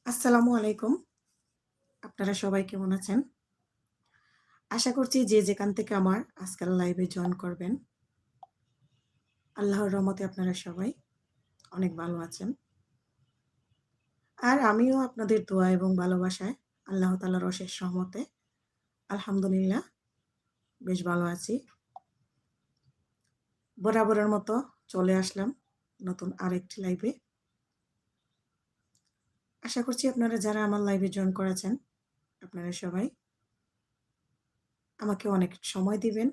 আসসালামু আলাইকুম। আপনারা সবাই কেমন আছেন? আশা করছি যে যেখান থেকে আমার আজকাল লাইভে জয়েন করবেন, আল্লাহর রহমতে আপনারা সবাই অনেক ভালো আছেন। আর আমিও আপনাদের দোয়া এবং ভালোবাসায় আল্লাহ তাআলার অশেষ রহমতে আলহামদুলিল্লাহ বেশ ভালো আছি। বরাবরের মতো চলে আসলাম নতুন আরেকটি লাইভে। আশা করছি আপনারা যারা আমার লাইভে জয়েন করেছেন, আপনারা সবাই আমাকে অনেক সময় দিবেন।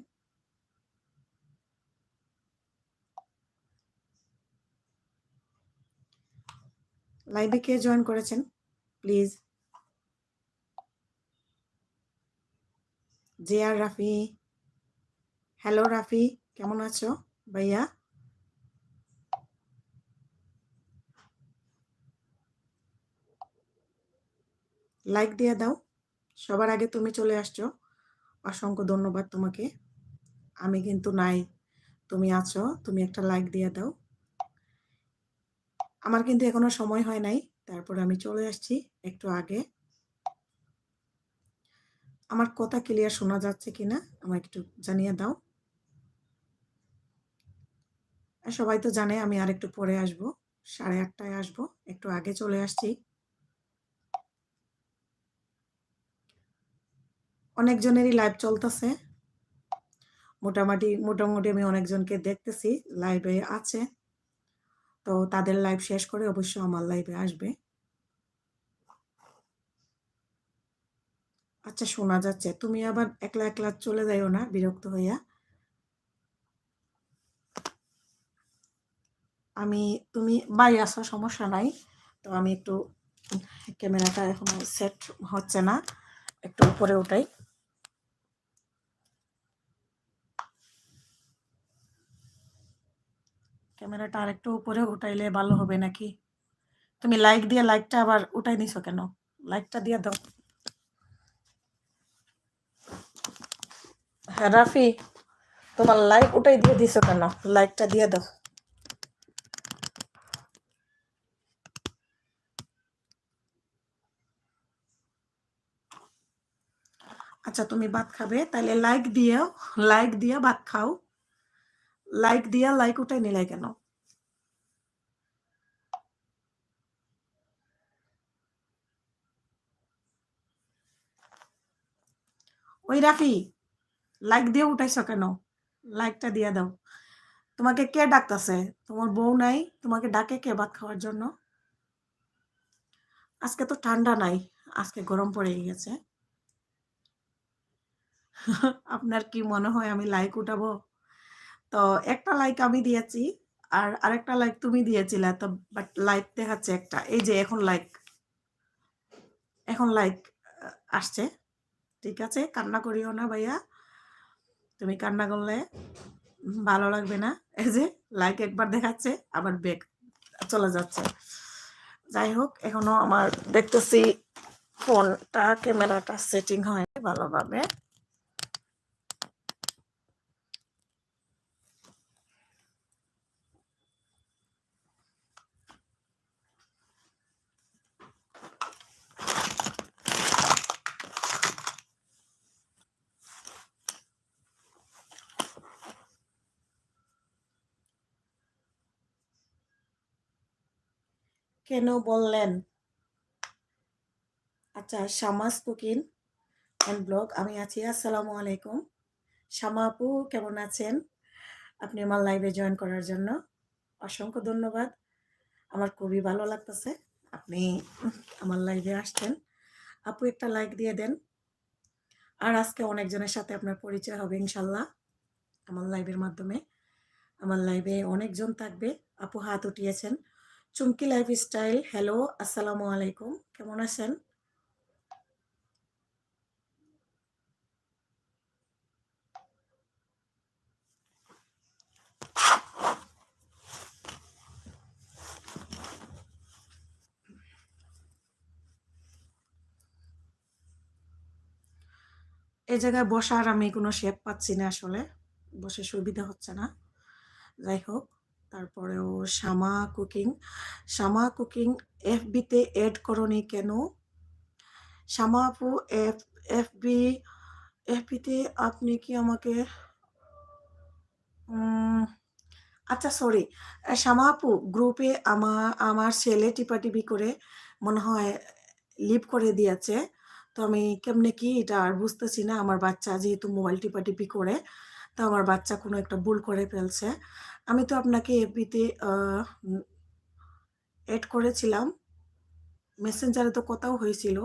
লাইভে কে জয়েন করেছেন প্লিজ? আর রাফি, হ্যালো রাফি, কেমন আছো ভাইয়া? লাইক দিয়ে দাও। সবার আগে তুমি চলে আসছো, অসংখ্য ধন্যবাদ তোমাকে। আমি কিন্তু নাই, তুমি আছো, তুমি একটা লাইক দিয়ে দাও। আমার কিন্তু এখনো সময় হয় নাই, তারপর আমি চলে আসছি একটু আগে। আমার কথা ক্লিয়ার শোনা যাচ্ছে কিনা আমাকে একটু জানিয়ে দাও। আর সবাই তো জানে আমি আর একটু পরে আসবো, 8:30টায় আসবো, একটু আগে চলে আসছি। অনেকজনেরই লাইভ চলতেছে, মোটামুটি আমি অনেকজনকে দেখতেছি লাইভে আছে, তো তাদের লাইভ শেষ করে অবশ্যই আমার লাইভে আসবে। আচ্ছা, শোনা যাচ্ছে। তুমি আবার একলা একলা চলে যাইও না বিরক্ত হইয়া। আমি, তুমি বাই আসো, সমস্যা নাই। তো আমি একটু ক্যামেরাটা এখনো সেট হচ্ছে না, একটু উপরে উঠাই। ক্যামেরাটা আর একটু উপরে উঠাইলে ভালো হবে নাকি? তুমি লাইক দিয়ে লাইকটা আবার উঠাই নিছো কেন? লাইকটা দিয়ে দাও। হ্যাঁ রাফি, তোমার লাইক উঠাই দিয়ে দিছো কেন? লাইকটা দিয়ে দাও। আচ্ছা, তুমি ভাত খাবে তাহলে লাইক দিয়ে ভাত খাও। লাইক দিয়া লাইক উঠাই নিলাই কেন? ওই রাফি, লাইক দিয়ে উঠাইছো কেন? লাইকটা দিয়ে দাও। তোমাকে কে ডাকতেছে? তোমার বউ নাই? তোমাকে ডাকে কে ভাত খাওয়ার জন্য? আজকে তো ঠান্ডা নাই, আজকে গরম পড়ে গেছে। আপনার কি মনে হয় আমি লাইক উঠাবো? তো একটা লাইক আমি দিয়েছি, আর আরেকটা লাইক তুমি দিয়েছিলে, তো বাট লাইক দেখাচ্ছে একটা, এই যে এখন লাইক আসছে। ঠিক আছে, কান্না করিও না ভাইয়া, তুমি কান্না করলে ভালো লাগবে না। এই যে লাইক একবার দেখাচ্ছে, আবার ব্যাক চলে যাচ্ছে। যাই হোক, এখনো আমার দেখতেছি ফোনটা ক্যামেরাটা সেটিং হয় ভালোভাবে। কেন বললেন? আচ্ছা, শামাস কুকিং অ্যান্ড ব্লগ, আমি আছি। আসসালামু আলাইকুম শামা আপু, কেমন আছেন? আপনি আমার লাইভে জয়েন করার জন্য অসংখ্য ধন্যবাদ। আমার খুবই ভালো লাগতেছে আপনি আমার লাইভে আসছেন। আপু একটা লাইক দিয়ে দেন। আর আজকে অনেকজনের সাথে আপনার পরিচয় হবে ইনশাল্লাহ আমার লাইভের মাধ্যমে। আমার লাইভে অনেকজন থাকবে। আপু হাত উঠিয়েছেন। চুমকি লাইফস্টাইল, হ্যালো, আসসালামু আলাইকুম, কেমন আছেন? এই জায়গায় বসার আমি কোনো শেপ পাচ্ছি না, আসলে বসে সুবিধা হচ্ছে না। যাই হোক, তারপরেও শামা কুকিং, এফবিতে এড করনি কেন? শ্যামা আপু, এফবি এফবিতে আপনি কি আমাকে আচ্ছা সরি, শ্যামা আপু, গ্রুপে আমার ছেলে টিপাটিপি করে মনে হয় লিভ করে দিয়েছে। তো আমি কেমনে কি এটা আর বুঝতেছি না। আমার বাচ্চা যেহেতু মোবাইল টিপাটিপি করে, তো আমার বাচ্চা কোনো একটা ভুল করে ফেলছে। আমি তো আপনাকে এফবিতে এড করেছিলাম, মেসেঞ্জারে তো কথাও হয়েছিল।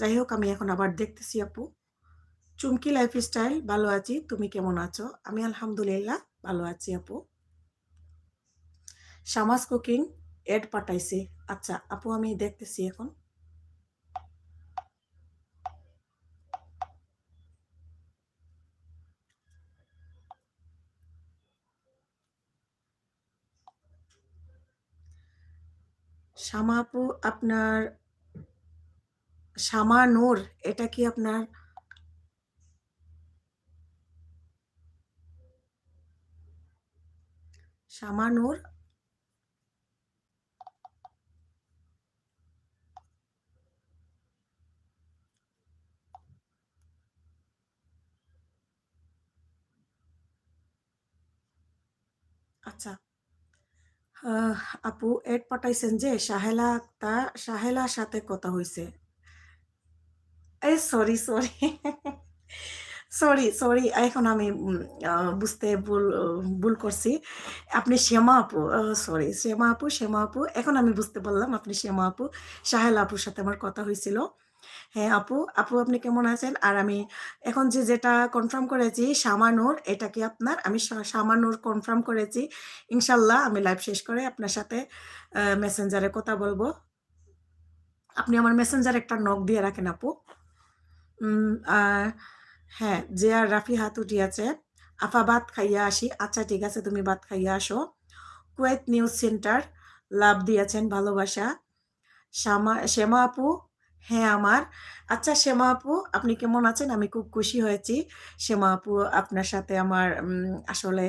যাই হোক, আমি এখন আবার দেখতেছি আপু। চুমকি লাইফস্টাইল, ভালো আছি, তুমি কেমন আছো? আমি আলহামদুলিল্লাহ ভালো আছি আপু। শামাস কুকিং এড পাঠাইছি। আচ্ছা আপু, আমি দেখতেছি এখন। শামা আপু, আপনার শামা নূর, এটা কি আপনার? শামা নূর, আচ্ছা। আহ, আপু এড পাঠাইছেন যে সাহেলার সাথে কথা হয়েছে। এই সরি সরি, সরি সরি, এখন আমি বুঝতে ভুল করছি। আপনি শ্যামা আপু, সরি শ্যামা আপু, এখন আমি বুঝতে পারলাম আপনি শ্যামা আপু। সাহেলা আপুর সাথে আমার কথা হয়েছিল। হ্যাঁ আপু, আপনি কেমন আছেন? আর আমি এখন যেটা কনফার্ম করেছি, শামানুর, এটা কি আপনার? আমি শামানুর কনফার্ম করেছি। ইনশাল্লাহ আমি লাইভ শেষ করে আপনার সাথে মেসেঞ্জারে কথা বলবো। আপনি আমার মেসেঞ্জারে একটা নক দিয়ে রাখেন আপু। উম, আহ, হ্যাঁ, যে আর রাফি হাত উঠিয়াছে। আফা, ভাত খাইয়া আসি। আচ্ছা ঠিক আছে, তুমি ভাত খাইয়া আসো। কুয়েত নিউজ সেন্টার, লাভ দিয়েছেন, ভালোবাসা। শ্যামা আপু, হ্যাঁ আমার। আচ্ছা শ্যামা আপু, আপনি কেমন আছেন? আমি খুব খুশি হয়েছি। শ্যামা আপু, আপনার সাথে আমার আসলে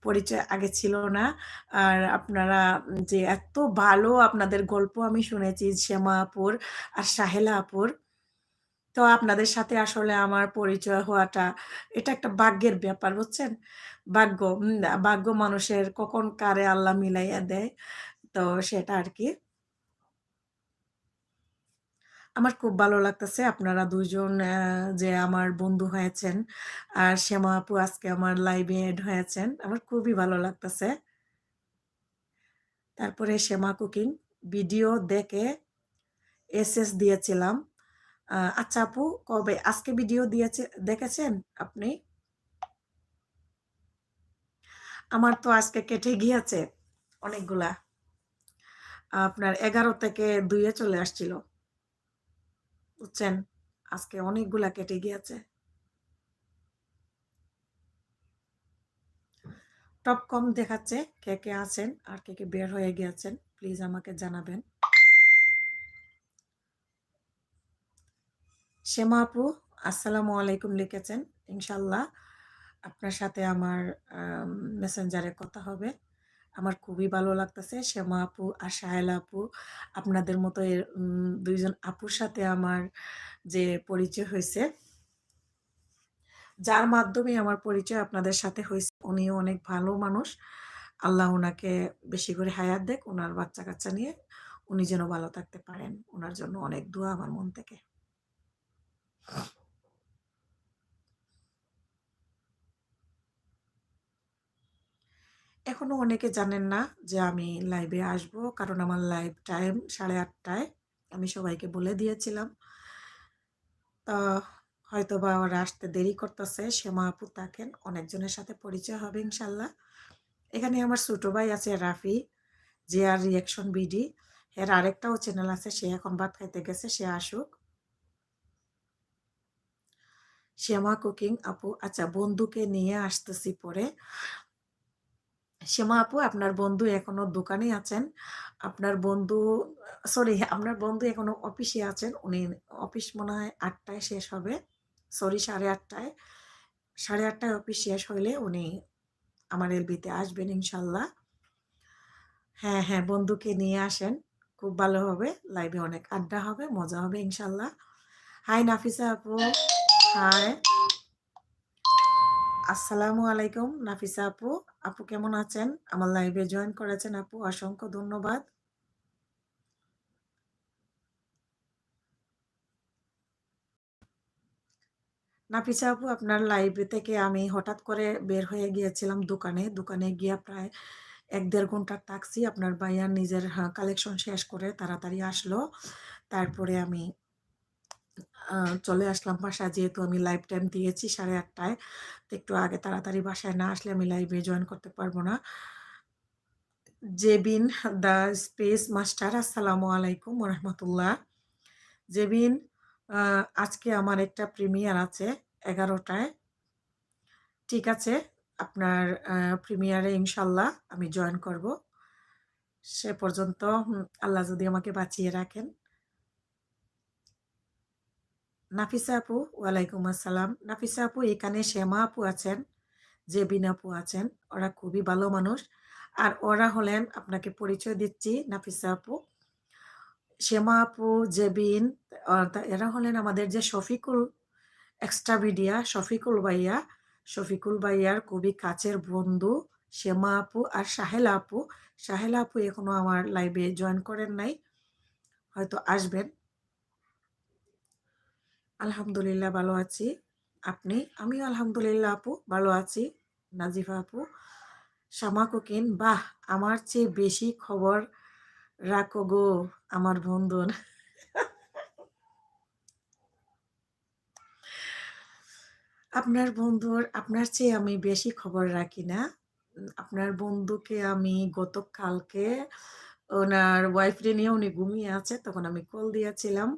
পরিচয় আগে ছিল না। আর আপনারা যে এত ভালো, আপনাদের গল্প আমি শুনেছি শ্যামা আপুর আর সাহেলা আপুর। তো আপনাদের সাথে আসলে আমার পরিচয় হওয়াটা, এটা একটা ভাগ্যের ব্যাপার, বুঝছেন? ভাগ্য, ভাগ্য মানুষের কখন কারে আল্লাহ মিলাইয়া দেয়। তো সেটা আর কি। আমার খুব ভালো লাগতেছে আপনারা দুইজন যে আমার বন্ধু হয়েছেন। আর শ্যামা আপু আজকে আমার লাইভে এড হয়েছেন, আমার খুবই ভালো লাগতেছে। তারপরে শ্যামা কুকিং ভিডিও দেখে এসএস দিয়েছিলাম। আচ্ছা আপু, কবে আজকে ভিডিও দেখেছেন আপনি? আমার তো আজকে কেটে গিয়েছে অনেকগুলা। আপনার 11 থেকে 2-এ চলে আসছিল, বুঝছেন? আজকে অনেকগুলা কেটে গিয়েছে। টপ কম দেখাচ্ছে। কে কে আছেন আর কে কে বের হয়ে গিয়েছেন প্লিজ আমাকে জানাবেন। শ্যামা আপু, আসসালামু আলাইকুম লিখেছেন। ইনশাল্লাহ আপনার সাথে আমার মেসেঞ্জারে কথা হবে। আমার খুবই ভালো লাগতেছে শ্যামা আপু আর সাহেলা আপু, আপনাদের মতো দুইজন আপুর সাথে আমার যে পরিচয় হয়েছে, যার মাধ্যমে আমার পরিচয় আপনাদের সাথে হয়েছে, উনিও অনেক ভালো মানুষ। আল্লাহ ওনাকে বেশি করে হায়াত দেখ, ওনার বাচ্চা কাচ্চা নিয়ে উনি যেন ভালো থাকতে পারেন। ওনার জন্য অনেক দোয়া আমার মন থেকে। এখনো অনেকে জানেন না যে আমি লাইভে আসব, কারণ আমার লাইভ টাইম 8:30টায়। আমি সবাইকে বলে দিয়েছিলাম। তা হয়তো বা ওরা আসতে দেরি করতেছে। শ্যামা আপু থাকেন, অনেকজনের সাথে পরিচয় হবে ইনশাল্লাহ। এখানে আমার ছোট ভাই আছে রাফি, যে আর রিয়াকশন বিডি। এর আরেকটাও চ্যানেল আছে, সে এখন ভাত খাইতে গেছে, সে আসুক। শ্যামা কুকিং আপু, আচ্ছা বন্ধুকে নিয়ে আসতেছি পরে। শ্যামা আপু, আপনার বন্ধু এখনো দোকানে আছেন। আপনার বন্ধু, সরি, আপনার বন্ধু এখনো অফিসে আছেন। উনি অফিস মনে হয় 8টায় শেষ হবে, সরি 8:30টায়। 8:30টায় অফিস শেষ হইলে উনি আমার এলবিতে আসবেন ইনশাল্লাহ। হ্যাঁ, হ্যাঁ, বন্ধুকে নিয়ে আসেন। খুব ভালো হবে। লাইভে অনেক আড্ডা হবে, মজা হবে ইনশাল্লাহ। হাই নাফিসা আপু। হাই। আসসালামু আলাইকুম নাফিসা আপু। আপু কেমন আছেন? আমার লাইভে জয়েন করেছেন আপু, অসংখ্য ধন্যবাদ। নাফিসা আপু, আপনার লাইভ থেকে আমি হঠাৎ করে বের হয়ে গিয়েছিলাম দোকানে। দোকানে গিয়া প্রায় ১-১.৫ ঘন্টা থাকছি। আপনার ভাইয়া নিজের কালেকশন শেষ করে তাড়াতাড়ি আসলো। তারপরে আমি চলে আসলাম বাসায়, যেহেতু আমি লাইভ টাইম দিয়েছি ৮:৩০টায়। তো একটু আগে তাড়াতাড়ি বাসায় না আসলে আমি লাইভে জয়েন করতে পারবো না। জেবিন দ্য স্পেস মাস্টার, আসসালামু আলাইকুম রহমতুল্লাহ। জেবিন, আজকে আমার একটা প্রিমিয়ার আছে ১১টায়। ঠিক আছে, আপনার প্রিমিয়ারে ইনশাল্লাহ আমি জয়েন করব। সে পর্যন্ত আল্লাহ যদি আমাকে বাঁচিয়ে রাখেন। নাফিসা আপু, ওয়ালাইকুম আসসালাম। নাফিসা আপু, এখানে শ্যামা আপু আছেন, জেবিন আপু আছেন। ওরা খুবই ভালো মানুষ। আর ওরা হলেন, আপনাকে পরিচয় দিচ্ছি নাফিসা আপু, শ্যামা আপু, জেবিন, এরা হলেন আমাদের যে শফিকুল এক্সট্রাভিডিয়া, শফিকুল ভাইয়া, শফিকুল ভাইয়ার খুবই কাছের বন্ধু শ্যামা আপু আর সাহেলা আপু। সাহেলা আপু এখনো আমার লাইভে জয়েন করেন নাই, হয়তো আসবেন। আলহামদুলিল্লাহ ভালো আছি। আপনি? আমিও আলহামদুলিল্লাহ আপু ভালো আছি। নাজিফা আপু, শামা কুকিন, বাহ, আমার চেয়ে বেশি খবর রাখো গো আমার বন্ধুর। আপনার চেয়ে আমি বেশি খবর রাখি না। আপনার বন্ধুকে আমি গতকালকে ওনার ওয়াইফরে নিয়ে উনি ঘুমিয়ে আছে, তখন আমি কল দিয়েছিলাম,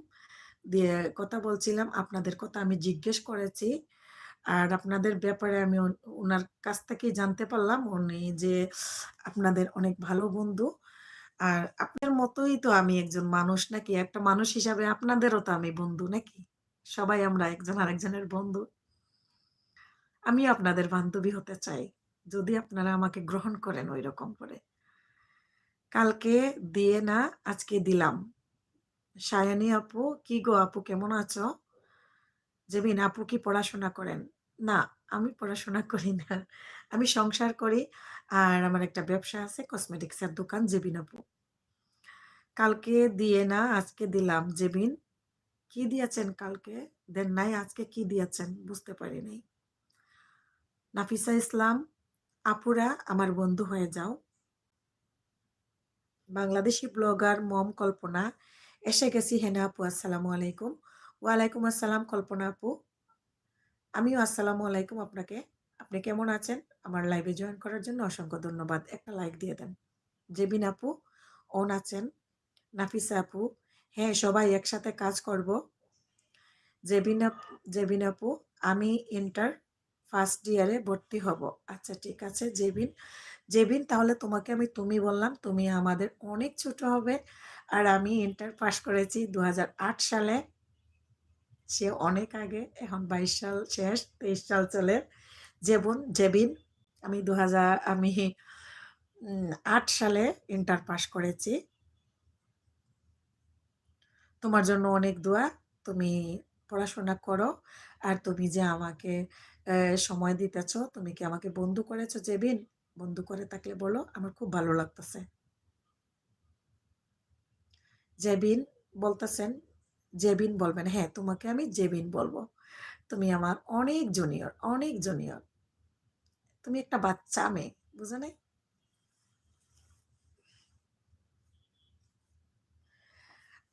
দিয়ে কথা বলছিলাম। আপনাদের কথা আমি জিজ্ঞেস করেছি। আর আপনাদের ব্যাপারে আমি ওনার কাছ থেকেই জানতে পারলাম উনি যে আপনাদের অনেক ভালো বন্ধু। আর আপনার মতোই তো আমি একজন মানুষ নাকি, একটা মানুষ হিসাবে আপনাদেরও তো আমি বন্ধু নাকি। সবাই আমরা একজন আরেকজনের বন্ধু। আমি আপনাদের বান্ধবী হতে চাই, যদি আপনারা আমাকে গ্রহণ করেন ওই রকম করে। কালকে দিয়ে না, আজকে দিলাম। সায়ানী আপু, কি গো আপু কেমন আছো? জেবিন আপু, কি পড়াশোনা করেন? না, আমি পড়াশোনা করি না, আমি সংসার করি। আর আমার একটা ব্যবসা আছে, কসমেটিক্সের দোকান। জেবিন আপু, কালকে দিয়ে না, আজকে দিলাম। জেবিন, কি দিয়েছেন কালকে? দেন নাই, আজকে কি দিয়েছেন বুঝতে পারি নাই। নাফিসা ইসলাম, আপুরা আমার বন্ধু হয়ে যাও। বাংলাদেশি ব্লগার মম কল্পনা, এসে গেছি হেনা আপু, আসসালামু আলাইকুম। ওয়ালাইকুম আসসালাম কল্পনা আপু। আমিও আসসালামু আলাইকুম আপনাকে। আপনি কেমন আছেন? আমার লাইভে জয়েন করার জন্য অসংখ্য ধন্যবাদ। একটা লাইক দিয়ে দেন। জেবিন আপু অন আছেন। নাফিসা আপু, হ্যাঁ সবাই একসাথে কাজ করব। জেবিন আপু, আমি ইন্টার ফার্স্ট ইয়ারে ভর্তি হব। আচ্ছা ঠিক আছে জেবিন। জেবিন, তাহলে তোমাকে আমি তুমি বললাম, তুমি আমাদের অনেক ছোট হবে। আর আমি ইন্টার পাস করেছি 2008 সালে। সে অনেক আগে, এখন 22 সাল শেষ, 23 সাল চলে। জেবিন, আমি 8 সালে ইন্টার পাস করেছি। তোমার জন্য অনেক দোয়া। তুমি পড়াশোনা করো। আর তুমি যে আমাকে সময় দিতেছ, তুমি কি আমাকে বন্ধু করেছো জেবিন? বন্ধু করে থাকলে বলো, আমার খুব ভালো লাগতেছে। জেবিন বলতেছেন, জেবিন বলবেন। হ্যাঁ, তোমাকে আমি জেবিন বলবো। তুমি আমার অনেক জুনিয়র, অনেক জুনিয়র। তুমি একটা বাচ্চা মেয়ে, বুঝো নাই?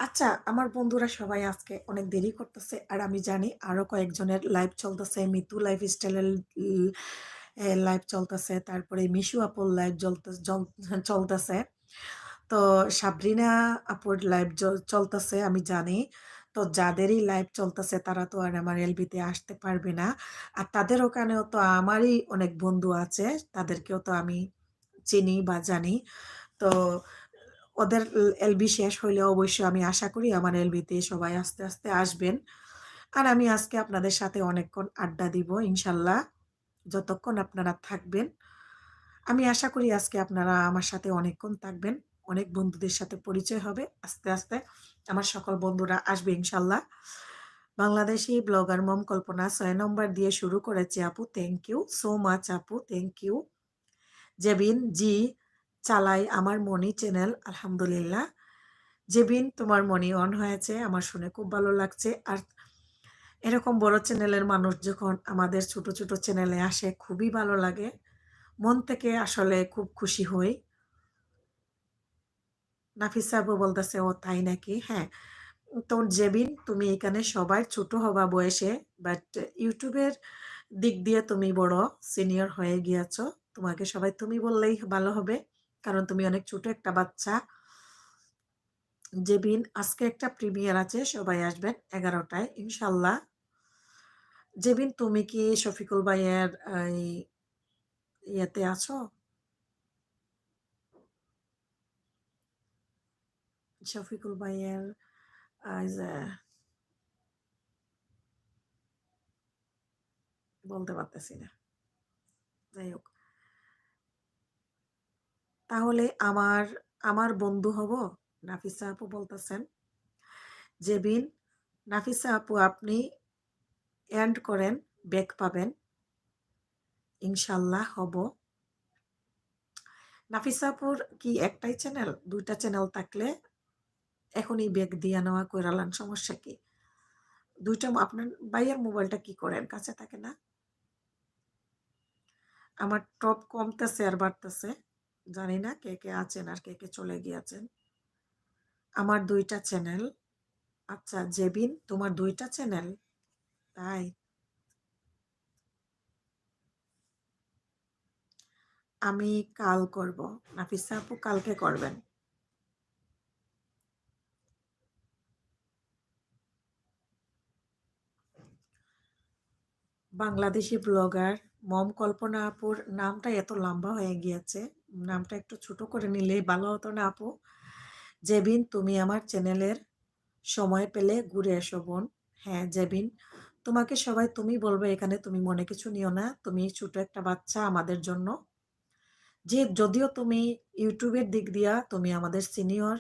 আচ্ছা, আমার বন্ধুরা সবাই আজকে অনেক দেরি করতেছে, আর আমি জানি আরো কয়েকজনের লাইভ চলতেছে। মিতু লাইফ স্টাইলের লাইভ চলতেছে, তারপরে মিশু আপুর লাইভ চলতেছে। তো সাবরিনা আপুর লাইভ চলতেছে আমি জানি। তো যাদেরই লাইভ চলতেছে তারা তো আর আমার এলবিতে আসতে পারবে না। আর তাদের ওখানেও তো আমারই অনেক বন্ধু আছে, তাদেরকেও তো আমি চিনি বা জানি। তো ওদের এলবি শেষ হইলে অবশ্যই আমি আশা করি আমার এলবিতে সবাই আস্তে আস্তে আসবেন। আর আমি আজকে আপনাদের সাথে অনেকক্ষণ আড্ডা দিব ইনশাল্লাহ, যতক্ষণ আপনারা থাকবেন। আমি আশা করি আজকে আপনারা আমার সাথে অনেকক্ষণ থাকবেন। অনেক বন্ধুদের সাথে পরিচয় হবে। আস্তে, আস্তে আমার সকল বন্ধুরা আসবে ইনশাআল্লাহ। বাংলাদেশী ব্লগার মম কল্পনা ৬ নম্বর দিয়ে শুরু করেছে আপু। থ্যাংক ইউ সো মাচ আপু। Thank you. জেবিন জি চালাই আমার মনি চ্যানেল। আলহামদুলিল্লাহ। জেবিন তোমার মনি অন হয়েছে। আমার শুনে খুব ভালো লাগছে। আর এরকম বড় চ্যানেলের মানুষ যখন আমাদের ছোট, ছোট চ্যানেলে আসে খুবই ভালো লাগে। মন থেকে আসলে খুব খুশি হই। নাফিসা আপু বলতেছে ও তাই নাকি? হ্যাঁ। তো জেবিন তুমি এখানে সবার ছোট হবা বয়সে, বাট ইউটিউবের দিক দিয়ে তুমি বড় সিনিয়র হয়ে গিয়েছো। তোমাকে সবাই তুমি বললেই ভালো হবে, কারণ তুমি অনেক ছোট একটা বাচ্চা। জেবিন আজকে একটা প্রিমিয়ার আছে, সবাই আসবেন 11টায় ইনশাল্লাহ। জেবিন তুমি কি শফিকুল ভাইয়ের ইয়েতে আছো? শফিকুল ভাইয়ের যে বলতে পারতেছি না, যাই হোক। তাহলে আমার আমার বন্ধু হব? নাফিসা আপু বলতেছেন। জেবিন নাফিসা আপু আপনি এন্ড করেন, ব্যাক পাবেন ইনশাল্লাহ হব। নাফিসা আপুর কি একটাই চ্যানেল? দুইটা চ্যানেল থাকলে এখনই ব্যাক দিয়ে নেওয়া কইরালান, সমস্যা কি? দুইটা আপনার ভাইয়ের মোবাইলটা কি করেন, কাছে থাকে না? আমার টপ কমতেছে আর বাড়তেছে, জানি না কে কে আছেন আর কে কে চলে গিয়েছেন। আমার দুইটা চ্যানেল। আচ্ছা জেবিন তোমার দুইটা চ্যানেল, তাই? আমি কাল করব। নাফিসা আপু কালকে করবেন। বাংলাদেশি ব্লগার মম কল্পনা আপুর নামটা এত লম্বা হয়ে গিয়েছে, নামটা একটু ছোট করে নিলেই ভালো হতো না আপু? জেবিন তুমি আমার চ্যানেলের সময় পেলে ঘুরে এসো বোন। হ্যাঁ জেবিন, তোমাকে সবাই তুমি বলবে, এখানে তুমি মনে কিছু নিও না, তুমি ছোট একটা বাচ্চা আমাদের জন্য। যে যদিও তুমি ইউটিউবের দিক দিয়া তুমি আমাদের সিনিয়র,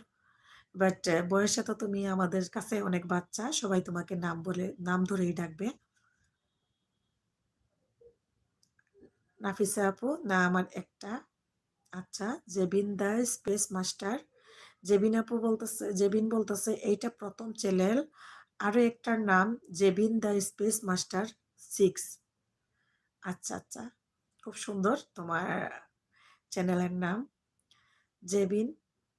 বাট বয়সে তো তুমি আমাদের কাছে অনেক বাচ্চা, সবাই তোমাকে নাম বলে নাম ধরেই ডাকবে। নাফিসা আপু না আমার একটা। আচ্ছা জেবিন দা স্পেস মাস্টার। জেবিন আপু বলতেছে, জেবিন বলতেছে এইটা প্রথম চ্যানেল, আরো একটার নাম জেবিন দা স্পেস মাস্টার 6। আচ্ছা আচ্ছা, খুব সুন্দর তোমার চ্যানেলের নাম। জেবিন,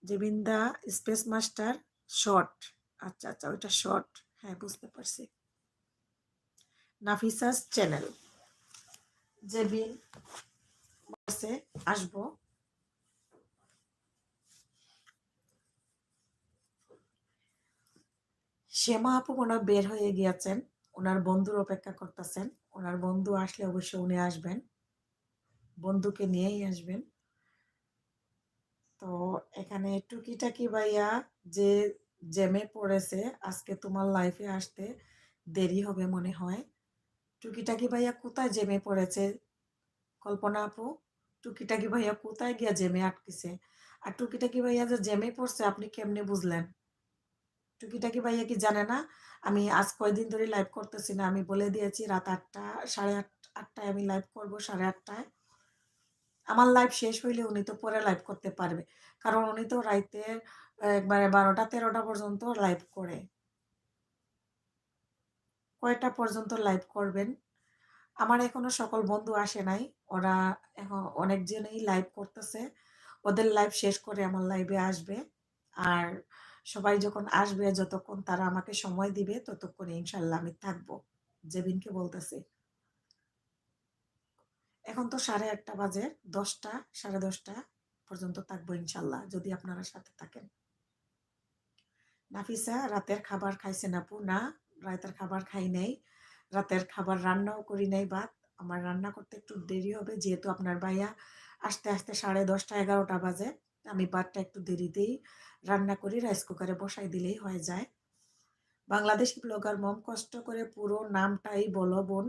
জেবিন দা স্পেস মাস্টার শর্ট। আচ্ছা আচ্ছা, ওইটা শর্ট, হ্যাঁ বুঝতে পারছি। নাফিসাস চ্যানেল। জেবিন বলছে আসবো। শ্যামা আপু মনে হয় বের হয়ে গিয়েছেন, ওনার বন্ধুর অপেক্ষা করতেছেন। ওনার বন্ধু আসলে অবশ্যই উনি আসবেন, বন্ধুকে নিয়েই আসবেন। তো এখানে টুকিটাকি ভাইয়া যে জ্যামে পড়েছে, আজকে তোমার লাইফে আসতে দেরি হবে মনে হয়। টুকিটাকি ভাইয়া কোথায় জ্যামে পড়েছে কল্পনা আপু? টুকিটাকি ভাইয়া কোথায় গিয়া জ্যামে আটকেছে? আর টুকিটাকি ভাইয়া যে জ্যামে পড়ছে আপনি কেমনে বুঝলেন? টুকিটাকি ভাইয়া কি জানে না আমি আজ কয়দিন ধরে লাইভ করতেছি না? আমি বলে দিয়েছি রাত 8টা, সাড়ে আটটায় আমি লাইভ করবো, 8:30টায়। আমার লাইভ শেষ হইলে উনি তো পরে লাইভ করতে পারবে, কারণ উনি তো রাইতে একবারে 12টা 13টা পর্যন্ত লাইভ করে। কয়টা পর্যন্ত লাইভ করবেন? আমার এখনো সকল বন্ধু আসে নাই, ওরা এখন অনেকজনই লাইভ করতেছে। ওদের লাইভ শেষ করে আমার লাইভে আসবে। আর সবাই যখন আসবে, যতক্ষণ তারা আমাকে সময় দিবে ততক্ষণ ইনশাল্লাহ আমি থাকবো। জেবিনকে বলতেছি। এখন তো 8:30 বাজে, 10টা 10:30 পর্যন্ত থাকবো ইনশাল্লাহ, যদি আপনারা সাথে থাকেন। নাফিসা রাতের খাবার খাইছেন আপু? না, রাতের খাবার খাই নাই। রাতের খাবার রান্নাও করি নাই, ভাত আমার রান্না করতে একটু দেরি হবে, যেহেতু আপনার ভাইয়া আসতে আসতে 10:30 11টা বাজে। আমি ভাতটা একটু দেরিতেই রান্না করি, রাইস কুকারে বসাই দিলেই হয়ে যায়। বাংলাদেশি ব্লগার মম কষ্ট করে পুরো নামটাই বলো বোন,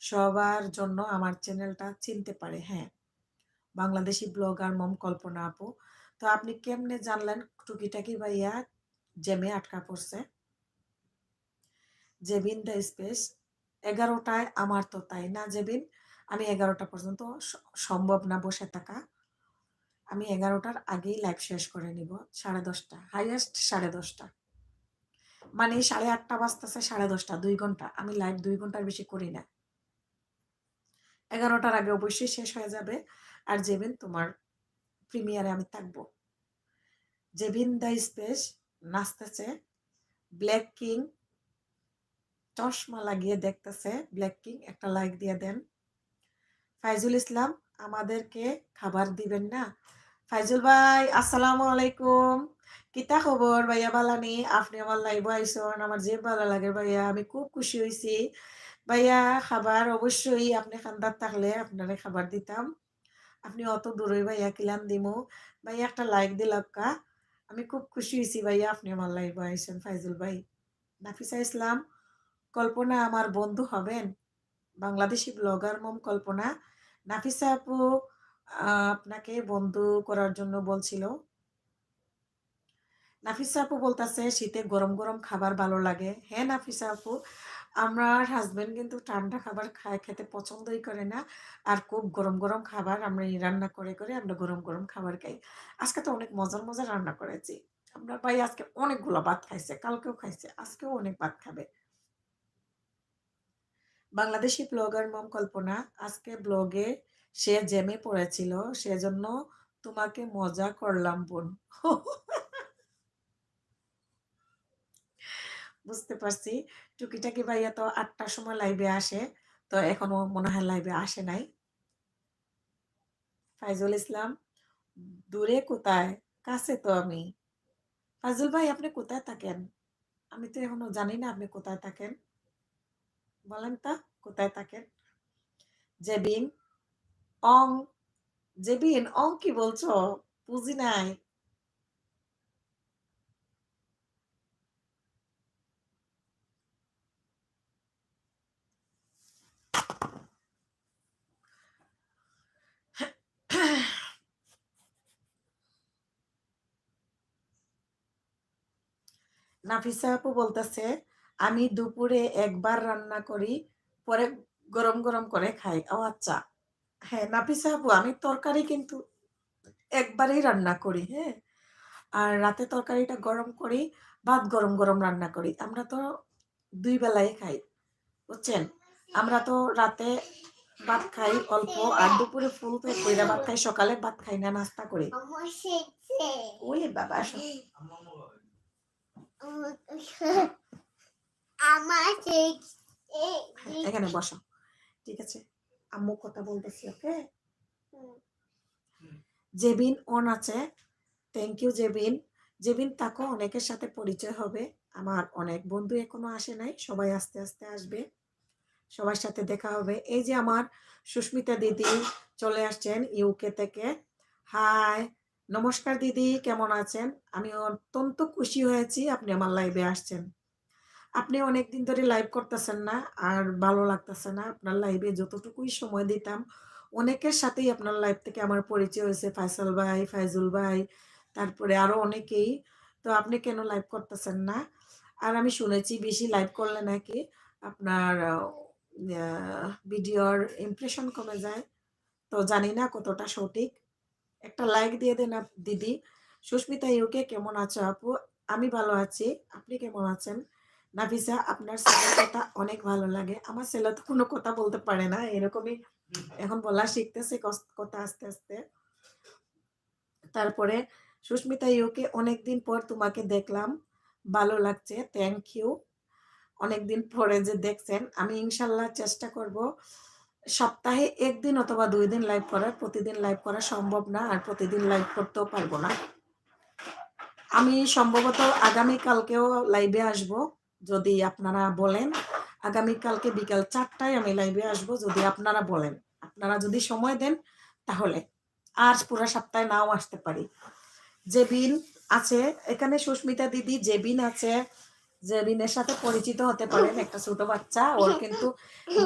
সবার জন্য আমার চ্যানেলটা চিনতে পারে। হ্যাঁ বাংলাদেশি ব্লগার মম কল্পনা আপু। তো আপনি কেমনে জানলেন টুকিটাকি ভাইয়া জ্যামে আটকা পড়ছে? জেবিন দ্য স্পেস 11টায় আমার তো তাই না জেবিন? আমি 11টা পর্যন্ত সম্ভব না বসে থাকা। আমি 11টার আগেই লাইভ শেষ করে নিব। 10:30 হাইয়েস্ট 10:30 মানে 8:30 বাজতেছে 10:30 2 ঘন্টা। আমি লাইভ 2 ঘন্টার বেশি করি না। 11টার আগে অবশ্যই শেষ হয়ে যাবে। আর জেবিন তোমার প্রিমিয়ারে আমি থাকবো। জেবিন দ্য স্পেস নাচতেছে। ব্ল্যাক কিং চশমা লাগিয়ে দেখতেছে। ব্ল্যাক কিং একটা লাইক দিয়ে দেন। ফাইজুল ইসলাম আমাদেরকে খাবার দিবেন না? ফাইজুল ভাই আসসালামু আলাইকুম। কিতা খবর ভাইয়া বালানি? আপনি আমার লাইভ আইসন, আমার যে ভালো লাগে ভাইয়া, আমি খুব খুশি হয়েছি ভাইয়া। খাবার অবশ্যই আপনি খান্দার থাকলে আপনারে খাবার দিতাম। আপনি অত দূরে ভাইয়া কিলান দিমু ভাইয়া, একটা লাইক দিলাক্কা। আমি খুব খুশি হয়েছি ভাইয়া আপনি আমার লাইভ আইসন ফাইজুল ভাই। নাফিসা ইসলাম কল্পনা আমার বন্ধু হবেন? বাংলাদেশি ব্লগার মম কল্পনা। নাফিসা আপু আপনাকে বন্ধু করার জন্য বলছিল। নাফিসা আপু বলতেছে শীতে গরম গরম খাবার ভালো লাগে। হ্যাঁ নাফিসা আপু, আমার হাজবেন্ড কিন্তু ঠান্ডা খাবার খেতে পছন্দই করে না। আর খুব গরম গরম খাবার আমরা রান্না করে করে আমরা গরম গরম খাবার খাই। আজকে তো অনেক মজার মজার রান্না করেছি। আপনার ভাই আজকে অনেকগুলো ভাত খাইছে, কালকেও খাইছে, আজকেও অনেক ভাত খাবে। বাংলাদেশি ব্লগার মম কল্পনা আজকে ব্লগে সে জ্যামে পড়েছিল, সেজন্য তোমাকে মজা করলাম বোন। বুঝতে পারছি। টুকিটাকি ভাইয়া তো 8টার সময় লাইভে আসে, তো এখনো মনে হয় লাইভে আসে নাই। ফাইজুল ইসলাম দূরে কোথায়? কাছে তো আমি। ফাইজুল ভাই আপনি কোথায় থাকেন? আমি তো এখনো জানি না আপনি কোথায় থাকেন। বলেন তা কোথায় থাকেন? জেবিন অং, জেবিন অং কি বলছো? বুঝি নাই। নাফিসা আপু বলতেছে আমি দুপুরে একবার রান্না করি, পরে গরম গরম করে খাই। ও আচ্ছা। হ্যাঁ নাফিসা আপু আমি তরকারি কিন্তু একবারেই রান্না করি, হ্যাঁ। আর রাতে তরকারিটা গরম করি, ভাত গরম গরম রান্না করি। আমরা তো 2 বেলায় খাই, বুঝছেন? আমরা তো রাতে ভাত খাই অল্প, আর দুপুরে ফুল পেট কইরা ভাত খাই, সকালে ভাত খাই না, নাস্তা করি। ওরে বাবা আসো। এখানে বসো, ঠিক আছে? আম্মু কথা বলতেছি, ওকে? জেবিন অন আছে। Thank you Jebin. জেবিন তাকো অনেকের সাথে পরিচয় হবে। আমার অনেক বন্ধু এখনো আসে নাই, সবাই আস্তে আস্তে আসবে, সবার সাথে দেখা হবে। এই যে আমার সুস্মিতা দিদি চলে আসছেন ইউকে থেকে। হাই, নমস্কার দিদি, কেমন আছেন? আমি অত্যন্ত খুশি হয়েছি আপনি আমার লাইভে আসছেন। আপনি অনেকদিন ধরে লাইভ করতেছেন না, আর ভালো লাগতেছে না। আপনার লাইভে যতটুকুই সময় দিতাম, অনেকের সাথেই আপনার লাইভ থেকে আমার পরিচয় হয়েছে। ফাইসাল ভাই, ফাইজুল ভাই, তারপরে আরো অনেকেই। তো আপনি কেন লাইভ করতেছেন না? আর আমি শুনেছি বেশি লাইভ করলে নাকি আপনার ভিডিওর ইমপ্রেশন কমে যায়। তো জানি না কতটা সঠিক। একটা লাইক দিয়ে দেন দিদি। সুস্মিতা ইউকে কেমন আছো আপু? আমি ভালো আছি, আপনি কেমন আছেন? নাফিসা আপনার ছেলের কথা অনেক ভালো লাগে। আমার ছেলে তো কোনো কথা বলতে পারে না, এরকমই এখন বলা শিখতেছে কথা আস্তে আস্তে। তারপরে সুস্মিতা ইউকে অনেকদিন পর তোমাকে দেখলাম, ভালো লাগছে, থ্যাংক ইউ। অনেকদিন পরে যে দেখছেন, আমি ইনশাল্লাহ চেষ্টা করব সপ্তাহে 1 দিন অথবা 2 দিন লাইভ করার। প্রতিদিন লাইভ করা সম্ভব না, আর প্রতিদিন লাইভ করতেও পারবো না। আমি সম্ভবত আগামীকালকেও লাইভে আসব যদি আপনারা বলেন। আগামীকালকে বিকাল 4টায় আমি লাইভে আসব যদি আপনারা বলেন। আপনারা যদি সময় দেন তাহলে। আর পুরো সপ্তাহে নাও আসতে পারি। জেবিন আছে এখানে, সুস্মিতা দিদি জেবিন আছে। জেবিনের সাথে পরিচিত হতে পারেন, একটা ছোট বাচ্চা। ওর কিন্তু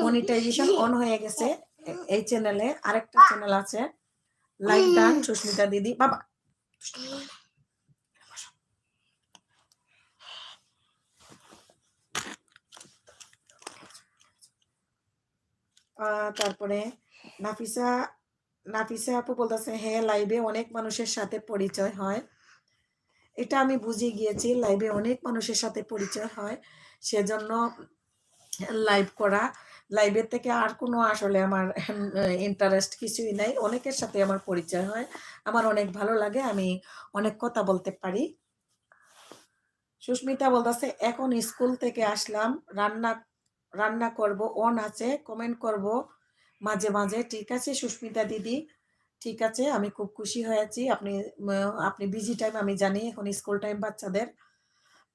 মনিটাইজেশন অন হয়ে গেছে এই চ্যানেলে। আরেকটা চ্যানেল আছে লাইক ডান সুস্মিতা দিদি বাবা। তারপরে নাফিসা নাফিসা আপু বলতেছে হ্যাঁ লাইভে অনেক মানুষের সাথে পরিচয় হয়। এটা আমি বুঝে গিয়েছি, লাইভে অনেক মানুষের সাথে পরিচয় হয়, সেজন্য লাইভ করা। লাইভের থেকে আর কোনো আসলে আমার ইন্টারেস্ট কিছুই নাই। অনেকের সাথে আমার পরিচয় হয়, আমার অনেক ভালো লাগে, আমি অনেক কথা বলতে পারি। সুস্মিতা বলতেছে এখন স্কুল থেকে আসলাম, রান্না রান্না করব, অন আছে, কমেন্ট করব মাঝে মাঝে। ঠিক আছে সুস্মিতা দিদি, ঠিক আছে, আমি খুব খুশি হয়েছি। আপনি বিজি টাইম আমি জানি, এখন স্কুল টাইম বাচ্চাদের,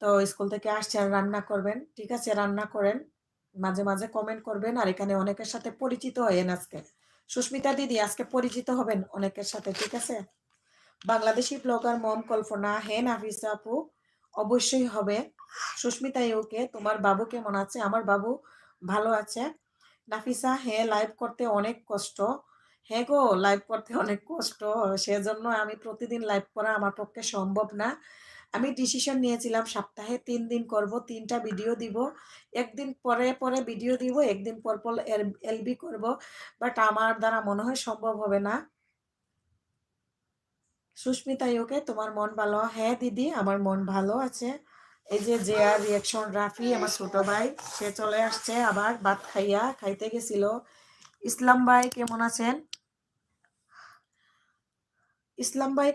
তো স্কুল থেকে আসছেন রান্না করবেন, ঠিক আছে রান্না করেন, মাঝে মাঝে কমেন্ট করবেন। আর এখানে অনেকের সাথে পরিচিত হয়েন আজকে। সুস্মিতা দিদি আজকে পরিচিত হবেন অনেকের সাথে, ঠিক আছে। বাংলাদেশি ব্লগার মম কল্পনা, হ্যাঁ নাফিসা আপু অবশ্যই হবে। সুস্মিতা ইউকে তোমার বাবু কেমন আছে? আমার বাবু ভালো আছে। নাফিসা হ্যাঁ লাইভ করতে অনেক কষ্ট। হ্যাঁ গো, লাইভ করতে অনেক কষ্ট, সেজন্য আমি প্রতিদিন লাইভ করা আমার পক্ষে সম্ভব না। আমি ডিসিশন নিয়েছিলাম সপ্তাহে 3 দিন করব, 3টা ভিডিও দিব, একদিন পরে পরে ভিডিও দিব, একদিন পর পর এলবি করব, বাট আমার দ্বারা মনে হয় সম্ভব হবে না। সুস্মিতা ইউকে তোমার মন ভালো? হ্যাঁ দিদি আমার মন ভালো আছে। এই যে আর রিয়াকশন রাফি আমার ছোট ভাই, সে চলে আসছে আবার ভাত খাইতে গেছিল। ইসলাম ভাই কেমন আছেন? ইসলাম ভাই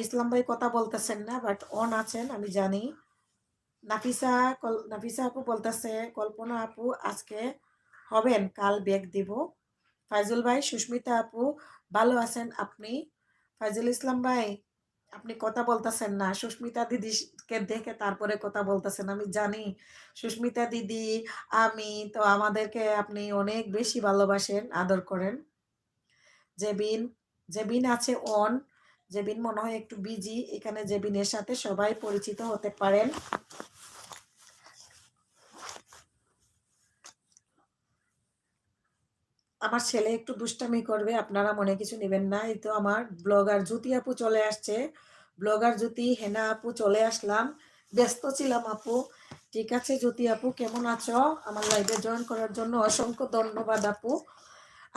ইসলাম ভাই কথা বলতেছেন না, বাট অন আছেন আমি জানি। নাফিসা আপু বলতেছে কল্পনা আপু আজকে হবেন, কাল ব্যাগ দিব। ফাইজুল ভাই সুস্মিতা আপু ভালো আছেন আপনি? ফাইজুল ইসলাম ভাই আপনি কথা বলতেছেন না, সুস্মিতা দিদিকে দেখে তারপরে কথা বলতেছেন, আমি জানি। সুস্মিতা দিদি আমি তো আমাদেরকে আপনি অনেক বেশি ভালোবাসেন, আদর করেন। জেবিন জেবিন আছে অন, জেবিন মনে হয় একটু বিজি, এখানে জেবিনের সাথে সবাই পরিচিত হতে পারেন। আমার ছেলে একটু দুষ্টামি করবে, আপনারা মনে কিছু নেবেন না। এই তো আমার ব্লগার জ্যোতি আপু চলে আসছে, ব্লগার জ্যোতি হেনা আপু চলে আসলাম, ব্যস্ত ছিলাম আপু। ঠিক আছে জ্যোতি আপু কেমন আছো? আমার লাইভে জয়েন করার জন্য অসংখ্য ধন্যবাদ আপু।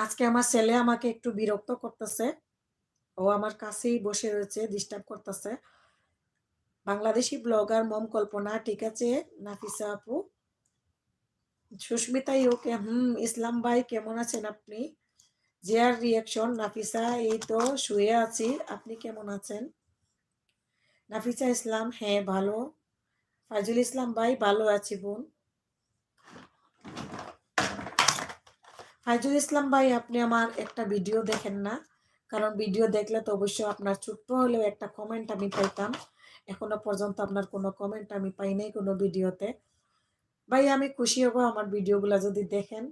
আজকে আমার ছেলে আমাকে একটু বিরক্ত করতেছে, ও আমার কাছেই বসে রয়েছে, ডিস্টার্ব করতেছে। বাংলাদেশি ব্লগার মম কল্পনা, ঠিক আছে নাফিসা আপু। সুস্মিতা ইউকে ইসলাম ভাই কেমন আছেন আপনি? জিয়ার রিয়াকশন নাফিসা এই তো শুয়ে আছি, আপনি কেমন আছেন? নাফিসা ইসলাম হ্যাঁ ভালো। ফাইজুল ইসলাম ভাই ভালো আছি বোন। ফাইজুল ইসলাম ভাই আপনি আমার একটা ভিডিও দেখেন না? কারণ ভিডিও দেখলে তো অবশ্যই আপনার ছোট্ট হলেও একটা কমেন্ট আমি পাইতাম, এখনো পর্যন্ত আপনার কোনো কমেন্ট আমি পাই নাই কোনো ভিডিওতে। ভাই আমি খুশি হব আমার ভিডিওগুলো যদি দেখেন,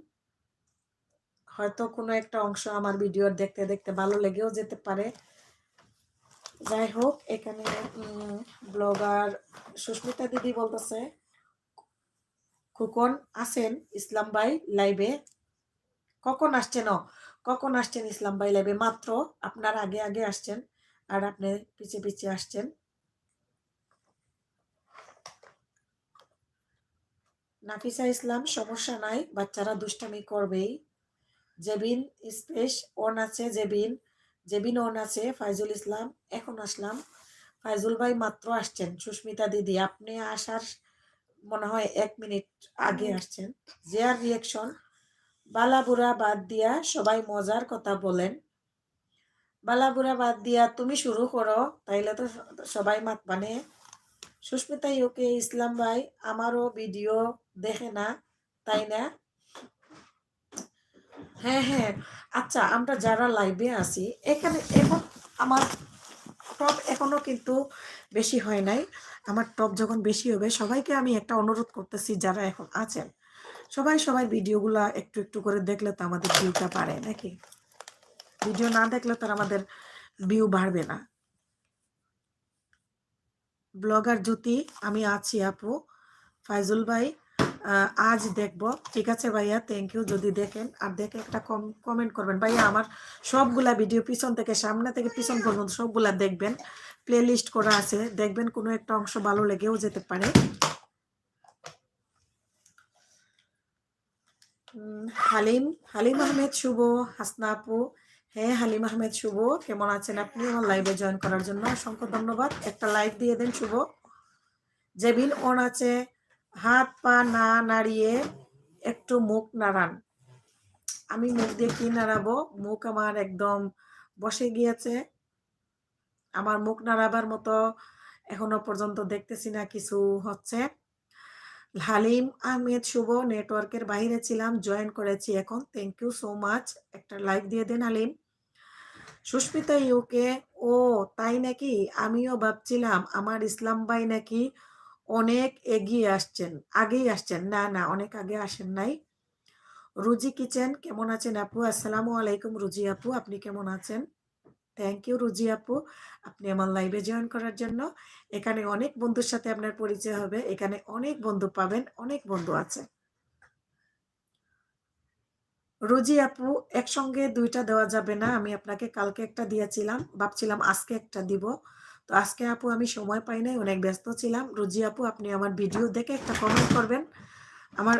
হয়তো কোনো একটা অংশ আমার ভিডিও দেখতে দেখতে ভালো লেগেও যেতে পারে। যাই হোক, এখানে ব্লগার সুস্মিতা দিদি বলতেছে খোকন আছেন ইসলাম ভাই লাইভে? কখন আসছেন? কখন আসছেন ইসলাম ভাই লাইভে? মাত্র আপনার আগে আগে আসছেন, আর আপনি পিছিয়ে পিছিয়ে আসছেন। নাফিসা ইসলাম সমস্যা নাই, বাচ্চারা দুষ্টামি করবেই। জেবিন স্পেস অন আছে, জেবিন জেবিন অন আছে। ফাইজুল ইসলাম এখন আসলাম। ফাইজুল ভাই মাত্র আসছেন। সুস্মিতা দিদি আপনি আসার মনে হয় 1 মিনিট আগে আসছেন। জিয়ার রিয়াকশন বালাবুড়া বাদ দিয়া সবাই মজার কথা বলেন। বালাবুড়া বাদ দিয়া তুমি শুরু করো, তাইলে তো সবাই মাত মানে। সুস্মিতা ইউকে ইসলাম ভাই আমারও ভিডিও দেখে না তাই না? হ্যাঁ হ্যাঁ, আচ্ছা আমরা যারা লাইভে আছি এখানে এখন আমার টপ এখনো কিন্তু বেশি হয় নাই। আমার টপ যখন বেশি হবে সবাইকে আমি একটা অনুরোধ করতেছি, যারা এখন আছেন সবাই ভিডিওগুলা একটু একটু করে দেখলে তো আমাদের ভিউটা বাড়ে নাকি? ভিডিও না দেখলে তো আমাদের ভিউ বাড়বে না। ব্লগার জ্যোতি আমি আছি আপু। ফাইজুল ভাই আজ দেখব। ঠিক আছে ভাইয়া, থ্যাংক ইউ। যদি দেখেন আর দেখে একটা কমেন্ট করবেন ভাইয়া। আমার সবগুলা ভিডিও পিছন থেকে সামনে থেকে পিছন পর্যন্ত সবগুলা দেখবেন, প্লে লিস্ট করা আছে, দেখবেন কোনো একটা অংশ ভালো লেগেও যেতে পারে। হালিম হালিম আহমেদ শুভ, হাসনা আপু, হ্যাঁ হালিম আহমেদ শুভ, কেমন আছেন আপনি? আমার লাইভে জয়েন করার জন্য অসংখ্য ধন্যবাদ। একটা লাইভ দিয়ে দেন শুভ। জেবিন অন আছে, হাত পা না নাড়িয়ে একটু মুখ নাড়ান। আমি মুখ দিয়ে কি নাড়াবো? মুখ আমার একদম বসে গিয়েছে। আমার মুখ নাড়াবার মতো এখনো পর্যন্ত দেখতেছি না কিছু হচ্ছে। হালিম আহমেদ শুভ, নেটওয়ার্কের বাইরে ছিলাম, জয়েন করেছি এখন, থ্যাংক ইউ সো মাচ। একটা লাইক দিয়ে দেন হালিম। সুস্মিতা ইউকে, ও তাই নাকি? আমিও ভাবছিলাম আমার ইসলাম ভাই নাকি অনেক এগিয়ে আসছেন, আগেই আসছেন। না না, অনেক আগে আসেন নাই। রুজি কিচেন, কেমন আছেন আপু? আসসালামু আলাইকুম রুজি আপু, আপনি কেমন আছেন? থ্যাংক ইউ রুজি আপু, আপনি আমার লাইভে জয়েন করার জন্য। এখানে অনেক বন্ধুর সাথে আপনার পরিচয় হবে, এখানে অনেক বন্ধু পাবেন, অনেক বন্ধু আছে। রুজি আপু, একসঙ্গে দুইটা দেওয়া যাবে না, আমি আপনাকে কালকে একটা দিয়েছিলাম, ভাবছিলাম আজকে একটা দিব। তো আজকে আপু আমি সময় পাই নাই, অনেক ব্যস্ত ছিলাম। রুজি আপু, আপনি আমার ভিডিও দেখে একটা কমেন্ট করবেন। আমার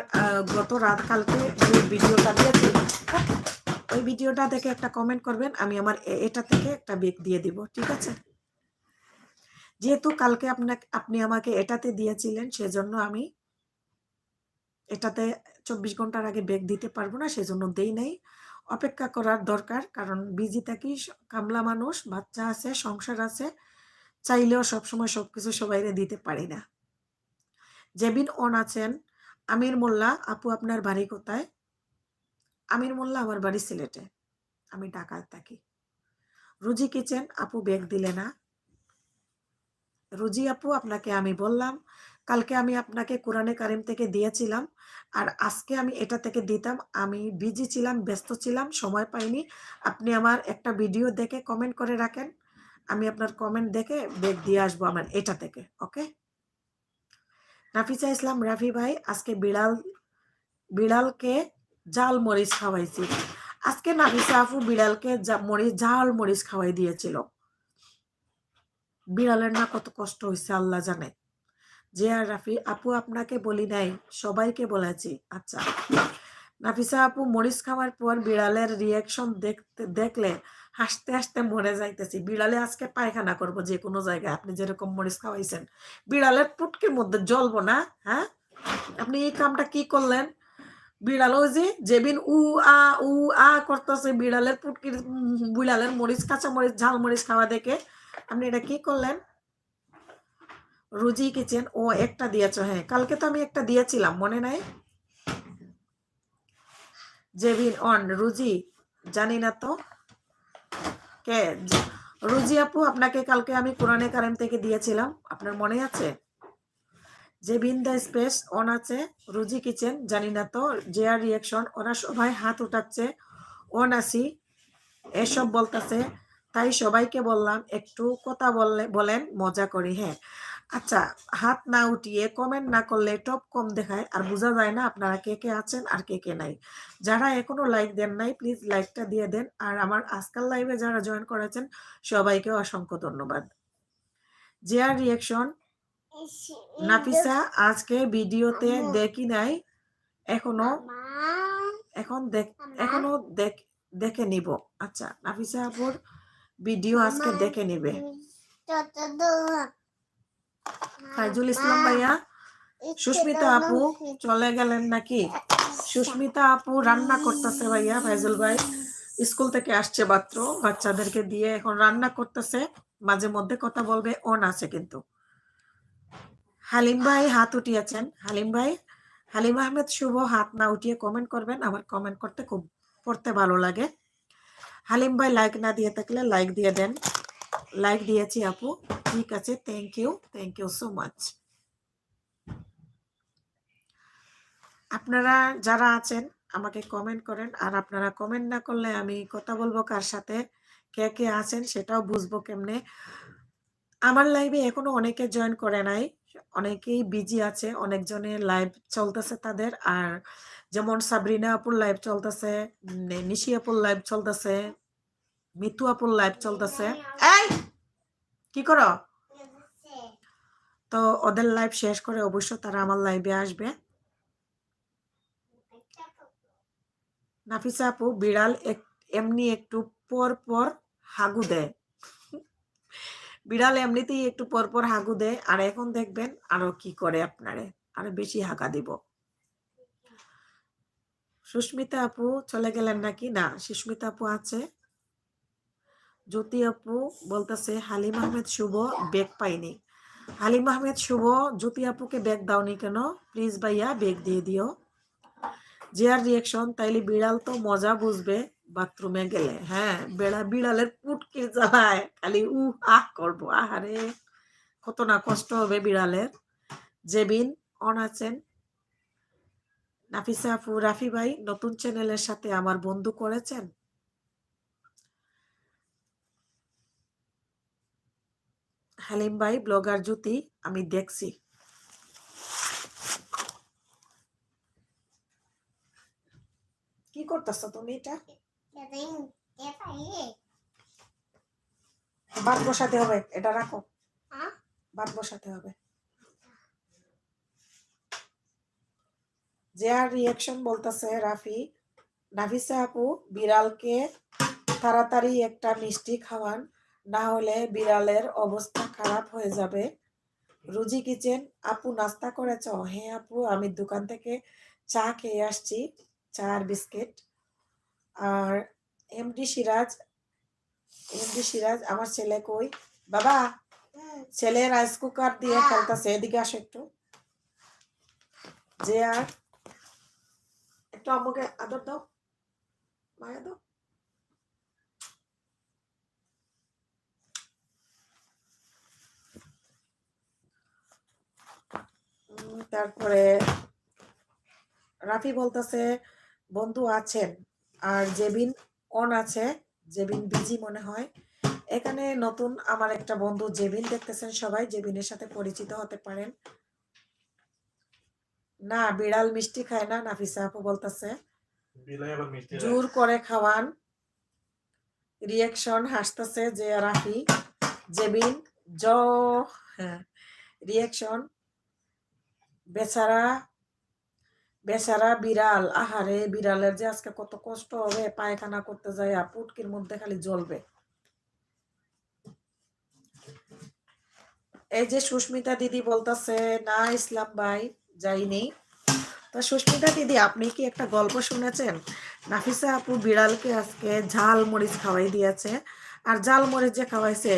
গত রাত কালকে যে ভিডিওটা দিয়েছিলাম, ওই ভিডিওটা দেখে একটা কমেন্ট করবেন, আমি আমার এটা থেকে একটা বেক দিয়ে দিব, ঠিক আছে? যেহেতু কালকে আপনি আমাকে এটাতে দিয়েছিলেন, সেজন্য আমি এটাতে 24 ঘন্টার আগে বেক দিতে পারবো না, সেজন্য দেই নাই। অপেক্ষা করার দরকার, কারণ বিজি থাকি, কামলা মানুষ, বাচ্চা আছে, সংসার আছে, চাইলেও সবসময় সবকিছু সবাইরে দিতে পারি না। জেবিন অন আছেন। আমির মোল্লা আপু, আপনার বাড়ি কোথায়? আমির মোল্লা, আমার বাড়ি সিলেটে, আমি ঢাকায় থাকি। রুজি কিচেন আপু, বেক দিলে না। রুজি আপু, আপনাকে আমি বললাম কালকে আমি আপনাকে কোরআনে কারিম থেকে দিয়েছিলাম, আর আজকে আমি এটা থেকে দিতাম, আমি বিজি ছিলাম, ব্যস্ত ছিলাম, সময় পাইনি। আপনি আমার একটা ভিডিও দেখে কমেন্ট করে রাখেন, আমি আপনার কমেন্ট দেখে বেক দিয়ে আসবো আমার এটা থেকে, ওকে? নাফিসা ইসলাম রাফি ভাই, আজকে বিড়ালকে জাল মরিচ খাওয়াইছি। আজকে নাফিসা আপু বিড়ালকে জাল মরিচ খাওয়াই দিয়েছিল। বিড়ালের না কত কষ্ট হয়েছে আল্লাহ জানে। যে আর রাফি আপু, আপনাকে বলি নাই, সবাইকে বলেছি। আচ্ছা, নাফিসা আপু, মরিচ খাওয়ার পর বিড়ালের রিয়াকশন দেখলে হাসতে হাসতে মরে যাইতেছি। বিড়ালে আজকে পায়খানা করব যে কোনো জায়গায়, আপনি যেরকম মরিচ খাওয়াইছেন। বিড়ালের পুটকির মধ্যে জ্বলবো না? হ্যাঁ, আপনি এই কামটা কি করলেন? বিড়াল ওই যে জেবিন উ আ করতেছে, বিড়ালের মরিচ, কাঁচা মরিচ, ঝাল মরিচ খাওয়া দেখে আপনি এটা কি করলেন? রুজি কিচেন, ও একটা দিয়েছো, হ্যাঁ কালকে তো আমি একটা দিয়েছিলাম, মনে নাই? জেবিন অন, রুজি জানি না তো কে। রুজি আপু, আপনাকে কালকে আমি কোরআনে কারিম থেকে দিয়েছিলাম, আপনার মনে আছে? জেবিন দ্য স্পেস অন আছে। রুজি কিচেন জানি না তো। যে আর রিয়াকশন, ওরা সবাই হাত উঠাচ্ছে, অন আসি এসব বলতেছে, তাই সবাইকে বললাম একটু কথা বলেন, মজা করি। হ্যাঁ, আচ্ছা, হাত না উঠিয়ে কমেন্ট না করলে টপ কম দেখায়, আর বোঝা যায় না আপনারা কে কে আছেন আর কে কে নাই। যারা এখনো লাইক দেন নাই, প্লিজ লাইকটা দিয়ে দেন। আর আমার আজকাল লাইভে যারা জয়েন করেছেন সবাইকে অসংখ্য ধন্যবাদ। যে আর রিয়াকশন, নাফিসা আজকে ভিডিওতে দেখি নাই এখনো, এখনো দেখে নিব। আচ্ছা, নাফিসা আপুর ভিডিও আজকে দেখে নিবে। ফাইজুল ইসলাম ভাইয়া, সুস্মিতা আপু চলে গেলেন নাকি? সুস্মিতা আপু রান্না করতেছে ভাইয়া। ফাইজুল ভাই স্কুল থেকে আসছে মাত্র, বাচ্চাদেরকে দিয়ে এখন রান্না করতেছে, মাঝে মধ্যে কথা বলবে, অন আছে কিন্তু। হালিম ভাই হাত উঠিয়েছেন। হালিম ভাই, হালিম আহমেদ শুভ, হাত না উঠিয়ে কমেন্ট করবেন, আমার কমেন্ট করতে খুব পড়তে ভালো লাগে। হালিম ভাই লাইক না দিয়ে থাকলে লাইক দিয়ে দেন। লাইক দিয়েছি আপু, ঠিক আছে, থ্যাংক ইউ সো মাচ। আপনারা যারা আছেন আমাকে কমেন্ট করেন, আর আপনারা কমেন্ট না করলে আমি কথা বলবো কার সাথে, কে কে আছেন সেটাও বুঝবো কেমনে। আমার লাইভে এখনো অনেকে জয়েন করে নাই, অনেকেই বিজি আছে, অনেকজনের লাইভ চলতেছে তাদের। আর যেমন সাবরিনা আপুর লাইভ চলতেছে, নিশি আপুর লাইভ চলতেছে, মিতু আপুর লাইভ চলতেছে। এই কি করো? তো ওদের লাইভ শেষ করে অবশ্য তারা আমার লাইভে আসবে। নাফিসা আপু, বিড়াল এমনি একটু পর পর হাগু দেয়। বিড়াল এমনিতেই একটু পর পর হাগু দেয়, আর এখন দেখবেন আরো কি করে আপনারে, আরো বেশি হাগা দিব। সুস্মিতা আপু চলে গেলেন নাকি? না, সুস্মিতা আপু আছে। জ্যোতি আপু বলতেছে হালিম আহমেদ শুভ বেগ পাইনি। হালিম আহমেদ শুভ, জ্যোতি আপুকে বেগ দাওনি কেন? প্লিজ ভাইয়া বেগ দিয়ে দিও। জিয়ার রিয়াকশন, তাইলে বিড়াল তো মজা বুঝবে বাথরুমে গেলে। হ্যাঁ, বিড়ালের পুটকি জ্বালায় খালি আহ করবো। আহারে, কত না কষ্ট হবে বিড়ালের। জেবিন অন আছেন। নাফিসা আপু, রাফি ভাই নতুন চ্যানেলের সাথে আমার বন্ধু করেছেন? হালিম ভাই, ব্লগার জ্যোতি, আমি দেখছি। কি করতেছ তুমি? এটা ভাত বসাতে হবে, এটা রাখো, ভাত বসাতে হবে। যার রিয়াকশন বলতেছে রাফি, নাফিসা আপু বিড়ালকে তাড়াতাড়ি একটা মিষ্টি খাওয়ান, না হলে বিড়ালের অবস্থা খারাপ হয়ে যাবে। রুজি কিচেন আপু, নাস্তা করেছ? হ্যাঁ আপু, আমি দোকান থেকে চা খেয়ে আসছি, চা আর বিস্কিট। আর এমডি সিরাজ, আমার ছেলে কই? বাবা, ছেলে রাইস কুকার দিয়ে খেলতেছে, এদিকে আসো একটু। যে আর একটু আম্মুকে আদর দাও, মায়া দাও। তারপরে রাফি বলতেছে বন্ধু আছেন, আর জেবিন অন আছে। জেবিন বিজি মনে হয়। এখানে নতুন আমার একটা বন্ধু জেবিন দেখতেছেন, সবাই জেবিনের সাথে পরিচিত হতে পারেন। না, বিড়াল মিষ্টি খায় না, নাফিসা আপু বলতেছে। জোর করে খাওয়ান। রিয়াকশন হাসতেছে যে রাফি। জেবিন জ, হ্যাঁ রিয়াকশন, বেচারা বেচারা বিড়াল, আহারে বিড়ালের যে আজকে কত কষ্ট হবে, পায়খানা করতে যায় পুটকির মধ্যে খালি জ্বলবে। এই যে সুস্মিতা দিদি বলতেছে না ইসলাম ভাই যাইনি। তা সুস্মিতা দিদি, আপনি কি একটা গল্প শুনেছেন? নাফিসা আপু বিড়ালকে আজকে ঝাল মরিচ খাওয়াই দিয়েছে, আর ঝাল মরিচ যে খাওয়াইছে,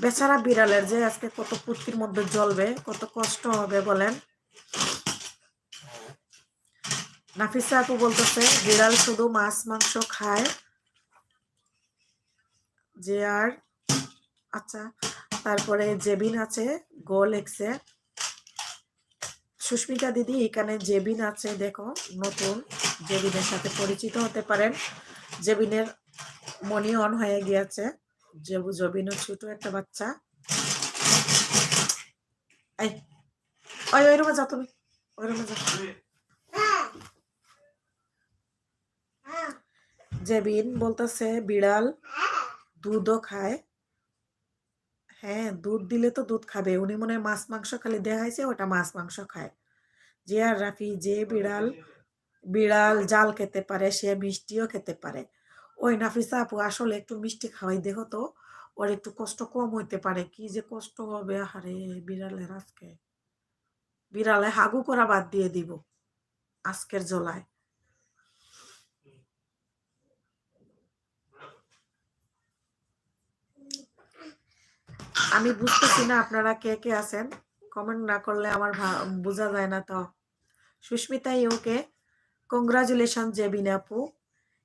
বেচারা বিড়ালের যে আজকে কত পুটকির মধ্যে জ্বলবে, কত কষ্ট হবে বলেন। নাফিসা আপু বলতেছে বিড়াল শুধু মাছ মাংস খায়। যে আর আচ্ছা, তারপরে জেবিন আছে গোল এক্সে। সুস্মিতা দিদি, এখানে জেবিন আছে দেখো, নতুন, জেবিনের সাথে পরিচিত হতে পারেন। জেবিনের মনি অন হয়ে গিয়েছে। জেবিনও ছোট একটা বাচ্চা। এই ওই রুমে যাও তুমি, ওই রুমে যাও। জেবিন বলতেছে বিড়াল দুধও খায়। হ্যাঁ, দুধ দিলে তো দুধ খাবে, উনি মনে হয় মাছ মাংস খালি দেখাইছে, ওটা মাছ মাংস খায়। যে আর রাফি, যে বিড়াল বিড়াল জাল খেতে পারে সে মিষ্টিও খেতে পারে। ওই নাফিসা আপু, আসলে একটু মিষ্টি খাওয়াই দেখো তো, ওর একটু কষ্ট কম হইতে পারে। কি যে কষ্ট হবে, আরে বিড়ালের আজকে, বিড়ালে হাগু করা বাদ দিয়ে দিব আজকের জ্বলায়। আমি বুঝতেছি না আপনারা কে কে আছেন, কমেন্ট না করলে আমার বোঝা যায় না তো। সুস্মিতা ইউকে, কংগ্রাচুলেশন জেবিন আপু।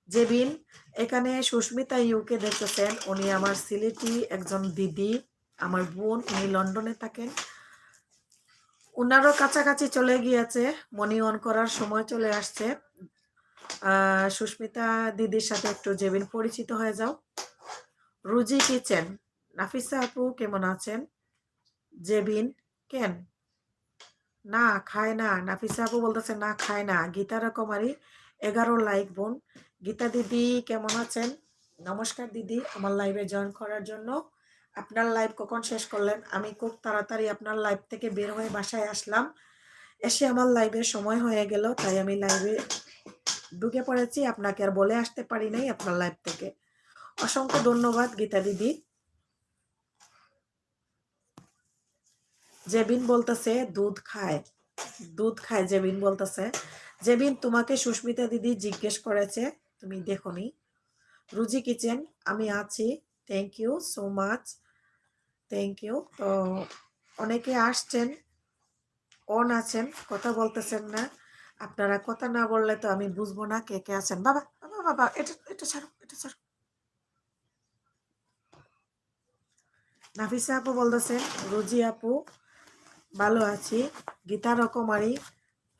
জেবিন, এখানে সুস্মিতা ইউকে দেখতেছেন, উনি আমার সিলেটি একজন দিদি, আমার বোন, উনি লন্ডনে থাকেন। উনারও কাছাকাছি চলে গিয়েছে, মনি অন করার সময় চলে আসছে। সুস্মিতা দিদির সাথে একটু জেবিন পরিচিত হয়ে যাও। রুজি কিচেন, নাফিসা আপু কেমন আছেন? জেবিন কেন না খায় না, নাফিসা আপু বলতেছে না খায় না। গীতা রকমারি 11 লাইক বোন। গীতা দিদি কেমন আছেন? নমস্কার দিদি, আমার লাইভে জয়েন করার জন্য। আপনার লাইভ কখন শেষ করলেন? আমি খুব তাড়াতাড়ি আপনার লাইভ থেকে বের হয়ে বাসায় আসলাম, এসে আমার লাইভের সময় হয়ে গেল, তাই আমি লাইভে ঢুকে পড়েছি। আপনাকে আর বলে আসতে পারি নাই আপনার লাইভ থেকে। অসংখ্য ধন্যবাদ গীতা দিদি। জেবিন বলতেছে দুধ খায়, দুধ খায় জেবিন বলতেছে। জেবিন তোমাকে সুস্মিতা দিদি জিজ্ঞেস করেছে, তুমি দেখোনি। রুজি কিচেন, আমি আছি, thank you so much, thank you. তো অনেকে আসছেন, অন আছেন, কথা বলতেছেন না। আপনারা কথা না বললে তো আমি বুঝবো না কে কে আছেন। বাবা বাবা বাবা, এটা এটা ছাড়ো, এটা ছাড়ো। নাফিসা আপু বলতেছেন রুজি আপু ভালো আছি। গীতা রকমারি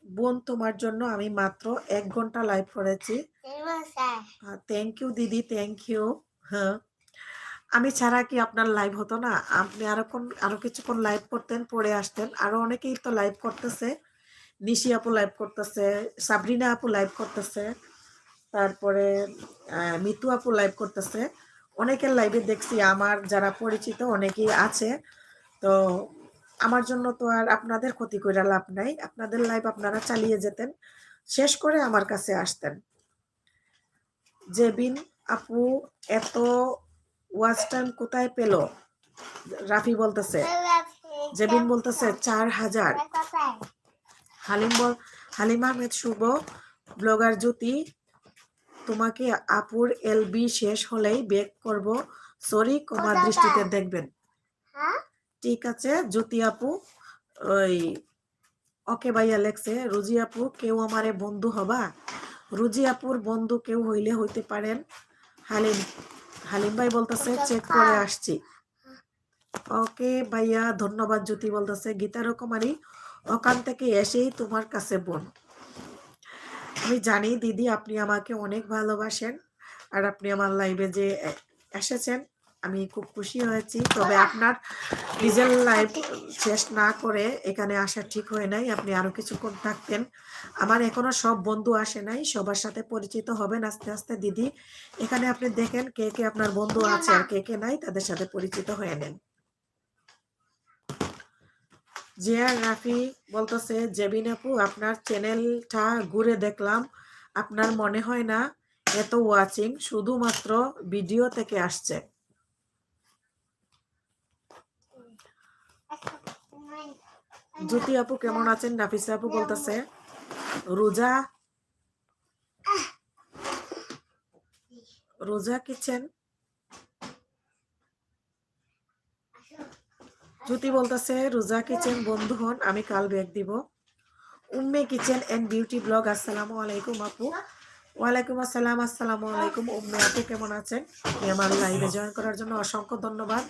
বোন, তোমার জন্য আমি মাত্র 1 ঘন্টা লাইভ করেছি। থ্যাংক ইউ দিদি, থ্যাংক ইউ। হ্যাঁ, আমি ছাড়া কি আপনার লাইভ হতো না? আপনি আরো কিছুক্ষণ লাইভ করতেন, পরে আসতেন। আরো অনেকেই তো লাইভ করতেছে। নিশি আপু লাইভ করতেছে, সাবরিনা আপু লাইভ করতেছে, তারপরে মিতু আপু লাইভ করতেছে। অনেকের লাইভে দেখছি, আমার যারা পরিচিত অনেকেই আছে। তো আমার জন্য তো আর আপনাদের ক্ষতি করে লাভ নাই। আপনাদের লাইভ আপনারা চালিয়ে যেতেন, শেষ করে আমার কাছে আসতেন। জেবিন আপু এত ওয়াচ টাইম কোথায় পেল? রাফি বলতেছে, জেবিন বলতেছে 4000। হালিম আহমেদ শুভ, ব্লগার জ্যোতি, তোমাকে আপুর এলবি শেষ হলেই বেক করব, সরি ক্ষমা দৃষ্টিতে দেখবেন। ঠিক আছে জ্যোতি আপু, ওই ওকে ভাইয়া লেখছে। রুজি আপু কেউ আমারে বন্ধু হবা? রুজি আপুর বন্ধু কেউ হইলে হইতে পারেন। হালিম হালিম ভাই বলতেছে চেক করে আসছি। ওকে ভাইয়া ধন্যবাদ। জ্যোতি বলতেছে গীতা রকমারি ওখান থেকে এসেই তোমার কাছে বোন। আমি জানি দিদি আপনি আমাকে অনেক ভালোবাসেন, আর আপনি আমার লাইভে যে এসেছেন আমি খুব খুশি হয়েছি। তবে আপনার নিজের লাইভ শেষ না করে এখানে আসা ঠিক হয় নাই, আপনি আরো কিছুক্ষণ থাকতেন। আমার এখনো সব বন্ধু আসে নাই, সবার সাথে পরিচিত হবেন আস্তে আস্তে দিদি। এখানে আপনি দেখেন কে কে আপনার বন্ধু আছে আর কে কে নাই, তাদের সাথে পরিচিত হয়ে নেন। জিয়া রাফি বলতেছে জেবিন আপু আপনার চ্যানেলটা ঘুরে দেখলাম, আপনার মনে হয় না এত ওয়াচিং শুধুমাত্র ভিডিও থেকে আসছে। জ্যোতি আপু কেমন আছেন? নাফিসা আপু বলতেছে রোজা রোজা কিচেন। জ্যোতি বলতেছে রোজা কিচেন বন্ধু হন, আমি কাল ব্যাগ দিব। Umme kitchen and beauty blog, আসসালামু আলাইকুম আপু। ওয়ালাইকুম আসসালাম, আসসালামু আলাইকুম। উম্মে আপু কেমন আছেন? আমার লাইভে জয়েন করার জন্য অসংখ্য ধন্যবাদ।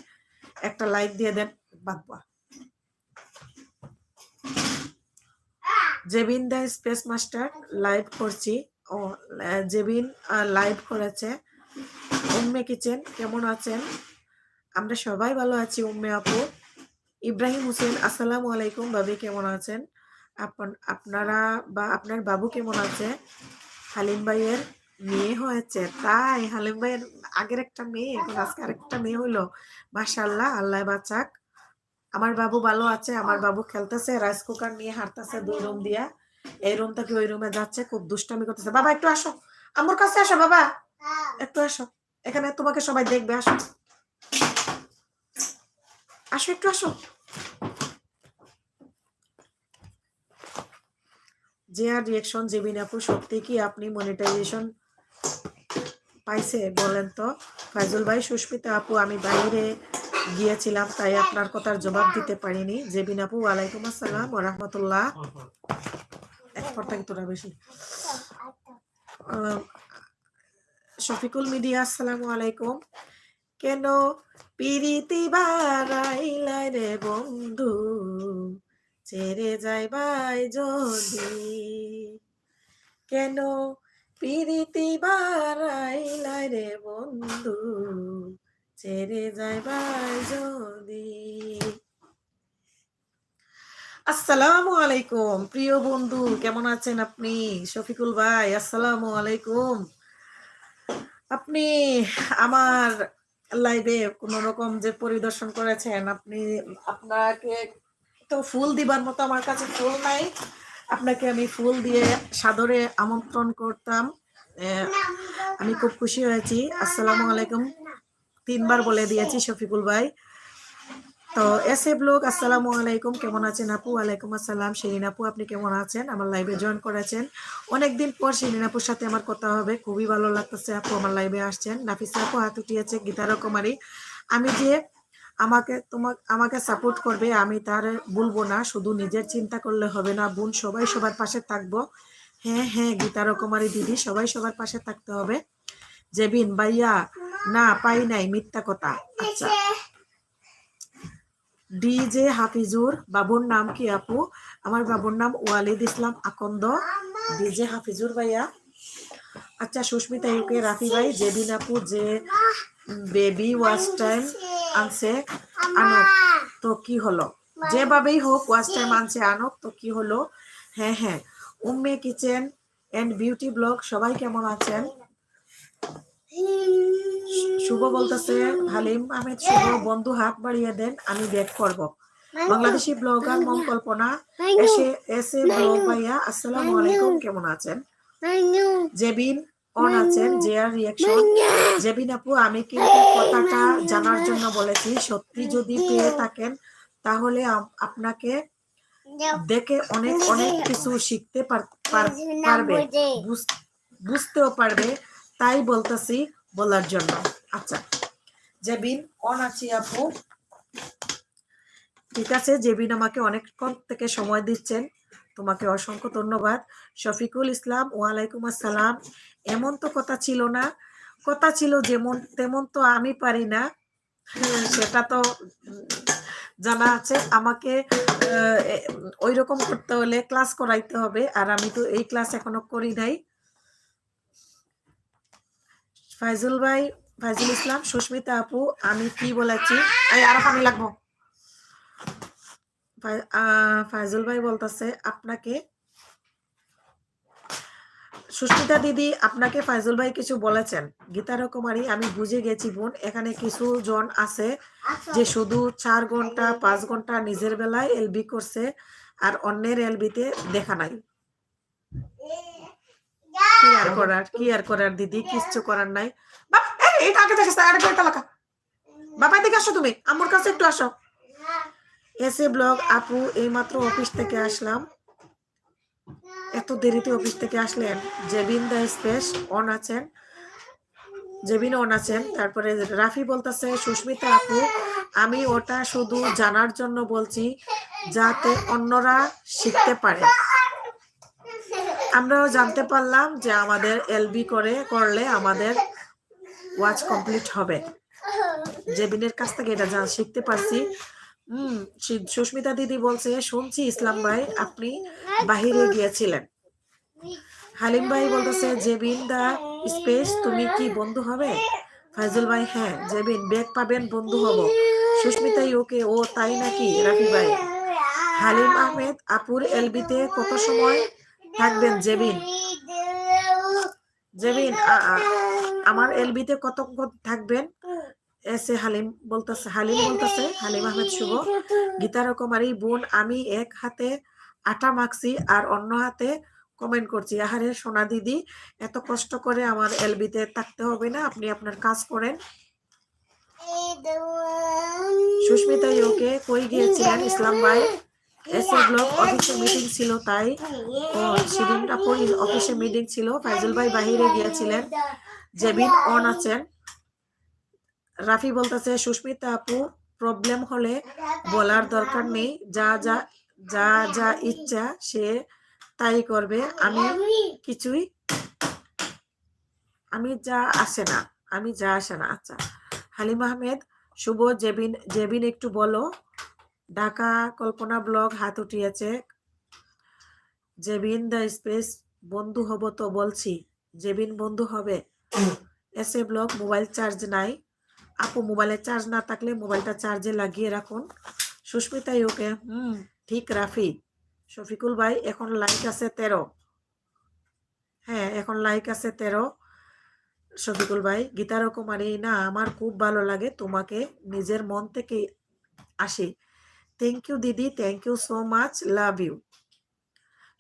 একটা লাইক দিয়ে দেন। বাবা জেবিন দা স্পেস মাস্টার লাইভ করছি। ও জেবিন লাইভ করেছে। উম্মে কিচেন কেমন আছেন? আমরা সবাই ভালো আছি উম্মে আপু। ইব্রাহিম হোসেন আসসালামু আলাইকুম, ভাবি কেমন আছেন? আপনারা বা আপনার বাবু কেমন আছে? হালিম ভাইয়ের মেয়ে হয়েছে, তাই? হালিম ভাইয়ের আগের একটা মেয়ে, এখন আজকে আরেকটা মেয়ে হইলো। মাশাআল্লাহ, আল্লাহ বাঁচাক। আমার বাবু ভালো আছে, আমার বাবু খেলতেছে, রাইস কুকার নিয়ে হাঁটতেছে 2 রুম দিয়া, এই রুম থেকে ওই রুমে যাচ্ছে, খুব দুষ্টামি করতেছে। বাবা একটু আসো, আমার কাছে আসো বাবা, একটু আসো, এখানে তোমাকে সবাই দেখবে, আসো আসো, একটু আসো। যে আর রিয়েকশন জেবিন আপু, সত্যি কি আপনি মনিটাইজেশন পাইছে বলেন তো? ফাইজুল ভাই, সুস্মিতা আপু আমি বাইরে গিয়েছিলাম তাই আপনার কথার জবাব দিতে পারিনি। জেবিন আপু ওয়ালাইকুম আসসালাম ওয়া রাহমাতুল্লাহ। এক ফটা তোরা বেশি। শফিকুল মিডিয়া আসসালামু আলাইকুম। কেন পিরিতি বারাইলাই রে বন্ধু, ছেড়ে যাইবাই যদি, কেন পিরিতি বারাইলাই রে বন্ধু, ছেড়ে যাইবাই যদি। আসসালামু আলাইকুম প্রিয় বন্ধু, কেমন আছেন আপনি? শফিকুল ভাই, আসসালামু আলাইকুম। আপনি আমার লাইভে কোন রকম যে পরিদর্শন করেছেন, আপনাকে তো ফুল দিবার মতো আমার কাছে ফুল নাই। আপনাকে আমি ফুল দিয়ে সাদরে আমন্ত্রণ করতাম। আমি খুব খুশি হয়েছি। আসসালামু আলাইকুম 3বার বলে দিয়েছি শফিকুল ভাই। তো এসে ব্লগ, আসসালামু আলাইকুম, কেমন আছেন আপু? ওয়ালাইকুম আসসালাম। শিরিন আপু, আপনি কেমন আছেন? আমার লাইভে জয়েন করেছেন অনেকদিন পর। শিরিন আপুর সাথে আমার কথা হবে, খুবই ভালো লাগতেছে আপু আমার লাইভে আসছেন। নাফিসা আপু হাত উঠিয়েছে, গীতার কুমারী। আমি যে আমাকে সাপোর্ট করবে আমি তার বলবো না, শুধু নিজের চিন্তা করলে হবে না বোন, সবাই সবার পাশে থাকবো। হ্যাঁ হ্যাঁ গীতার কুমারী দিদি, সবাই সবার পাশে থাকতে হবে। জেবিন ভাইয়া, না পাই নাই, মিথ্যা কথা। আচ্ছা, ডিজে হাফিজুর, বাবুর নাম কি আপু? আমার বাবুর নাম ওয়ালিদ ইসলাম আকন্দ। ডিজে হাফিজুর ভাইয়া। আচ্ছা, সুস্মিতা ইউকে, রাফি ভাই, জেবিন আপু যে বেবি ওয়াচ টাইম আনছে আনুক তো কি হলো? যেভাবেই হোক ওয়াচ টাইম আনছে আনুক তো কি হলো? হ্যাঁ হ্যাঁ। Umme kitchen and beauty blog, সবাই কেমন আছেন? শুভ বলতেছে, হালিম আহমেদ শুভ, বন্ধু হাত বাড়িয়ে দেন, আমি ব্যাক করব। বাংলাদেশি ব্লগার মম কল্পনা, এসে ব্লগ ভাইয়া, আসসালামু আলাইকুম, কেমন আছেন? জেবিন অন আছেন, জেয়ার রিয়াকশন। জেবিন আপু, আমি কিন্তু কথাটা জানার জন্য বলেছি, সত্যি যদি পেয়ে থাকেন তাহলে আপনাকে দেখে অনেক অনেক কিছু শিখতে পারবে, বুঝতেও পারবে, তাই বলতেছি বলার জন্য। আচ্ছা, জেবিন অন আছি আপু, ঠিক আছে। জেবিন আমাকে অনেকক্ষণ থেকে সময় দিচ্ছেন, তোমাকে অসংখ্য ধন্যবাদ। শফিকুল ইসলাম, ওয়ালাইকুম আসসালাম। এমন তো কথা ছিল না, কথা ছিল যেমন তেমন তো আমি পারি না, সেটা তো জানা আছে। আমাকে ওই রকম করতে হলে ক্লাস করাইতে হবে, আর আমি তো এই ক্লাস এখনো করি নাই। ফাইজুল ভাই, ফাইজুল ইসলাম, সুস্মিতা আপু, আমি কি বলেছি? আরো পানি লাগবো। ফাইজুল ভাই বলতেছে আপনাকে, সুস্মিতা দিদি আপনাকে ফাইজুল ভাই কিছু বলেছেন। গীতার কুমারী, আমি বুঝে গেছি বোন, এখানে কিছু জন আছে যে শুধু 4 ঘন্টা 5 ঘন্টা নিজের বেলায় এলবি করছে আর অন্যের এলবিতে দেখা নাই। কি আর করার দিদি, কিচ্ছু করার নাই। বাবা দিকে আসো, তুমি আম্মুর কাছে একটু আসো। এসে ব্লগ আপু, এইমাত্র অফিস থেকে আসলাম। এত দেরিতে অফিস থেকে আসলেন? জেবিন দা স্পেস অন আছেন, জেবিন অন আছেন। তারপরে রাফি বলতেছে, সুস্মিতা আপু, আমি ওটা শুধু জানার জন্য বলছি যাতে অন্যরা শিখতে পারে। আমরাও জানতে পারলাম যে আমাদের এলবি করলে আমাদের ওয়াচ কমপ্লিট হবে। জেবিনের কাছ থেকে এটা শিখতে পারছি। সুস্মিতা দিদি বলছে, শুনছি ইসলাম ভাই আপনি বাহিরে গিয়েছিলেন। হালিম ভাই বলতেছে, জেবিন দা স্পেস, তুমি কি বন্ধু হবে? ফাইজুল ভাই, হ্যাঁ জেবিন ব্যাগ পাবেন, বন্ধু হব। সুস্মিতা ওকে, ও তাই নাকি? রাফি ভাই, হালিম আহমেদ আপুর এলবিতে কত সময় থাকবেন জেবিন? জেবিন আমার এলবিতে কতক্ষণ থাকবেন? এসে হালিম বলতেছে, হালিম আহমেদ শুভ, গীতার কুমারী, বোন আমি এক হাতে আটা মাখছি আর অন্য হাতে কমেন্ট করছি। আহারে সোনা দিদি, এত কষ্ট করে আমার এলবিতে থাকতে হবে না, আপনি আপনার কাজ করেন। সুস্মিতা ওকে, কই গিয়েছিলেন ইসলাম ভাই? এসে ব্লগ অফিসে মিটিং ছিল তাই। ও শিরিন আপুর অফিসে মিটিং ছিল, ফাইজুল ভাই বাহিরে গিয়েছিলেন। জেবিন অন আছেন। রাফি বলতেছে, সুস্মিতা আপু প্রবলেম হলে বলার দরকার নেই, যা যা যা যা ইচ্ছা সে তাই করবে, আমি যা আসে না। আচ্ছা, হালিম আহমেদ শুভ, জেবিন একটু বলো। ঢাকা কল্পনা ব্লগ হাত উঠিয়েছে। জেবিন দা স্পেস, বন্ধু হব তো বলছি। জেবিন বন্ধু হবে। এসে ব্লগ, মোবাইল চার্জ নাই আপু, মোবাইলে চার্জ না থাকলে মোবাইলটা চার্জে লাগিয়ে রাখুন। সুস্মিতা ওকে, ঠিক রাফি। শফিকুল ভাই এখন লাইক আছে 13। হ্যাঁ, এখন লাইক আছে 13। শফিকুল ভাই, গীতার কুমারী, না আমার খুব ভালো লাগে, তোমাকে নিজের মন থেকে আসে। থ্যাংক ইউ দিদি, thank you so much, love you.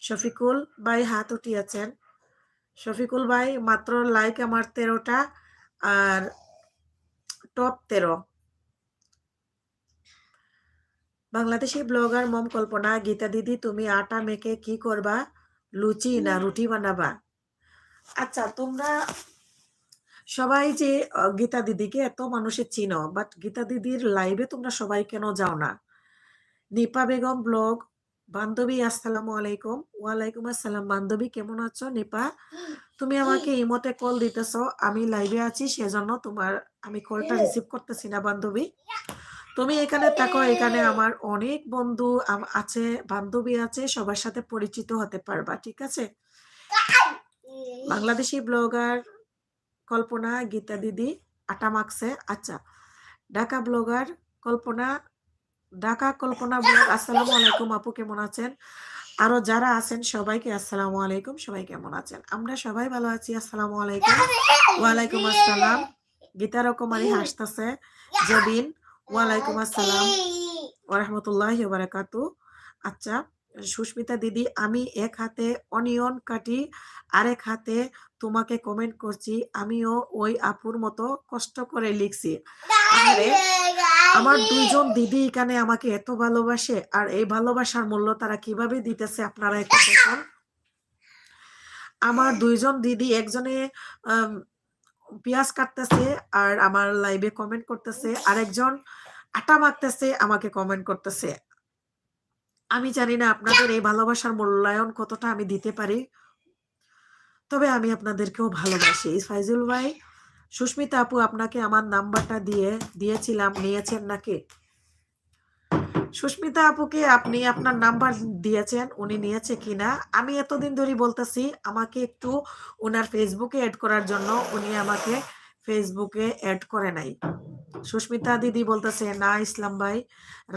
Shafiqul ভাই হাত উঠিয়েছেন। শফিকুল ভাই মাত্র লাইক আমার 13টা আর টপ 13। বাংলাদেশি ব্লগার মম কল্পনা, গীতা দিদি তুমি আটা মেখে কি করবা, লুচি না রুটি বানাবা? আচ্ছা, তোমরা সবাই যে গীতা দিদিকে এত মানুষের চিনো, বাট গীতা দিদির লাইভে তোমরা সবাই কেন যাও না? নিপা বেগম ব্লগ, বান্ধবী আসসালামু আলাইকুম। ওয়ালাইকুম আসসালাম বান্ধবী, কেমন আছো নিপা? তুমি আমাকে ইমোতে কল দিতেছ, আমি লাইভে আছি সেজন্য আমি কলটা রিসিভ করতেছি না বান্ধবী। তুমি এখানে থাকো, এখানে আমার অনেক বন্ধু আছে, বান্ধবী আছে, সবার সাথে পরিচিত হতে পারবা, ঠিক আছে? বাংলাদেশি ব্লগার কল্পনা, গীতা দিদি আটা মাখছে। আচ্ছা, ঢাকা ব্লগার কল্পনা, ঢাকা কল্পনা ব্লগ, আসসালামু আলাইকুম আপু, কেমন আছেন? আরো যারা আছেন সবাইকে আসসালামু আলাইকুম, সবাই কেমন আছেন? আমরা সবাই ভালো আছি, আসসালামু আলাইকুম। ওয়ালাইকুম আসসালাম। গীতা রকমারি হাসতেছে। জবিন, ওয়ালাইকুম আসসালাম ওয়া রাহমাতুল্লাহি ওয়া বারাকাতুহু। আচ্ছা, সুস্মিতা দিদি, আমি এক হাতে অনিয়ন কাটি, আরেক হাতে তোমাকে কমেন্ট করছি, আমিও ওই আপুর মতো কষ্ট করে লিখছি। আরে, আমার দুইজন দিদি এখানে আমাকে এত ভালোবাসে, আর এই ভালোবাসার মূল্য তারা কিভাবে দিতেছে আপনারা একটু দেখুন। আমার দুইজন দিদি, একজনে পেঁয়াজ কাটতেছে আর আমার লাইভে কমেন্ট করতেছে, আরেকজন আটা মাখতেছে আমাকে কমেন্ট করতেছে। আমি জানি না আপনাদের এই ভালোবাসার মূল্যায়ন কতটা আমি দিতে পারি, তবে আমি আপনাদেরকেও ভালোবাসি। ফাইজুল ভাই, সুস্মিতা আপু আপনাকে আমার নাম্বারটা দিয়েছিলাম, নিয়েছেন নাকি? সুস্মিতা আপুকে আপনি আপনার নাম্বার দিয়েছেন, উনি নিয়েছে কিনা? আমি এতদিন ধরে বলতেছি আমাকে একটু ওনার ফেসবুকে অ্যাড করার জন্য, উনি আমাকে ফেসবুকে অ্যাড করে নাই। সুস্মিতা দিদি বলতেছে না ইসলাম ভাই।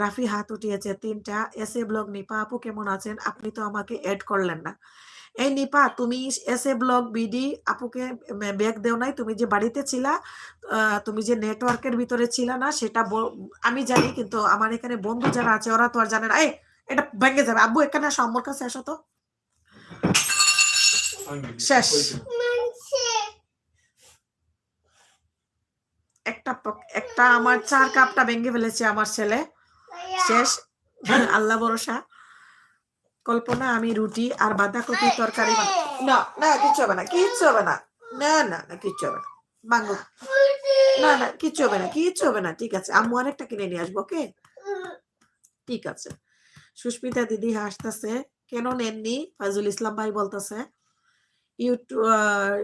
রাফি হাত উঠিয়েছে 3টা। এসে ব্লগ, নিপা আপু কেমন আছেন, আপনি তো আমাকে অ্যাড করলেন না। এই নিপা, তুমি এসে ব্লগ বিডি আপুকে ব্যাগ দেও নাই, তুমি যে বাড়িতে ছিলা, তুমি যে নেটওয়ার্কের ভিতরে ছিলা না সেটা আমি জানি, কিন্তু আমার এখানে বন্ধু যারা আছে ওরা তো আর জানে না। এই, এটা ভেঙে যাবে, আব্বু এখানে আসো, আমার কাছে আসো তো। শেষ। একটা আমার 4 কাপটা ভেঙে ফেলেছে আমার ছেলে। শেষ। আল্লাহ ভরসা। কল্পনা, আমি রুটি আর বাঁধাকপি তরকারি না, না কিচ্ছু হবে না, কিচ্ছু হবে না, না না না কিচ্ছু হবে না, বাঙ্গো, না না কিচ্ছু হবে না, কিচ্ছু হবে না, ঠিক আছে, আম্মু আরেকটা কিনে নিয়ে আসবো, ওকে? ঠিক আছে। সুস্মিতা দিদি হাসতেছে, কেন নেননি? ফাজুল ইসলাম ভাই বলতেছে।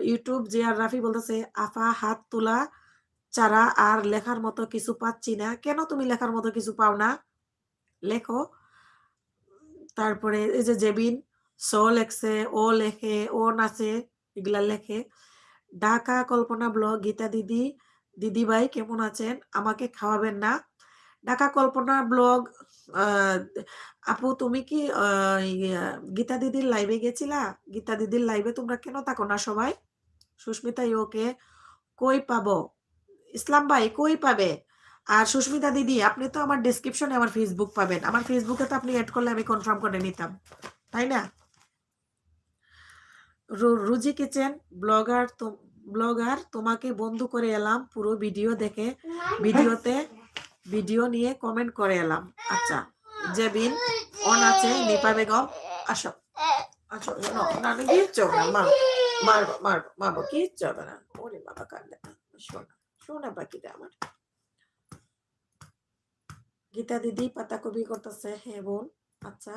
ইউটিউব যে আর রাফি বলতেছে, আফা হাত তোলা চারা আর লেখার মতো কিছু পাচ্ছি না। কেন তুমি লেখার মতো কিছু পাও না? লেখো। তারপরে এই যে জেবিন লেখছে, ও লেখে, ও নাচে, এগুলা লেখে। ঢাকা কল্পনা ব্লগ, গীতা দিদি, দিদি ভাই কেমন আছেন, আমাকে খাওয়াবেন না? ঢাকা কল্পনা ব্লগ, আপু তুমি কি গীতা দিদির লাইভে গেছিলা? গীতা দিদির লাইভে তোমরা কেন থাকো না সবাই? সুস্মিতা ওকে, কই পাবো? ইসলাম ভাই কই পাবে? আর সুস্মিতা দিদি, আপনি তো আমার ডেসক্রিপশনে আমার ফেসবুক পাবেন, আমার ফেসবুকে তো আপনি অ্যাড করলে আমি কনফার্ম করে নিতাম, তাই না? রুজি কিচেন ব্লগার তোমাকে বন্ধু করে এলাম, পুরো ভিডিও দেখে ভিডিও নিয়ে কমেন্ট করে এলাম। আচ্ছা, জেবিন অন আছে, নিপা বেগম আসো, আসো, না কিচ্ছু হবে না, মারবো, কিচ্ছু হবে না। ওরে বাবা, কান্দে না, শোনা পাখিটা আমার। গীতা দিদি পাতাকপি করতেছে, হ্যাঁ বোন। আচ্ছা,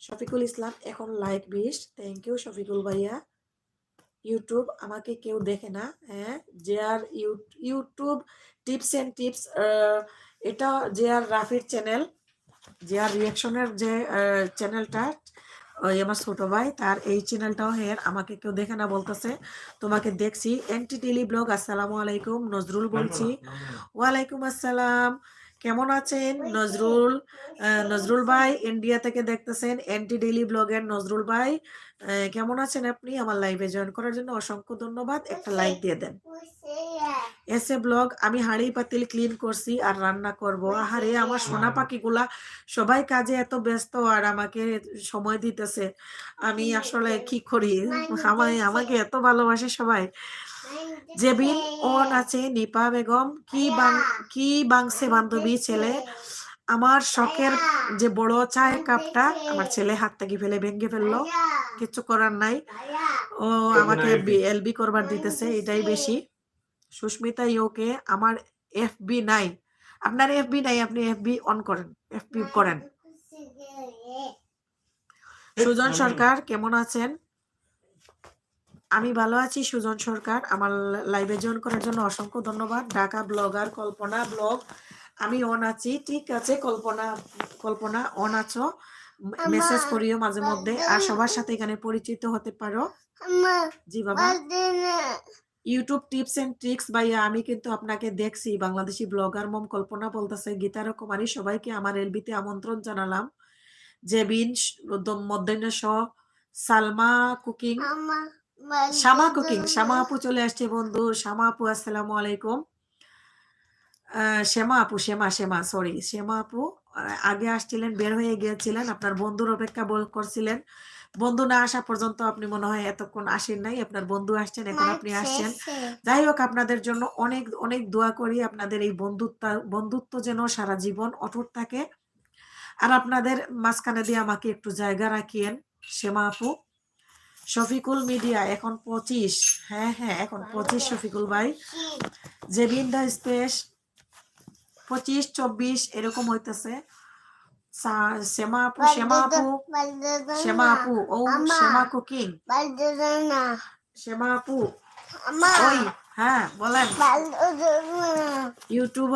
শফিকুল ইসলাম এখন লাইক 20, থ্যাংক ইউ শফিকুল ভাইয়া। ইউটিউব আমাকে কেউ দেখে না, হ্যাঁ, যে আর ইউটিউব টিপস এন্ড টিপস, এটা যে আর রাফির চ্যানেল, যে আর রিয়াকশনের যে চ্যানেলটা, ওই আমার ছোট ভাই, তার এই চ্যানেলটাও হের, আমাকে কেউ দেখে না বলতেছে, তোমাকে দেখছি। এনটি টেলি ব্লগ, আসসালামু আলাইকুম, নজরুল বলছি। ওয়ালাইকুম আসসালাম, কেমন আছেন নজরুল ভাই ইন্ডিয়া থেকে দেখতেছেন এনটি ডেইলি ব্লগের নজরুল ভাই, কেমন আছেন আপনি? আমার লাইভে জয়েন করার জন্য অসংখ্য ধন্যবাদ। একটা লাইক দিয়ে দেন। এসে ব্লগ, আমি হাঁড়ি পাতিল ক্লিন করছি আর রান্না করব। আহারে আমার সোনা পাখিগুলা সবাই কাজে এত ব্যস্ত আর আমাকে সময় দিতেছে। আমি আসলে কি করি, আমাকে এত ভালোবাসে সবাই। জেবিন ওন আছে, নিপা বেগম কি বাংসে বান্ধবী ছেলে। আমার শখের যে বড় চায়ের কাপটা আমার ছেলে হাত থেকে ফেলে ভেঙে ফেললো, কিচ্ছু করার নাই। ও আমাকে এলবি করবার দিতেছে, এটাই বেশি। সুস্মিতা ইউকে, আমার এফবি নাই। আপনার এফবি নাই, আপনি এফবি অন করেন, এফবি করেন। সুজন সরকার কেমন আছেন? আমি ভালো আছি সুজন সরকার। আমার লাইভে জয়েন করার জন্য অসংখ্য ধন্যবাদ। ঢাকা ব্লগার কল্পনা ব্লগ, আমি অন আছি। ঠিক আছে কল্পনা অন আছো, মেসেজ করিও মাঝে মধ্যে, আর সবার সাথে এখানে পরিচিত হতে পারো। জি বাবা। ইউটিউব টিপস এন্ড ট্রিক্স ভাইয়া, আমি কিন্তু আপনাকে দেখছি। বাংলাদেশি ব্লগার মম কল্পনা বলতেছে, গীতার কুমারী সবাইকে আমার এলবিতে আমন্ত্রণ জানালাম। জেবিন মধ্যাহ্ন সালমা কুকিং, শ্যামা আপু চলে আসছে বন্ধু। শ্যামা আপু আসসালামু আলাইকুম। শ্যামা আপু আগে আসছিলেন, বের হয়ে গিয়েছিলেন, আপনার বন্ধুর অপেক্ষা করছিলেন। বন্ধু না আসা পর্যন্ত আপনি মনে হয় এতক্ষণ আসেন নাই। আপনার বন্ধু আসছেন, এখন আপনি আসছেন। যাই হোক, আপনাদের জন্য অনেক অনেক দোয়া করি, আপনাদের এই বন্ধুত্ব যেন সারা জীবন অটুট থাকে। আর আপনাদের মাঝখানে দিয়ে আমাকে একটু জায়গা রাখিয়েন। শ্যামা আপু। শফিকুল মিডিয়া এখন 25, হ্যাঁ এখন 25 শফিকুল ভাই। জেবিন দা স্পেস 25-24 এরকম হইতেছে। শ্যামা আপু ও শ্যামা কুকিং, শ্যামা আপু ওই হ্যাঁ বলেন। ইউটিউব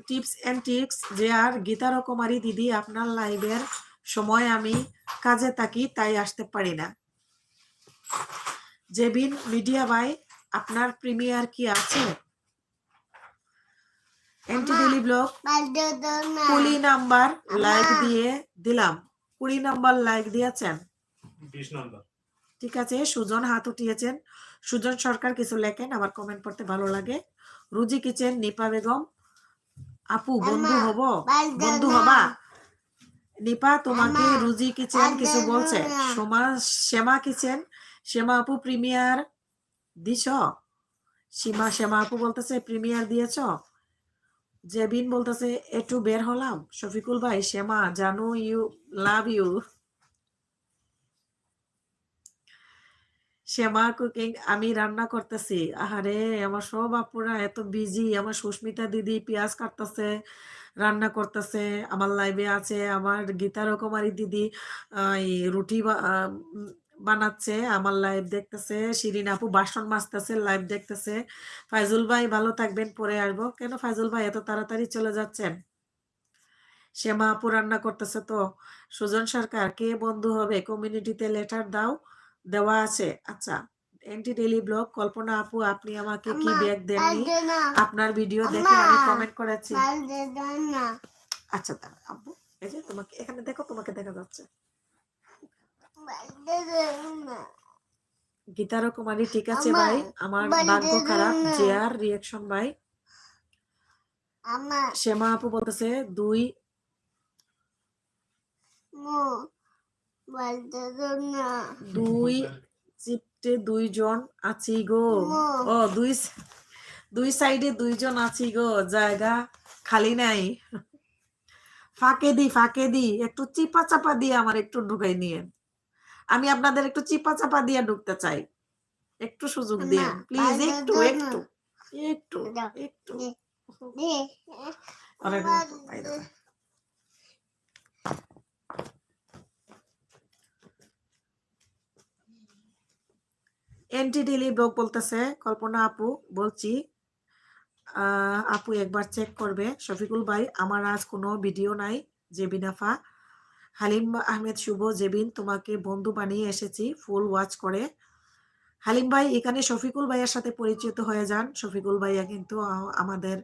টিপস এন্ড ট্রিক্স যে আর গীতা রকমারি দিদি, আপনার লাইভের সময় আমি কাজে থাকি তাই আসতে পারি না। জেবিন মিডিয়া ভাই, আপনার প্রিমিয়ার কি আছে? N T daily blog 20 number like দিয়ে দিলাম। 20 নাম্বার লাইক দিয়েছেন, 20 নাম্বার। ঠিক আছে, সুজন হাত উঠিয়েছেন। সুজন সরকার কিছু লেখেন, আমার কমেন্ট পড়তে ভালো লাগে। রুজি কিচেন, নিপা বেগম আপু বন্ধু হবা। নিপা তোমাকে রুজি কিচেন কিছু বলছে। শ্যামা আপু প্রিমিয়ার দিছ? শ্যামা আপু বলতেছে প্রিমিয়ার দিয়েছ। জেবিন বলতেছে একটু বের হলাম। শফিকুল ভাই, শ্যামা জানো you love you. Shyama cooking, আমি রান্না করতেছি। আহারে আমার সব আপুরা এত বিজি। আমার সুস্মিতা দিদি পেঁয়াজ কাটতেছে, রান্না করতেছে, আমার লাইভে আছে। আমার গীতা রকমারি দিদি রুটি বানাচ্ছে, আমার লাইভ দেখতেছে। শিরিন আপু বাসন মাজতেছে, লাইভ দেখতেছে। ফাইজুল ভাই ভালো থাকবেন, পরে আসবো। কেন ফাইজুল ভাই এত তাড়াতাড়ি চলে যাচ্ছেন? শ্যামা আপু রান্না করতেছে তো। সুজন সরকার, কে বন্ধু হবে কমিউনিটিতে লেটার দাও, দেওয়া আছে। আচ্ছা, এনটি ডেইলি ব্লগ কল্পনা আপু, আপনি আমাকে কি ব্যাগ দেননি? আপনার ভিডিও দেখে আমি কমেন্ট করেছি। আচ্ছা দাঁড়া আব্বু, এই যে তোমাকে এখানে দেখো, তোমাকে দেখা যাচ্ছে। গীতার কুমারী, ঠিক আছে ভাই, আমার ভাগ্য খারাপ। জেআর রিয়াকশন ভাই। শ্যামা আপু বলতেছে 2 জন আছি গো। ও দুই সাইডে 2 জন আছি গো, জায়গা খালি নাই। ফাঁকে দি একটু চিপা চাপা দিয়ে আমার একটু ঢুকাই নিয়ে। আমি আপনাদের একটু চিপা চাপা দিয়ে ঢুকতে চাই, একটু সুযোগ দিন প্লিজ। একটু এনটি ডেইলি ব্লগ বলতেছে কল্পনা আপু, বলছি আপু একবার চেক করবে। শফিকুল ভাই, আমার আজ কোনো ভিডিও নাই। জেবিন আফা। হালিম আহমেদ শুভ, জেবিন তোমাকে বন্ধু বানিয়ে এসেছি, ফুল ওয়াচ করে। হালিম ভাই, এখানে শফিকুল ভাইয়ের সাথে পরিচিত হয়ে যান। শফিকুল ভাইয়া কিন্তু আমাদের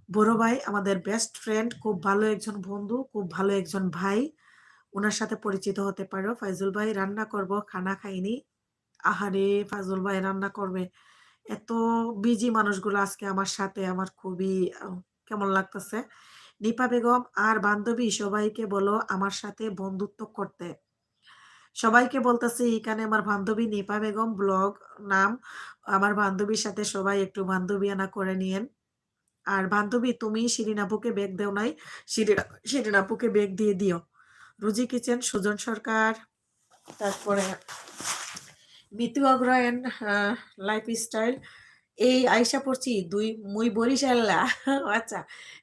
বড় ভাই আমাদের বেস্ট ফ্রেন্ড, খুব ভালো একজন বন্ধু, খুব ভালো একজন ভাই। উনার সাথে পরিচিত হতে পারো। ফাইজুল ভাই রান্না করব, খানা খাইনি। আহারে ফাইজুল ভাই রান্না করবে। এত বিজি মানুষগুলো আজকে আমার সাথে, আমার খুবই কেমন লাগতেছে। নিপা বেগম আর বান্ধবী সবাইকে বলো আমার সাথে বন্ধুত্ব করতে। সবাইকে বলতেছি এখানে আমার বান্ধবী নিপা বেগম ব্লগ নাম। আমার বান্ধবীর সাথে সবাই একটু বান্ধবীয়ানা করে নিয়েন। আর বান্ধবী তুমি শিরিন আপুকে ব্যাগ দেও নাই, শিরিন আপুকে ব্যাগ দিয়ে দিও। রুজি কিচেন, সুজন সরকার, তারপরে মিতু অগ্রয়ন, লাইফস্টাইল, এই আইসা পড়ছি মুই বরিশাল্লা। আচ্ছা,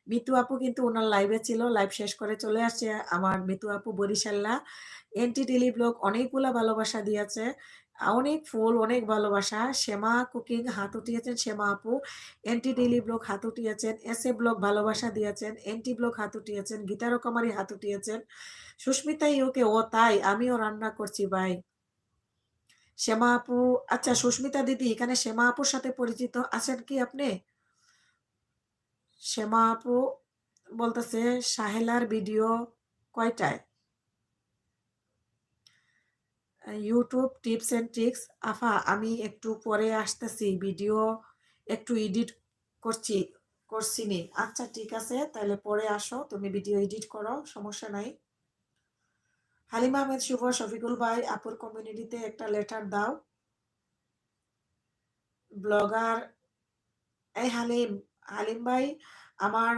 মিতু আপু কিন্তু ওনার লাইভে ছিল, লাইভ শেষ করে চলে আসছে। আমার মিতু আপু বরিশাল্লা। এনটি টেলি ব্লগ অনেকগুলা ভালোবাসা দিয়েছে, অনেক ফুল, অনেক ভালোবাসা। শ্যামা কুকিং হাত উঠিয়েছেন শ্যামা আপু। এনটি টেলি ব্লগ হাত উঠিয়েছেন, এস এ ব্লগ ভালোবাসা দিয়েছেন, এনটি ব্লগ হাত উঠিয়েছেন, গীতারো কুমারী হাত উঠিয়েছেন, সুস্মিতা ইউকে, ও তাই আমিও রান্না করছি ভাই। শ্যামা আপু, আচ্ছা সুস্মিতা দিদি, এখানে শ্যামা আপুর সাথে পরিচিত আছেন কি আপনি? শ্যামা আপু বলতেছে সাহেলার ভিডিও কয়টায়? YouTube tips and tricks. আফা আমি একটু পরে আসতেছি, ভিডিও একটু এডিট করছি করছিনি। আচ্ছা ঠিক আছে, তাহলে পরে আসো, তুমি ভিডিও এডিট করো, সমস্যা নাই। হালিমা আহমেদ শুভ, শফিকুল ভাই আপুর কমিউনিটিতে একটা লেটার দাও। ব্লগার, এই হালিম, হালিম ভাই, আমার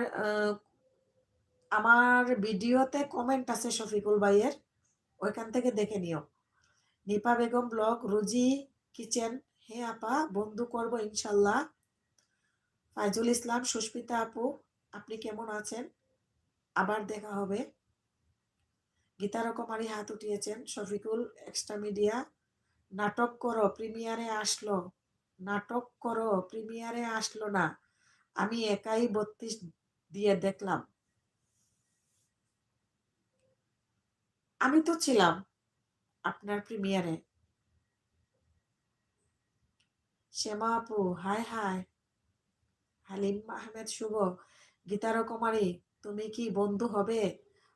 আমার ভিডিওতে কমেন্ট আছে শফিকুল ভাইয়ের, ওইখান থেকে দেখে নিও। নিপা বেগম ব্লগ, রুজি কিচেন, হে আপা বন্ধু করব ইনশাল্লাহ। ফাইজুল ইসলাম, সুস্মিতা আপু আপনি কেমন আছেন? আবার দেখা হবে। গীতা রকমারি হাত উঠিয়েছেন। শফিকুল এক্সট্রা মিডিয়া, নাটক করো প্রিমিয়ারে আসলো, নাটক করো প্রিমিয়ারে আসলো না, আমি একাই 32 দিয়ে দেখলাম। আমি তো ছিলাম আপনার প্রিমিয়ারে। শ্যামা আপু হাই হাই। হালিম আহমেদ শুভ, গীতার কুমারী তুমি কি বন্ধু হবে?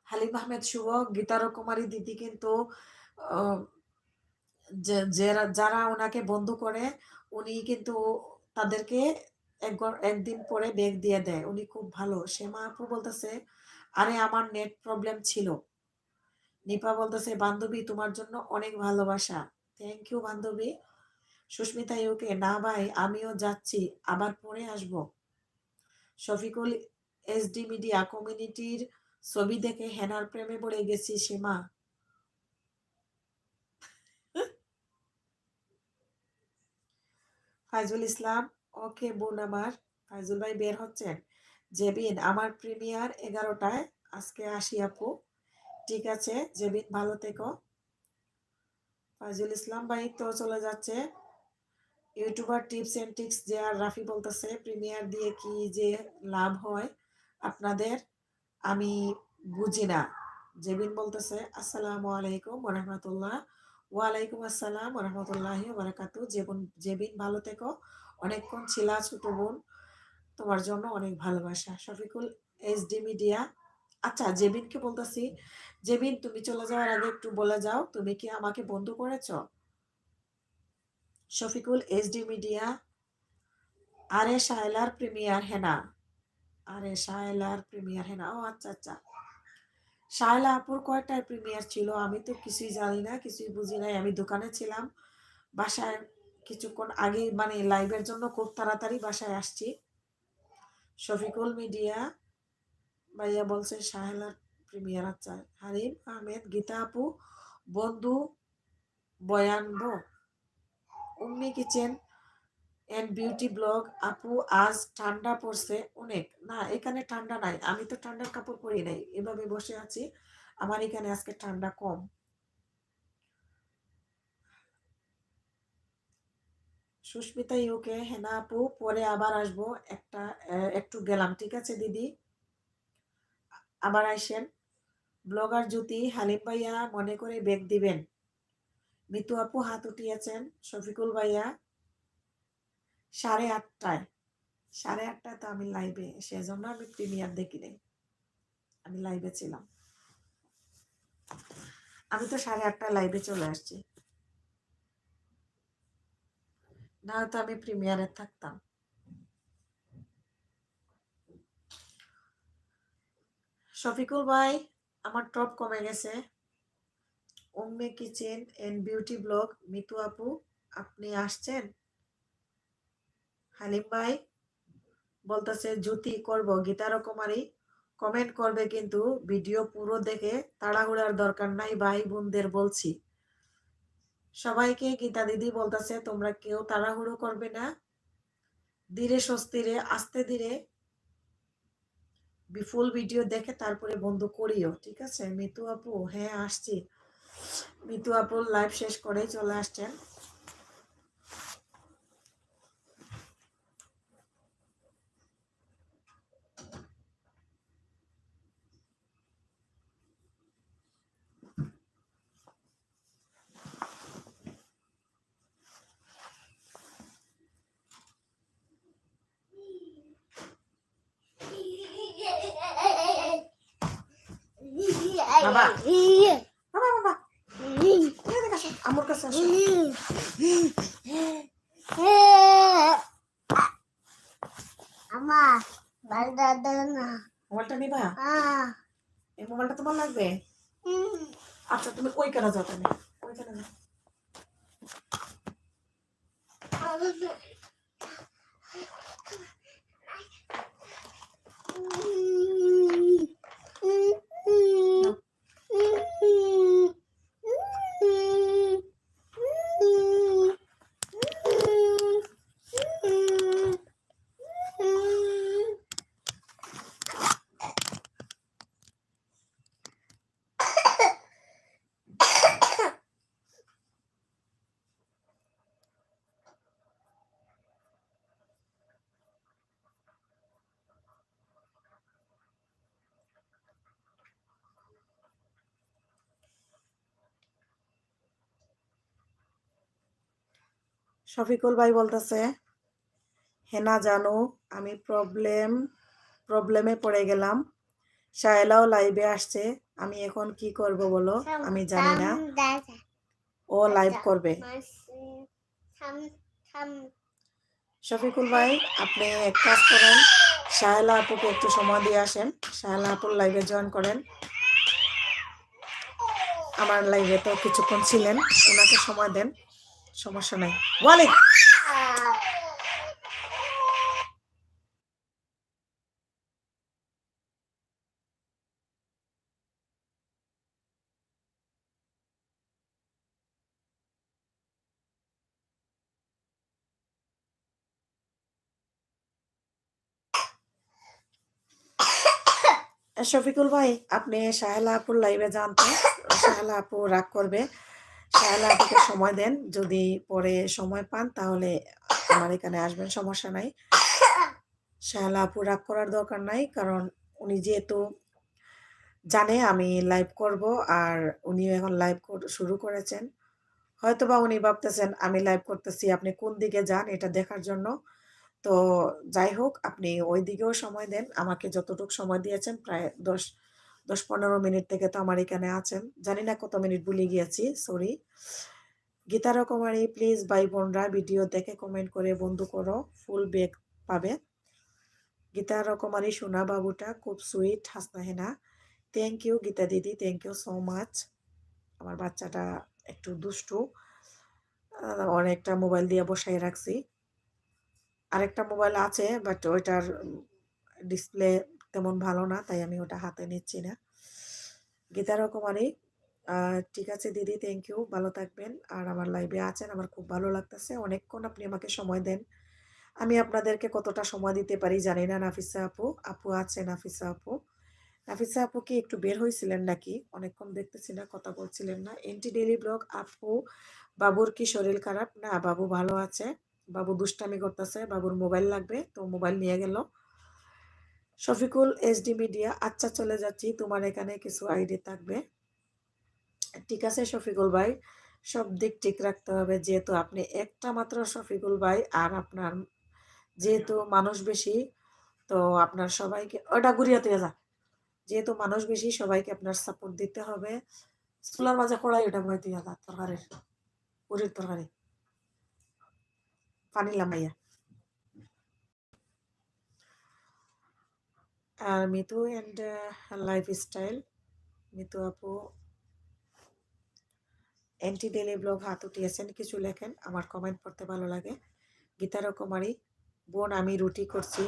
হালিম আহমেদ শুভ, গীতার কুমারী দিদি কিন্তু আহ, যারা ওনাকে বন্ধু করে উনি কিন্তু তাদেরকে একদিন পরে ব্যাগ দিয়ে দেয়, উনি খুব ভালো। শ্যামা আপু বলতেছে আরে আমার নেট প্রবলেম ছিল। নিপা বলতেছে বান্ধবী তোমার জন্য অনেক ভালোবাসা। থ্যাংক ইউ বান্ধবী। সুস্মিতা ইউকে, না ভাই আমিও যাচ্ছি, আবার পরে আসবো। শফিকুল এসডি মিডিয়া, কমিউনিটির ছবি দেখে হেনার প্রেমে পড়ে গেছি সীমা। ফাইজুল ইসলাম, ওকে বোন আমার। ফাইজুল ভাই বের হচ্ছেন। জেবিন, আমার প্রিমিয়ার 11টায়, আজকে আসি আপু। ঠিক আছে জেবিন, ভালো থেকো। ফাইজুল ইসলাম ভাই তো চলে যাচ্ছে। ইউটিউবার টিপস এন্ড ট্রিক্স যে আর রাফি বলতেছে প্রিমিয়ার দিয়ে কি যে লাভ হয় আপনাদের, আমি বুঝি না। জেবিন বলতেছে আসসালামু আলাইকুম ওরহমতুল্লাহ। ওয়ালাইকুম আসসালাম ওরহমতুল্লাহি বারাকাতু। জেবিন ভালো থেকো, অনেকক্ষণ ছিলা ছোট বোন, তোমার জন্য অনেক ভালোবাসা। শফিকুল এইচডি মিডিয়া, আচ্ছা জেবিনকে বলতেছি, জেবিন তুমি চলে যাওয়ার আগে একটু বলে যাও তুমি কি আমাকে বন্ধু করেছো? শফিকুল এইচডি মিডিয়া, আরে শায়লার প্রিমিয়ার হেনা, আরে শায়লার প্রিমিয়ার হেনা, ও আচ্ছা আচ্ছা। শায়লা আপুর কয়টায় প্রিমিয়ার ছিল? আমি তো কিছুই জানি না, কিছুই বুঝি নাই, আমি দোকানে ছিলাম। বাসায় কিছুক্ষণ আগে, মানে লাইভের জন্য খুব তাড়াতাড়ি বাসায় আসছি। শফিকুল মিডিয়া ভাইয়া বলছে শাহেলার প্রিমিয়ার, আচ্ছা। হারিম আহমেদ, গীতা আপু বন্ধু বয়ানবো। উম্মি কিচেন এন্ড বিউটি ব্লগ, আপু আজ ঠান্ডা পড়ছে অনেক। না এখানে ঠান্ডা নাই, আমি তো ঠান্ডার কাপড় পরি নাই, এভাবে বসে আছি, আমার এখানে আজকে ঠান্ডা কম। সুস্মিতা ইউকে, হেনা আপু পরে আবার আসবো, একটু গেলাম, ঠিক আছে দিদি, আবার আইসেন। ব্লগার জ্যোতি, হালিম ভাইয়া মনে করে ব্যাগ দিবেন। মিতু আপু হাত উঠিয়েছেন। শফিকুল ভাইয়া 8:30, 8:30 তো আমি লাইভে, সেজন্য আমি প্রিমিয়ার দেখি নাই, আমি লাইভে ছিলাম। আমি তো 8:30 লাইভে চলে আসছি, না তো আমি প্রিমিয়ারে থাকতাম। শফিকুল ভাই, আমার টপ কমে গেছে। Umme kitchen and beauty blog, Mitu আপু আপনি আসছেন? হালিম ভাই বলতেছে জ্যোতি করব গীতার কুমারী, কমেন্ট করবে কিন্তু ভিডিও পুরো দেখে তাড়াহুড়ার দরকার নাই ভাই বোনদের বলছি। সবাইকে গীতা দিদি বলতেছে তোমরা কেউ তাড়াহুড়ো করবে না, ধীরে স্বস্তিরে আস্তে ধীরে ফুল ভিডিও দেখে তারপরে বন্ধ করিও, ঠিক আছে? মিতু আপু হ্যাঁ আসছি। মিতু আপু লাইভ শেষ করেই চলে আসছেন। বাবা বাবা বাবা আমার কাছে আসো। মোবাইলটা নিবা? এই মোবাইলটা তোমার লাগবে? আচ্ছা তুমি ওইখানে যাও, তাহলে ওইখানে যাও। শফিকুল ভাই বলতেছে হেনা জানো আমি প্রবলেমে পড়ে গেলাম, শায়লাও লাইভে আসছে, আমি এখন কি করব বলো? আমি জানি না, ও লাইভ করবে। শফিকুল ভাই আপনি এক কাজ করেন, শায়লা আপুকে একটু সময় দিয়ে আসেন, শায়লা আপুর লাইভে জয়েন করেন। আমার লাইভে তো কিছুক্ষণ ছিলেন, ওনাকে সময় দেন, সমস্যা নাই। বলে শফিকুল ভাই আপনি শাহেলা আপুর লাইভে যান তো, শাহেলা আপু রাগ করবে, শাহেলা আপুকে সময় দেন, যদি পরে সময় পান তাহলে আমার এখানে আসবেন, সমস্যা নাই। শাহেলা আপু রাগ করার দরকার নাই, কারণ উনি যেহেতু জানে আমি লাইভ করব, আর উনিও এখন লাইভ শুরু করেছেন, হয়তোবা উনি ভাবতেছেন আমি লাইভ করতেছি আপনি কোন দিকে যান এটা দেখার জন্য। তো যাই হোক আপনি ওই দিকেও সময় দেন, আমাকে যতটুকু সময় দিয়েছেন প্রায় 10-15 মিনিট থেকে তো আমার এখানে আছেন, জানি না কত মিনিট ভুলে গিয়েছি, সরি। গীতার কুমারী প্লিজ ভাই বোনরা ভিডিও দেখে কমেন্ট করে বন্ধু করো, ফুল ব্যাগ পাবে। গীতার কুমারী সোনা বাবুটা খুব sweet, Hasna Hena, thank you Gita দিদি, থ্যাংক ইউ সো মাচ। আমার বাচ্চাটা একটু দুষ্টু, অনেকটা মোবাইল দিয়ে বসাই রাখছি, আরেকটা মোবাইল আছে বাট ওইটার ডিসপ্লে তেমন ভালো না, তাই আমি ওটা হাতে নিচ্ছি না। গীতার কুমারী ঠিক আছে দিদি, থ্যাংক ইউ, ভালো থাকবেন। আর আমার লাইভে আছেন, আমার খুব ভালো লাগতেছে, অনেকক্ষণ আপনি আমাকে সময় দেন, আমি আপনাদেরকে কতটা সময় দিতে পারি জানি না। নাফিসা আপু, আপু আছে নাফিসা আপু, নাফিসা আপু কি একটু বের হয়েছিলেন নাকি? অনেকক্ষণ দেখতেছি না, কথা বলছিলেন না। এনটি ডেইলি ব্লগ আপু, বাবুর কি শরীর খারাপ? না বাবু ভালো আছে, বাবু দুষ্টামি করতেছে, বাবুর মোবাইল লাগবে তো মোবাইল নিয়ে গেল। শফিকুল এইচডি মিডিয়া, আচ্ছা চলে যাচ্ছি, তোমার এখানে কিছু আইডি থাকবে, ঠিক আছে শফিকুল ভাই, সব দিক ঠিক রাখতে হবে, যেহেতু আপনি একটা মাত্র শফিকুল ভাই, আর আপনার যেহেতু মানুষ বেশি, তো আপনার সবাইকে ওটা ঘুরিয়ে তুই যা, যেহেতু মানুষ বেশি সবাইকে আপনার সাপোর্ট দিতে হবে। চুলার মাঝে কড়াই ওটা বই তুই যা, তরকারির পুরীর তরকারি পানি লামাইয়া। আর মিতু অ্যান্ড লাইফস্টাইল, মিতু আপু অ্যান্টি ডেলি ব্লগ হাত উঠিয়েছেন, কিছু লেখেন, আমার কমেন্ট পড়তে ভালো লাগে। গীতার কুমারী বোন, আমি রুটি করছি।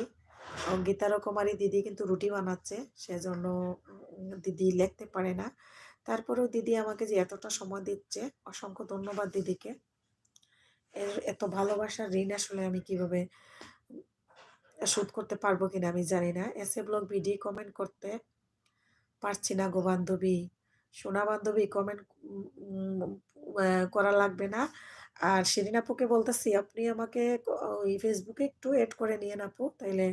গীতার কুমারী দিদি কিন্তু রুটি বানাচ্ছে, সেজন্য দিদি লিখতে পারে না। তারপরেও দিদি আমাকে যে এতটা সময় দিচ্ছে, অসংখ্য ধন্যবাদ দিদিকে। এত ভালোবাসার ঋণ আসলে আমি কিভাবে শোধ করতে পারবো কিনা আমি জানি না। এসে ব্লগ ভিডিও কমেন্ট করতে পারছি না গো বান্ধবী, সোনা বান্ধবী, কমেন্ট করা লাগবে না। আর শিরিন আপুকে বলতেছি, আপনি আমাকে ওই ফেসবুকে একটু এড করে নিয়েন আপু, তাইলে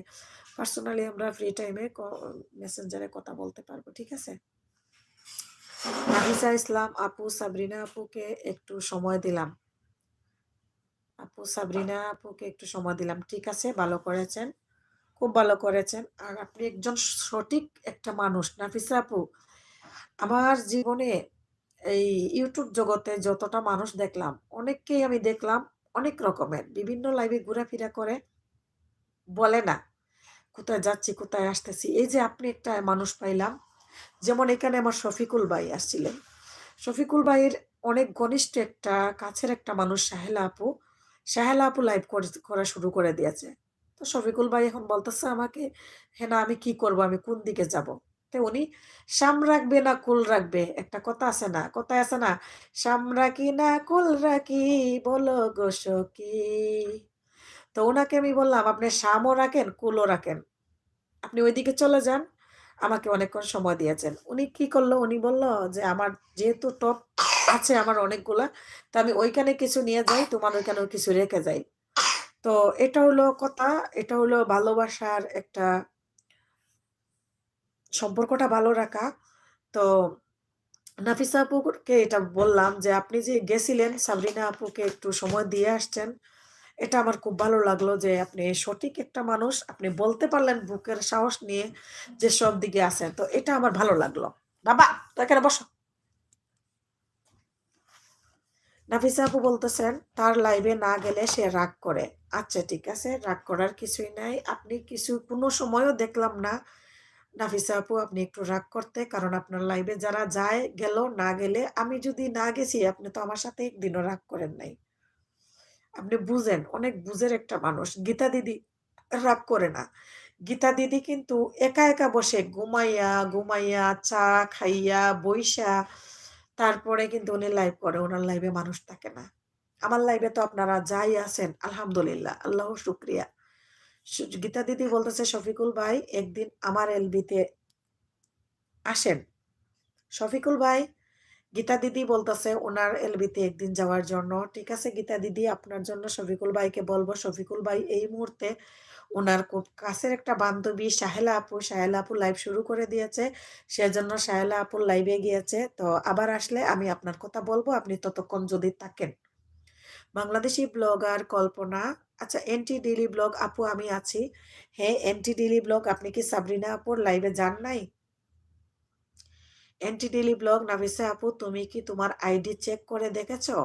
পার্সোনালি আমরা ফ্রি টাইমে মেসেঞ্জারে কথা বলতে পারবো, ঠিক আছে? নাফিসা ইসলাম আপু, সাবরিনা আপুকে একটু সময় দিলাম, আপু সাবরিনা আপুকে একটু সময় দিলাম, ঠিক আছে, ভালো করেছেন, খুব ভালো করেছেন। আর আপনি একজন সঠিক একটা মানুষ নাফিসা আপু। আমার জীবনে এই ইউটিউব জগতে যতটা মানুষ দেখলাম, অনেককেই আমি দেখলাম অনেক রকমের বিভিন্ন লাইভে ঘোরাফেরা করে, বলে না কোথায় যাচ্ছি কোথায় আসতেছি। এই যে আপনি একটা মানুষ পাইলাম, যেমন এখানে আমার শফিকুল ভাই আসছিলেন, শফিকুল ভাইয়ের অনেক ঘনিষ্ঠ একটা কাছের একটা মানুষ সাহেলা আপু, সাহেলা আপু লাইভ করা শুরু করে দিয়েছে। তো শফিকুল ভাই এখন বলতেছে আমাকে, হেনা আমি কি করব, আমি কোন দিকে যাব? তো উনি সাম রাখবে না কুল রাখবে, একটা কথা আছে না, কথায় আছে না, সাম রাখি না কুল রাখি, বলো গো সখী। তো ওনাকে আমি বললাম, আপনি সামও রাখেন কুলও রাখেন, আপনি ওইদিকে চলে যান। আমাকে অনেকক্ষণ সময় দিয়েছেন। উনি কি করলো, উনি বলল যে আমার যেহেতু টপ আছে আমার অনেকগুলা, তো আমি ওইখানে কিছু নিয়ে যাই, তোমার ওইখানেও কিছু রেখে যাই। তো এটা হলো কথা, এটা হলো ভালোবাসার একটা সম্পর্কটা ভালো রাখা। তো নাফিসা আপুকে এটা বললাম যে আপনি যে গেছিলেন সাবরিনা আপুকে একটু সময় দিয়ে আসছেন, এটা আমার খুব ভালো লাগলো যে আপনি সঠিক একটা মানুষ, আপনি বলতে পারলেন বুকের সাহস নিয়ে যে সব দিকে আছেন, তো এটা আমার ভালো লাগলো। বাবা তো এখানে বসো। নাফিসা আপু বলতেছেন তার লাইভে না গেলে সে রাগ করে। আচ্ছা ঠিক আছে, রাগ করার কিছুই নাই, আপনি কিছু কোনো সময়ও দেখলাম না নাফিসা আপু আপনি একটু রাগ করতে, কারণ আপনার লাইভে যারা যায় গেল, না গেলে আমি যদি না গেছি আপনি তো আমার সাথে একদিনও রাগ করেন নাই। আপনি বুঝেন, অনেক বুঝের একটা মানুষ। গীতা দিদি রাগ করে না, গীতা দিদি কিন্তু একা একা বসে ঘুমাইয়া ঘুমাইয়া চা খাইয়া বইসা তারপরে কিন্তু উনি লাইভ করে, ওনার লাইভে মানুষ থাকে না। আমার লাইভে তো আপনারা যাই আছেন আলহামদুলিল্লাহ, আল্লাহ শুক্রিয়া। গীতা দিদি বলতেছে শফিকুল ভাই একদিন আমার এলবিতে আসেন। শফিকুল ভাই, গীতা দিদি বলতেছে ওনার এলবিতে একদিন যাওয়ার জন্য, ঠিক আছে গীতা দিদি, আপনার জন্য শফিকুল ভাইকে বলবো। শফিকুল ভাই এই মুহূর্তে ওনার খুব কাছের একটা বান্ধবী সাহেলা আপু, সাহেলা আপু লাইভ শুরু করে দিয়েছে, সেজন্য সাহেলা আপুর লাইভে গিয়েছে। তো আবার আসলে আমি আপনার কথা বলবো, আপনি ততক্ষণ যদি থাকেন। বাংলাদেশি ব্লগার কল্পনা, আচ্ছা এনটি ডেইলি ব্লগ আপু আমি আছি। হ্যাঁ এনটি ডেইলি ব্লগ, আপনি কি সাবরিনা আপুর লাইভে যান নাই? এনটি ডেইলি ব্লগ নাফিসা আপু, তুমি কি তোমার আইডি চেক করে দেখেছো?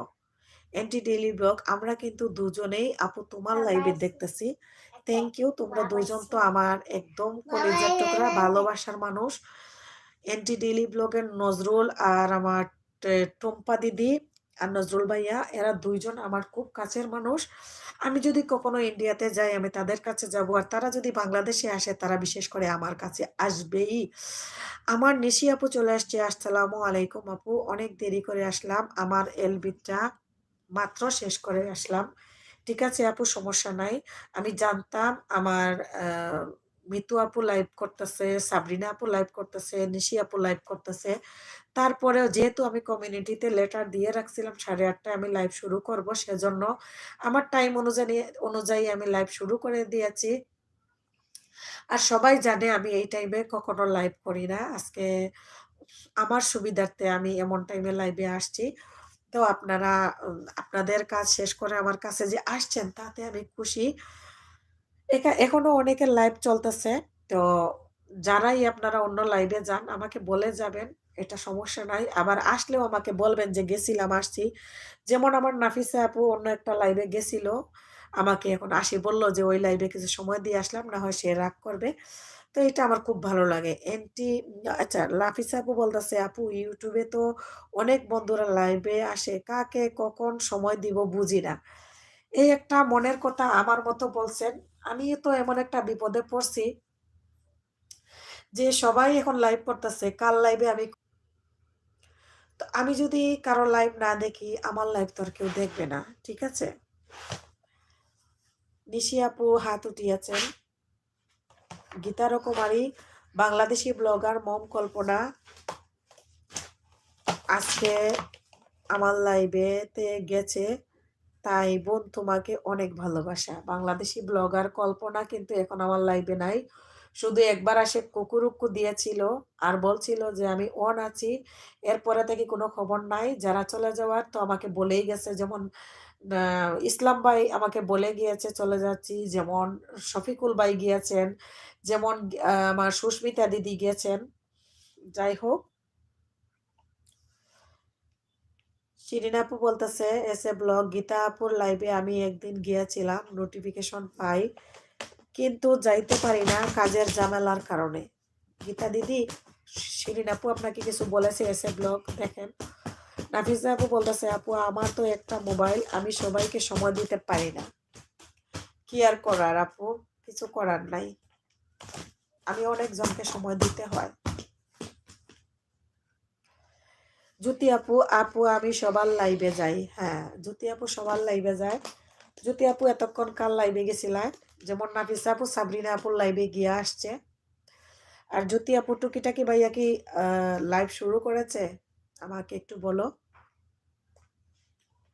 এনটি ডেইলি ব্লগ, আমরা কিন্তু দুজনেই আপু তোমার লাইভে দেখতেছি। থ্যাংক ইউ, তোমরা দুজন তো আমার একদম কলিজার টুকরা ভালোবাসার মানুষ। এনটি ডেইলি ব্লগের নজরুল আর আমার টম্পা দিদি আর নজরুল ভাইয়া, এরা দুইজন আমার খুব কাছের মানুষ। আমি যদি কখনো ইন্ডিয়াতে যাই আমি তাদের কাছে যাব, আর তারা যদি বাংলাদেশে আসে তারা বিশেষ করে আমার কাছে আসবেই। আমার নিশি আপু চলে আসছে, আসসালামু আলাইকুম আপু, অনেক দেরি করে আসলাম, আমার এলবিটা মাত্র শেষ করে আসলাম। ঠিক আছে আপু, সমস্যা নাই। আমি জানতাম আমার মিতু আপু লাইভ করতেছে, সাবরিনা আপু লাইভ করতেছে, নিশি আপু লাইভ করতেছে। তারপরেও যেহেতু আমি কমিউনিটিতে লেটার দিয়ে রাখছিলাম 8:30টায় আমি লাইভ শুরু করব, সেজন্য আমার টাইম অনুযায়ী অনুযায়ী আমি লাইভ শুরু করে দিয়েছি। আর সবাই জানে আমি এই টাইমে কখনো লাইভ করি না। আজকে আমার সুবিধার্থে আমি এমন টাইমে লাইভে আসছি। তো আপনারা আপনাদের কাজ শেষ করে আমার কাছে যে আসছেন তাতে আমি খুশি। এখনো অনেকের লাইভ চলতেছে। তো যারাই আপনারা অন্য লাইভে যান আমাকে বলে যাবেন। এটা সমস্যা নাই। আবার আসলেও আমাকে বলবেন যে গেছিলাম, আসছি। যেমন আমার নাফিসা আপু অন্য একটা লাইভে গেছিল। আমাকে এখন আসি বলল যে ওই লাইভে কিছু সময় দিয়ে আসলাম, না হয় সে রাগ করবে। তো এটা আমার খুব ভালো লাগে। আচ্ছা, নাফিসা আপু বলতেছে, আপু ইউটিউবে তো অনেক বন্ধুরা লাইভে আসে। কাকে কখন সময় দিব বুঝি না। এই একটা মনের কথা আমার মতো বলছেন। আমি তো এমন একটা বিপদে পড়ছি যে সবাই এখন লাইভ করতেছে। কার লাইভে তো আমি যদি কারো লাইভ না দেখি আমার লাইভ তো আর কেউ দেখবে না। ঠিক আছে? নিশি আপু হাত উঠিয়েছেন। গীতা রকমারি বাংলাদেশি ব্লগার মম কল্পনা আজকে আমার লাইভেতে গেছে। তাই বোন তোমাকে অনেক ভালোবাসা। বাংলাদেশি ব্লগার কল্পনা কিন্তু এখন আমার লাইভে নাই। শুধু একবার আসে কুকুরুক্কু দিয়েছিল আর বলছিল যে আমি অন আছি। এরপরে থেকে কোনো খবর নাই। যারা চলে যাওয়ার তো আমাকে বলেই গেছে, যেমন ইসলাম ভাই আমাকে বলে গিয়েছে চলে যাচ্ছি, যেমন শফিকুল ভাই গিয়েছেন, যেমন আমার সুস্মিতা দিদি গিয়েছেন। যাই হোক, শিরিন আপু বলতেছে এসে ব্লগ গীতা আপুর লাইভে আমি একদিন গিয়েছিলাম, নোটিফিকেশন পাই কিন্তু যাইতে পারি না কাজের ঝামেলার কারণে। গীতা দিদি, শিরিন আপু আপনাকে কিছু বলেছে এসে ব্লগ দেখেন। নাফিজা আপু বলতেছে আপু আমার তো একটা মোবাইল, আমি সবাইকে সময় দিতে পারি না। কি আর করার আপু, কিছু করার নাই। আমি অনেকজনকে সময় দিতে হয়। জ্যোতি আপু, আপু আমি সবার লাইভে যাই। হ্যাঁ, জ্যোতি আপু সবার লাইভে যায়। জ্যোতি আপু এতক্ষণ কার লাইভে গেছিলেন? যেমন নাফিসা আপু সাবরিনা আপুর লাইভে গিয়ে আসছে। আর জ্যোতি আপু টুকিটাকি ভাইয়া কি লাইভ শুরু করেছে? আমাকে একটু বলো।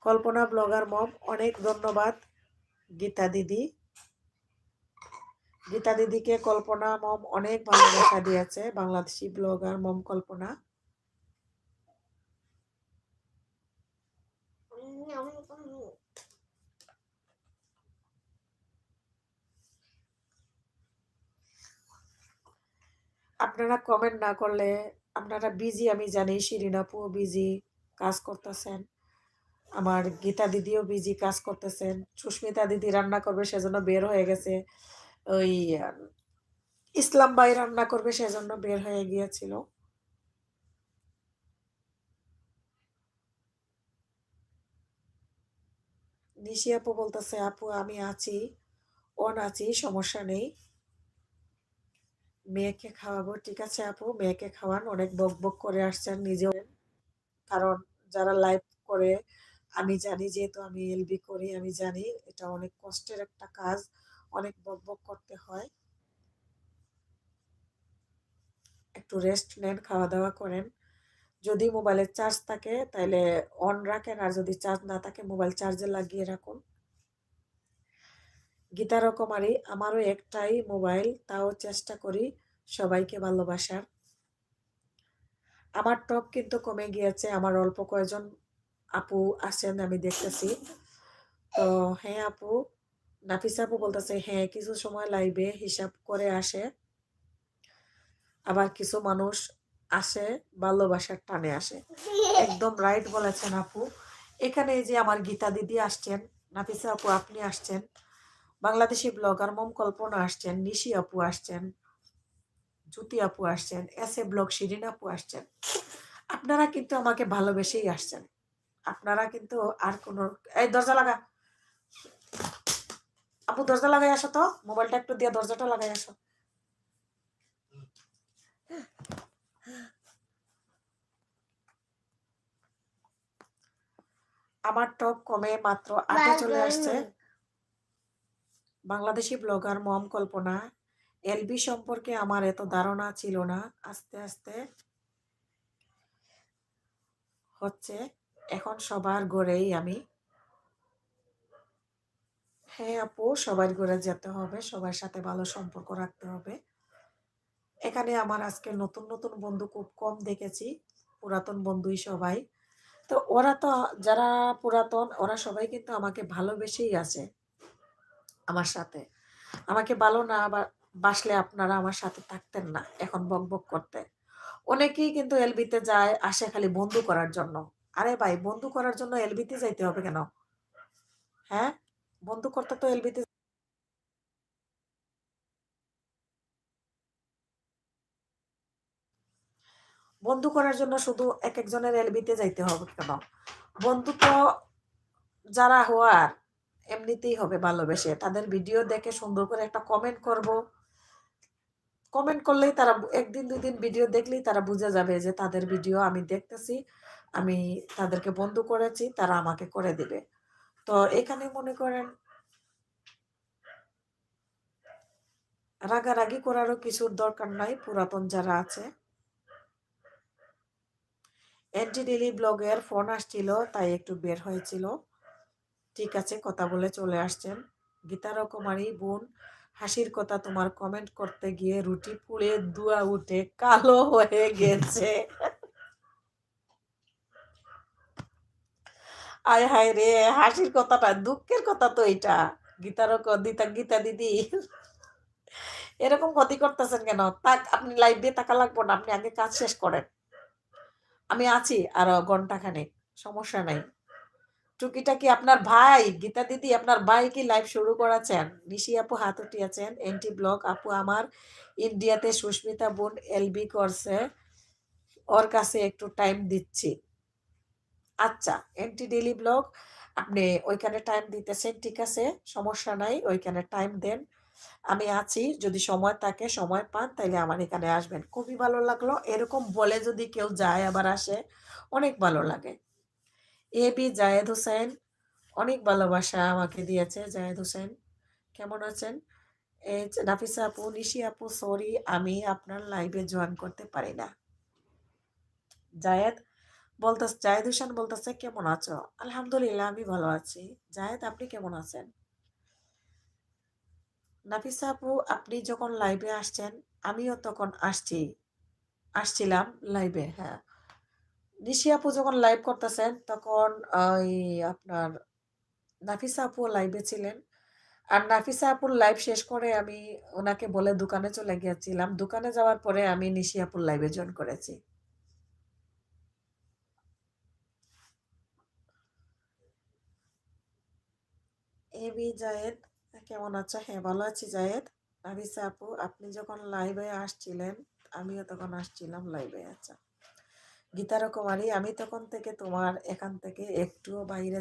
কল্পনা ব্লগার মম অনেক ধন্যবাদ। গীতা দিদি, গীতা দিদিকে কল্পনা মম অনেক ভালোবাসা দিয়েছে। বাংলাদেশি ব্লগার মম কল্পনা। আপনারা কমেন্ট না করলে, আপনারা বিজি আমি জানি, শিরিন আপুও বিজি কাজ করতেছেন, আমার গীতা দিদিও বিজি কাজ করতেছেন, সুস্মিতা দিদি রান্না করবে সেজন্য বের হয়ে গেছে, ওই ইসলাম ভাই রান্না করবে সেজন্য বের হয়ে গিয়েছিল। নিশি আপু বলতেছে আপু আমি আছি, অন আছি, সমস্যা নেই, মেয়েকে খাওয়াবো। ঠিক আছে আপু, মেয়েকে খাওয়ান। অনেক বক বক করে আসছেন নিজেও, কারণ যারা লাইভ করে আমি জানি, যেহেতু আমি এলবি করি আমি জানি এটা অনেক কষ্টের একটা কাজ, অনেক বক বক করতে হয়। একটু রেস্ট নেন, খাওয়া দাওয়া করেন। যদি মোবাইলের চার্জ থাকে তাহলে অন রাখেন, আর যদি চার্জ না থাকে মোবাইল চার্জে লাগিয়ে রাখুন। গীতা রকমারি আমারও একটাই মোবাইল, তাও চেষ্টা করি সবাইকে ভালোবাসার। আমার টপ কিন্তু কমে গিয়েছে, আমার অল্প কয়েকজন আপু আছেন আমি দেখতেছি। তো হ্যাঁ আপু, নাফিসা আপু বলতেছে হ্যাঁ কিছু সময় লাইভে হিসাব করে আসে, আবার কিছু মানুষ আসে ভালোবাসার টানে আসে। একদম রাইট বলেছেন আপু। এখানে এই যে আমার গীতা দিদি আসছেন, নাফিসা আপু আপনি আসছেন, বাংলাদেশি ব্লগার মম কল্পনা আসছেন, নিশি আপু আসছেন, জ্যোতি আপু আসছেন, এস এ ব্লগ শিরিন আপু আসছেন। আপনারা কিন্তু আমাকে ভালোবেসেই আসছেন। আপনারা কিন্তু আর কোনো, এই দরজা লাগা, আপু দরজা লাগাই আসো তো, মোবাইলটা একটু দিয়ে দরজাটা লাগাই আসো। আমার টপ কমে মাত্র 8-এ চলে আসছে। বাংলাদেশি ব্লগার মম কল্পনা, এলবি সম্পর্কে আমার এত ধারণা ছিল না, আস্তে আস্তে হচ্ছে, এখন সবার ঘরেই আমি। হ্যাঁ আপু, সবার ঘরে যেতে হবে, সবার সাথে ভালো সম্পর্ক রাখতে হবে। এখানে আমার আজকে নতুন নতুন বন্ধু খুব কম দেখেছি, পুরাতন বন্ধুই সবাই। তো ওরা তো, যারা পুরাতন ওরা সবাই কিন্তু আমাকে ভালোবেসেই আছে আমার সাথে। আমাকে ভালো না বাসলে আপনারা আমার সাথে থাকতেন না এখন বকবক করতে। অনেকেই কিন্তু এলবিতে যায় আসে খালি বন্ধু করার জন্য। আরে ভাই, বন্ধু করার জন্য এলবিতে যাইতে হবে কেন? হ্যাঁ, বন্ধু করতে তো এলবিতে বন্ধু করার জন্য শুধু এক একজনের এলবিতে যাইতে হবে কেন? বন্ধু তো যারা হওয়ার এমনিতেই হবে ভালোবেসে। তাদের ভিডিও দেখে সুন্দর করে একটা কমেন্ট করব। কমেন্ট করলেই তারা একদিন দুই দিন ভিডিও দেখলেই তারা বুঝে যাবে যে তাদের ভিডিও আমি দেখতেছি, আমি তাদেরকে বন্ধু করেছি, তারা আমাকে করে দিবে। তো এখানে মনে করেন রাগারাগি করারও কিছুর দরকার নাই। পুরাতন যারা আছে, অ্যান্টি ডেলি ব্লগের ফোন আসছিল তাই একটু বের হয়েছিল। ঠিক আছে, কথা বলে চলে আসছেন। গীতা রকমারি বোন, হাসির কথা, তোমার কমেন্ট করতে গিয়ে রুটি পুড়ে ধোঁয়া উঠে কালো হয়ে গেছে। আয় হায় রে, হাসির কথাটা দুঃখের কথা তো এটা। গীতা দিদি এরকম ক্ষতি করতেছেন কেন? তাক, আপনি লাইভ দিয়ে টাকা লাগবো না, আপনি আগে কাজ শেষ করেন। আমি আছি আরো ঘন্টা খানেক, সমস্যা নাই। টুকিটাকি আপনার ভাই, গীতা দিদি আপনার ভাই কি লাইভ শুরু করেছেন? নিশি আপু হাত উঠিয়েছেন। এন্টি ব্লগ আপু আমার ইন্ডিয়াতে সুস্মিতা বোন এলবি করছে, ওর কাছে একটু টাইম দিচ্ছি। আচ্ছা, এন্টি ডেইলি ব্লগ আপনি ওইখানে টাইম দিতেছেন, ঠিক আছে, সমস্যা নাই, ওইখানে টাইম দেন। আমি আছি, যদি সময় থাকে, সময় পান তাইলে আমার এখানে আসবেন। খুবই ভালো লাগলো। এরকম বলে যদি কেউ যায় আবার আসে, অনেক ভালো লাগে। এ বি জায়েদ হোসেন অনেক ভালোবাসা আমাকে দিয়েছে। জায়েদ হোসেন কেমন আছেন? এই যে নাফিসা আপু, নিশি আপু সরি আমি আপনার লাইভে জয়েন করতে পারি না। জায়েদ জায়েদ হোসেন বলতেছে কেমন আছো? আলহামদুলিল্লাহ আমি ভালো আছি। জায়েদ আপনি কেমন আছেন? নাফিসা আপু আপনি যখন লাইভে আসছেন আমিও তখন আসছিলাম লাইভে, হ্যাঁ। নিশি আপু যখন লাইভ করতেছেন তখন ওই আপনার নাফিসা আপু লাইভে ছিলেন। আর নাফিসা আপুর লাইভ শেষ করে আমি ওনাকে বলে দোকানে চলে গিয়েছিলাম। দোকানে যাওয়ার পরে আমি নিশি আপুর লাইভে জয়েন করেছি। এবি জায়েদ কেমন আছো? হ্যাঁ ভালো আছি জায়েদ। নাফিসা আপু আপনি যখন লাইভে আসছিলেন আমিও তখন আসছিলাম লাইভে। আচ্ছা, গীতার কুমারী আমি তখন থেকে তোমার এখান থেকে একটুও বাইরে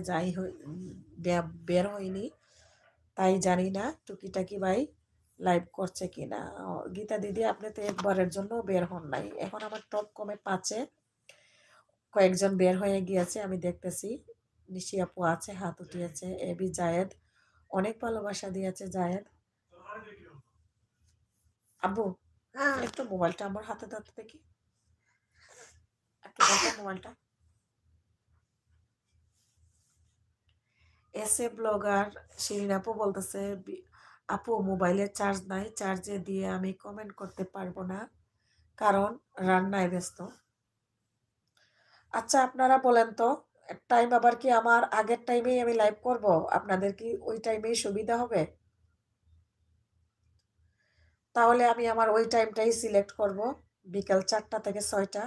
বের হইনি, তাই জানি না টুকিটাকি ভাই লাইভ করছে কিনা। গীতা দিদি আপনি তো একবারের জন্য বের হন নাই। এখন আমার টপ কমে 5-এ কয়েকজন বের হয়ে গিয়েছে, আমি দেখতেছি। নিশি আপু আছে, হাত উঠিয়েছে। এবি জায়েদ অনেক ভালোবাসা দিয়েছে। জায়েদ আব্বু একটু মোবাইলটা আমার হাতে ধরতে দেখি, একটু দেখো মোবাইলটা। এসে ব্লগার শিরিন আপু বলতেছে আপু মোবাইলে চার্জ নাই, চার্জে দিয়ে আমি কমেন্ট করতে পারবো না কারণ রান্নায় ব্যস্ত। আচ্ছা আপনারা বলেন তো, টাইম আবার কি আমার আগের টাইমেই আমি লাইভ করব? আপনাদের কি ওই টাইমেই সুবিধা হবে? তাহলে আমি আমার ওই টাইমটাই সিলেক্ট করব, বিকাল 4টা থেকে 6টা।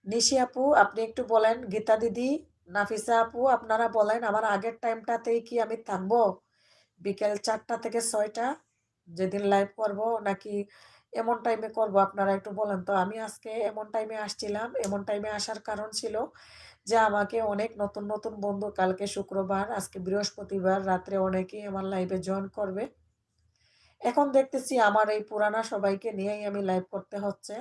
নিশি আপু আপনি একটু বলেন, গীতা দিদি, নাফিসা আপু আপনারা বলেন আমার আগের টাইমটাতেই কি আমি থাকবো বিকেল 4টা থেকে 6টা যেদিন লাইভ করব, নাকি এমন টাইমে করব? আপনারা একটু বলেন তো। আমি আজকে এমন টাইমে আসছিলাম, এমন টাইমে আসার কারণ ছিল যে আমাকে অনেক নতুন নতুন বন্ধু, কালকে শুক্রবার আজকে বৃহস্পতিবার রাত্রে অনেকেই আমার লাইভে জয়েন করবে। এখন দেখতেছি আমার এই পুরানা সবাইকে নিয়েই আমি লাইভ করতে হচ্ছে।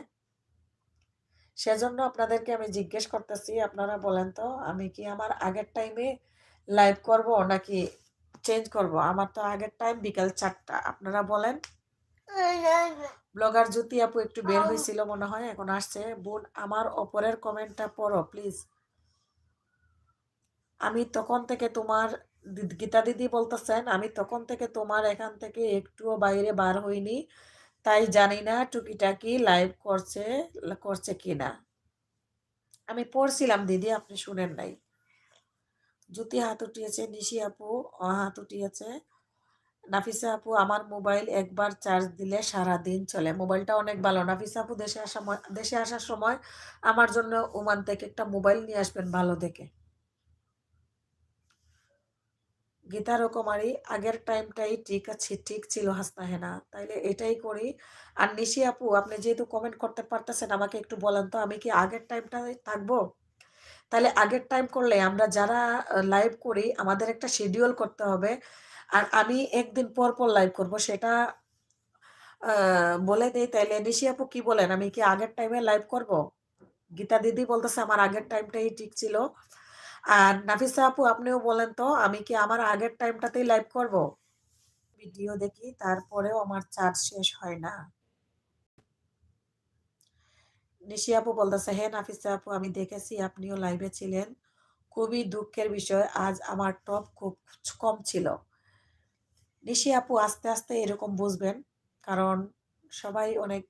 সেজন্য আপনাদেরকে আমি জিজ্ঞেস করতেছি, আপনারা বলেন তো আমি কি আমার আগের টাইমে লাইভ করব নাকি চেঞ্জ করব? আমার তো আগের টাইম বিকাল 4টা, আপনারা বলেন। ব্লগার জ্যোতি আপু একটু বের হয়েছিল মনে হয়, এখন আসছে। বোন আমার ওপরের কমেন্টটা পড়ো প্লিজ। আমি তখন থেকে তোমার গীতা দিদি বলতেছেন আমি তখন থেকে তোমার এখান থেকে একটুও বাইরে বার হইনি, তাই জানি না টুকিটাকি লাইভ করছে কিনা। আমি পড়ছিলাম দিদি, আপনি শুনেন নাই। জ্যোতি হাত উঠিয়েছে, নিশি আপু হাত উঠিয়েছে। নাফিসা আপু, আমার মোবাইল একবার চার্জ দিলে সারা দিন চলে। মোবাইলটা অনেক ভালো। নাফিসা আপু, দেশে আসার সময় আমার জন্য ওমান থেকে একটা মোবাইল নিয়ে আসবেন ভালো দেখে। গীতার কুমারী, আগের টাইমটাই ঠিক আছে, ঠিক ছিল হাসনা হেনা, তাইলে এটাই করি। আর নিশি আপু, আপনি যেহেতু কমেন্ট করতে পারতেছেন, আমাকে একটু বলেন তো আমি কি আগের টাইমটা থাকবো? তাহলে আগের টাইম করলে আমরা যারা লাইভ করি আমাদের একটা শিডিউল করতে হবে। আর আমি একদিন পর পর লাইভ করব, সেটা বলে দেই। তাইলে নিশি আপু কি বলেন, আমি কি আগের টাইমে লাইভ করব? গীতা দিদি বলতেছে আমার আগের টাইমটাই ঠিক ছিল। আর নাফিসা আপু, আপনিও বলেন তো আমি কি আমার আগের টাইমটাতেই লাইভ করব? ভিডিও দেখি তারপরেও আমার চার্জ শেষ হয় না। নিশি আপু বলতেছে, হ্যাঁ নাফিসা আপু, আমি দেখেছি আপনিও লাইভে ছিলেন। খুবই দুঃখের বিষয়, আজ আমার টপ খুব কম ছিল। নিশি আপু, আস্তে আস্তে এরকম বুঝবেন, কারণ সবাই অনেক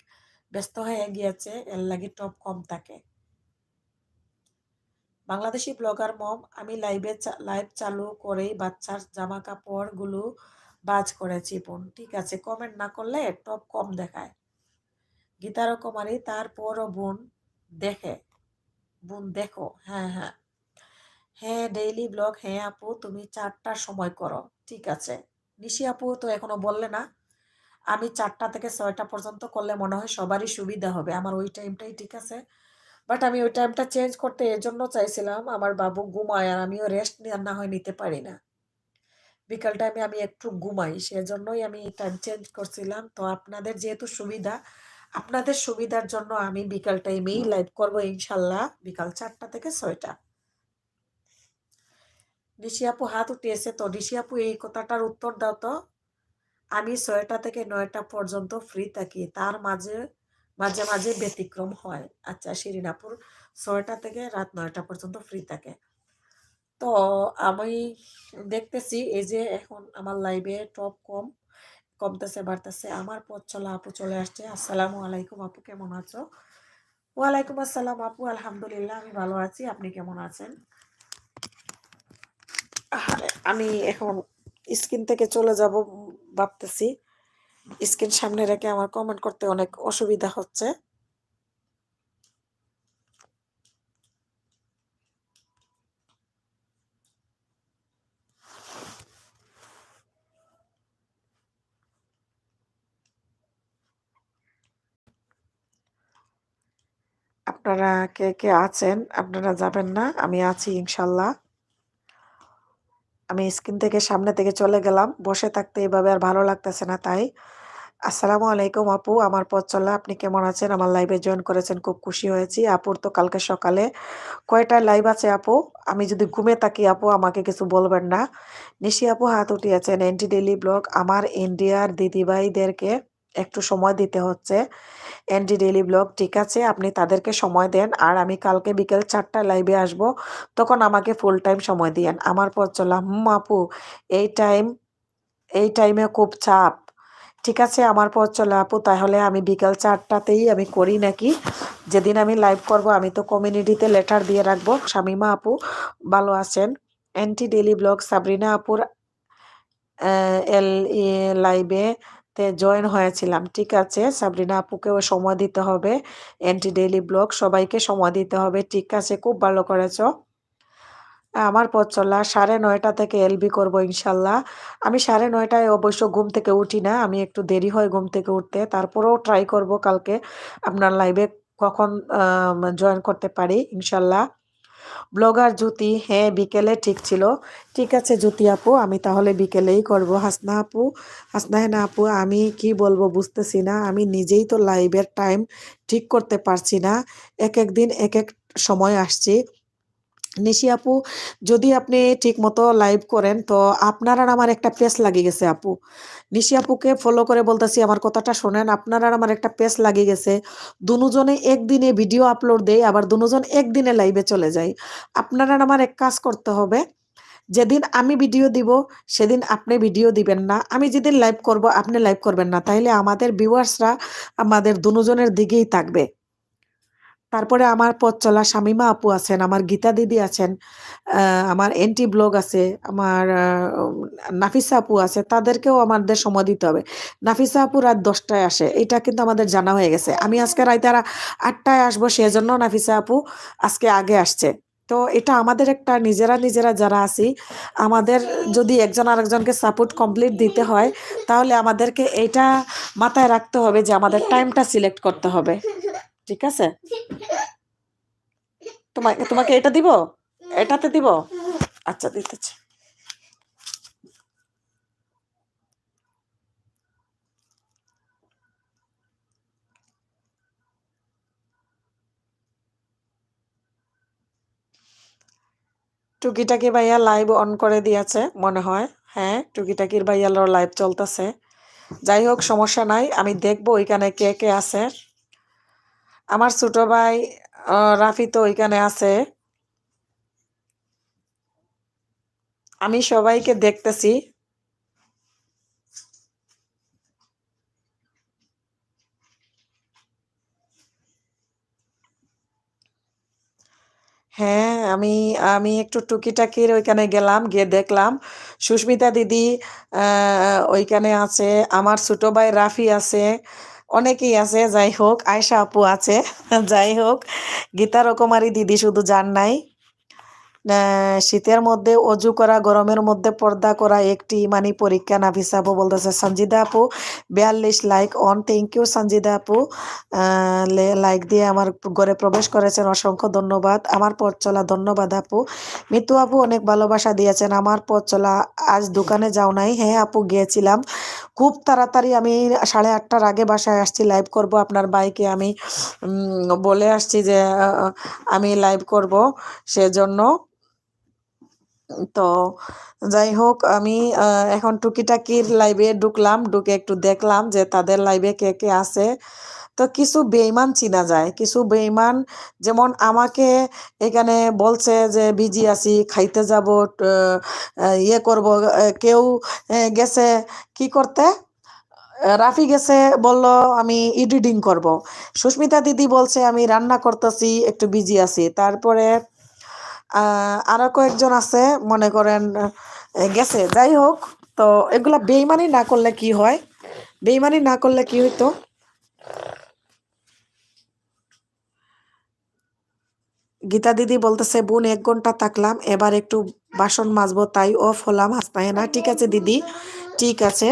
ব্যস্ত হয়ে গিয়েছে, এর লাগি টপ কম থাকে। বাংলাদেশি ব্লগার মম, আমি লাইভ চালু করেই বাচ্চার জামা কাপড় গুলো বাজ করেছি বোন। ঠিক আছে, কমেন্ট না করলে টপ কম দেখায়। গীতার কুমারী, তারপরও দেখে বোন দেখো। হ্যাঁ হ্যাঁ হ্যাঁ, ডেইলি ব্লগ। হ্যাঁ আপু, তুমি 4টার সময় করো। ঠিক আছে। নিশি আপু তো এখনো বললে না। আমি 4টা থেকে 6টা পর্যন্ত করলে মনে হয় সবারই সুবিধা হবে, আমার ওই টাইমটাই ঠিক আছে। বাট আমি ওই টাইমটা চেঞ্জ করতে এজন্য চাইছিলাম, আমার বাবু ঘুমায় আর আমিও রেস্ট না হয় নিতে পারি না। বিকাল টাইমে আমি একটু ঘুমাই, সেজন্যই আমি টাইম চেঞ্জ করছিলাম। তো আপনাদের যেহেতু সুবিধা, আপনাদের সুবিধার জন্য আমি বিকাল টাইমেই লাইভ করবো ইনশাল্লাহ, বিকাল 4টা থেকে 6টা। ঋষি আপু হাত উঠিয়েছে, তো ঋষি আপু এই কথাটার উত্তর দাও তো। আমি 6টা থেকে 9টা পর্যন্ত ফ্রি থাকি, তার মাঝে মাঝে মাঝে ব্যতিক্রম হয়। আচ্ছা, শিরিন আপুর 6টা থেকে রাত 9টা পর্যন্ত ফ্রি থাকে। তো আমি দেখতেছি এই যে এখন আমার লাইভে টপ কমতেছে বাড়তেছে। আমার পথ চলা আপু চলে আসছে। আসসালামু আলাইকুম আপু, কেমন আছো? ওয়ালাইকুম আসসালাম আপু, আলহামদুলিল্লাহ আমি ভালো আছি, আপনি কেমন আছেন? আমি এখন স্ক্রিন থেকে চলে যাব ভাবতেছি। স্ক্রিন সামনে রেখে আমার কমেন্ট করতে অনেক অসুবিধা হচ্ছে। আপনারা কে কে আছেন? আপনারা যাবেন না? আমি আছি ইনশাল্লাহ। আমি স্ক্রিন থেকে সামনে থেকে চলে গেলাম, বসে থাকতে এভাবে আর ভালো লাগতেছে না, তাই। আসসালামু আলাইকুম আপু, আমার পথ চলা, আপনি কেমন আছেন? আমার লাইভে জয়েন করেছেন, খুব খুশি হয়েছি। আপুর তো কালকে সকালে কয়টা লাইভ আছে আপু? আমি যদি ঘুমে থাকি আপু আমাকে কিছু বলবেন না। নিশি আপু হাত উঠিয়েছেন, এন্টি ডেইলি ব্লগ, আমার ইন্ডিয়ার দিদিভাইদেরকে একটু সময় দিতে হচ্ছে। এন্টি ডেইলি ব্লগ, ঠিক আছে, আপনি তাদেরকে সময় দেন, আর আমি কালকে বিকেল 4টা লাইভে আসব, তখন আমাকে ফুল টাইম সময় দিয়েন। আমার পথ চলা, আপু, এই টাইম এই টাইমে খুব চাপ। ঠিক আছে, আমার পথ চলা আপু, তাহলে আমি বিকাল 4টাতেই আমি করি নাকি? যেদিন আমি লাইভ করব আমি তো কমিউনিটিতে লেটার দিয়ে রাখবো। শামিমা আপু ভালো আছেন? এন্টি ডেইলি ব্লগ, সাবরিনা আপুর এল লাইভে তে জয়েন হয়েছিলাম। ঠিক আছে, সাবরিনা আপুকেও সময় দিতে হবে। এন্টি ডেইলি ব্লগ, সবাইকে সময় দিতে হবে। ঠিক আছে, খুব ভালো করেছো। আমার পথ চলা 9:30 থেকে এলবি করব ইনশাল্লাহ। আমি 9:30 অবশ্য ঘুম থেকে উঠি না, আমি একটু দেরি হয় ঘুম থেকে উঠতে, তারপরেও ট্রাই করব কালকে আপনার লাইভে কখন জয়েন করতে পারি ইনশাল্লাহ। ব্লগার জ্যোতি, হ্যাঁ বিকেলে ঠিক ছিল। ঠিক আছে জ্যোতি আপু, আমি তাহলে বিকেলেই করব। হাসনা আপু, হাসনা হেনা আপু, আমি কি বলবো বুঝতেছি না, আমি নিজেই তো লাইভের টাইম ঠিক করতে পারছি না, এক এক দিন এক এক সময় আসছি। নিশি আপু, যদি আপনি ঠিক মতো লাইভ করেন তো আপনার আর আমার একটা পেজ লাগিয়ে গেছে আপু। নিশি আপুকে ফলো করে বলতেছি, আমার কথাটা শোনেন, আপনার আর আমার একটা পেজ লাগিয়ে গেছে। দুজনে একদিনে ভিডিও আপলোড দেয়, আবার দুজন একদিনে লাইভে চলে যায়। আপনার আর আমার এক কাজ করতে হবে, যেদিন আমি ভিডিও দিব সেদিন আপনি ভিডিও দিবেন না, আমি যেদিন লাইভ করব আপনি লাইভ করবেন না, তাইলে আমাদের ভিউয়ার্সরা আমাদের দুজনের দিকেই থাকবে। তারপরে আমার পথ চলা শামিমা আপু আছেন, আমার গীতা দিদি আছেন, আমার এন্টি ব্লগ আছে, আমার নাফিসা আপু আছে, তাদেরকেও আমাদের সময় দিতে হবে। নাফিসা আপু রাত 10টায় আসে, এটা কিন্তু আমাদের জানা হয়ে গেছে। আমি আজকে রাতে 8টায় আসবো, সেজন্য নাফিসা আপু আজকে আগে আসছে। তো এটা আমাদের একটা নিজেরা নিজেরা যারা আছি, আমাদের যদি একজন আরেকজনকে সাপোর্ট কমপ্লিট দিতে হয়, তাহলে আমাদেরকে এটা মাথায় রাখতে হবে যে আমাদের টাইমটা সিলেক্ট করতে হবে। ঠিক আছে? তোমাকে তোমাকে এটা দিব, এটাতে দিব। আচ্ছা, দিতেছি। টুকিটাকি ভাইয়া লাইভ অন করে দিয়েছে মনে হয়। হ্যাঁ, টুকিটাকির ভাইয়ার লাইভ চলতেছে। যাই হোক, সমস্যা নাই, আমি দেখবো ওইখানে কে কে আছে। আমার ছোট ভাই রাফি তো ওইখানে আছে। আমি সবাইকে দেখতেছি। হ্যাঁ, আমি আমি একটু টুকিটাকির ওইখানে গেলাম, গিয়ে দেখলাম সুস্মিতা দিদি ওইখানে আছে, আমার ছোট ভাই রাফি আছে, অনেকেই আছে। যাই হোক, আয়শা আপু আছে। যাই হোক, গীতা রকমারি দিদি শুধু যান নাই। শীতের মধ্যে অজু করা, গরমের মধ্যে পর্দা করা একটি ইমানি পরীক্ষা। নাফিসা আপু বলতেছে, সঞ্জিদা আপু 42 like on, thank you Sanjida আপু, লাইক দিয়ে আমার ঘরে প্রবেশ করেছেন, অসংখ্য ধন্যবাদ। আমার পথ চলা, ধন্যবাদ আপু। মিতু আপু অনেক ভালোবাসা দিয়েছেন। আমার পথ চলা, আজ দোকানে যাও নাই? হ্যাঁ আপু, গিয়েছিলাম খুব তাড়াতাড়ি। আমি 8:30টার আগে বাসায় আসছি, লাইভ করব। আপনার বাইকে আমি বলে আসছি যে আমি লাইভ করব, সেজন্য। তো যাই হোক, আমি এখন টুকিটাকির লাইভে ঢুকলাম, ঢুকে একটু দেখলাম যে তাদের লাইভে কে কে আছে। তো কিছু বেঈমান চিনা যায়, কিছু বেঈমান যেমন আমাকে এখানে বলছে যে বিজি আছি, খাইতে যাব, ইয়ে করব। কেউ গেছে কি করতে, রাফি গেছে, বলল আমি এডিটিং করব। সুস্মিতা দিদি বলছে আমি রান্না করতেছি, একটু বিজি আছি। তারপরে আরো কয়েকজন আছে, মনে করেন গেছে। যাই হোক, তো এগুলা বেইমানি না করলে কি হয়, বেইমানি না করলে কি হইতো। গীতা দিদি বলতেছে, বোন 1 ঘন্টা থাকলাম, এবার একটু বাসন মাজবো, তাই অফ হলাম। হাসনা হেনা, ঠিক আছে দিদি, ঠিক আছে।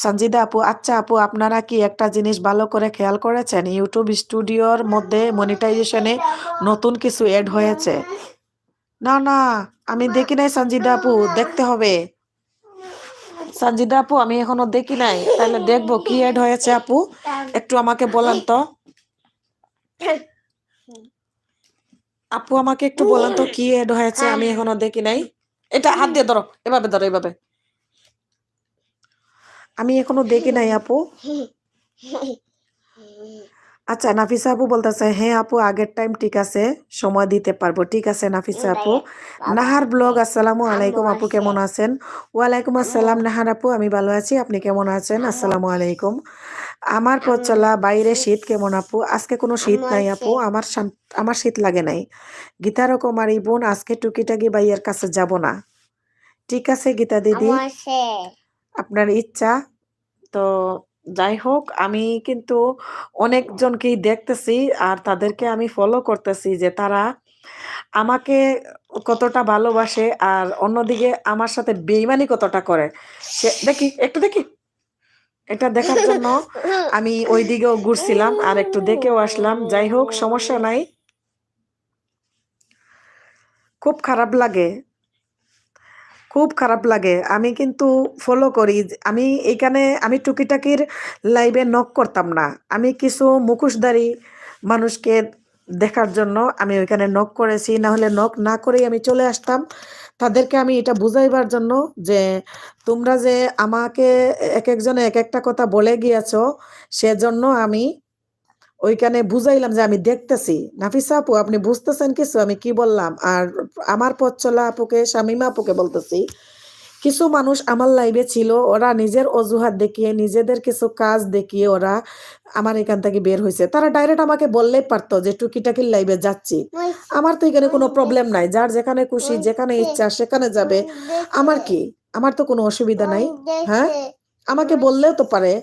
সঞ্জিদা আপু, আচ্ছা আপু, আপনারা কি একটা জিনিস ভালো করে খেয়াল করেছেন? ইউটিউব স্টুডিওর মধ্যে মনিটাইজেশনে নতুন কিছু এড হয়েছে। না না, আমি দেখি নাই সঞ্জিদা আপু, দেখতে হবে। সঞ্জিদা আপু, আমি এখনো দেখি নাই, তাহলে দেখবো কি এড হয়েছে। আপু একটু আমাকে বলেন তো, আপু আমাকে একটু বলেন তো কি এড হয়েছে, আমি এখনো দেখি নাই। এটা হাত দিয়ে ধরো, এভাবে ধরো, এভাবে। আমি এখনো দেখি নাই আপু। আচ্ছা, নাফিসা আপু বলতেছে, হ্যাঁ আপু, আগের টাইম ঠিক আছে, সময় দিতে পারবো। ঠিক আছে নাফিসা আপু। নাহার ব্লগ, আসসালামু আলাইকুম আপু, কেমন আছেন? ওয়ালাইকুম আসসালাম নাহার আপু, আমি ভালো আছি, আপনি কেমন আছেন? আসসালামু আলাইকুম। আমার পথ চলা, বাইরে শীত কেমন আপু? আজকে কোনো শীত নাই আপু, আমার শীত লাগে নাই। গীতা রকমারি বোন, আজকে টুকিটাকি ভাইয়ের কাছে যাব না। ঠিক আছে গীতা দিদি, আপনার ইচ্ছা। তো যাই হোক, আমি কিন্তু অনেকজনকেই দেখতেছি, আর তাদেরকে আমি ফলো করতেছি যে তারা আমাকে কতটা ভালোবাসে, আর অন্যদিকে আমার সাথে বেইমানি কতটা করে। সে দেখি, একটু দেখি, এটা দেখার জন্য আমি ওই দিকেও ঘুরছিলাম, আর একটু দেখেও আসলাম। যাই হোক, সমস্যা নাই। খুব খারাপ লাগে, খুব খারাপ লাগে। আমি কিন্তু ফলো করি। আমি এখানে আমি টুকিটাকির লাইভে নক করতাম না। আমি কিছু মুখোশধারী মানুষকে দেখার জন্য আমি ওইখানে নক করেছি, না হলে নক না করেই আমি চলে আসতাম। তাদেরকে আমি এটা বুঝাইবার জন্য যে তোমরা যে আমাকে এক একজনে এক একটা কথা বলে গিয়েছো, সেজন্য আমি ওইখানে বুঝাইলাম যে আমি দেখতেছি। নাফিসা আপু, আপনি বুঝতেছেন কিছু আমি কি বললাম? আর আমার পথ চলা আপুকে, শামিমা আপুকে বলতেছি, কিছু মানুষ আমার লাইভে ছিল, ওরা নিজের অজুহাত দেখিয়ে নিজেদের কিছু কাজ দেখিয়ে ওরা আমার এখান থেকে বের হয়েছে। তারা ডাইরেক্ট আমাকে বললেই পারতো যে টুকিটাকি লাইভে যাচ্ছি। আমার তো এখানে কোনো প্রবলেম নাই, যার যেখানে খুশি যেখানে ইচ্ছা সেখানে যাবে। আমার কি, আমার তো কোনো অসুবিধা নাই। হ্যাঁ, আমাকে বললেও তো পারে।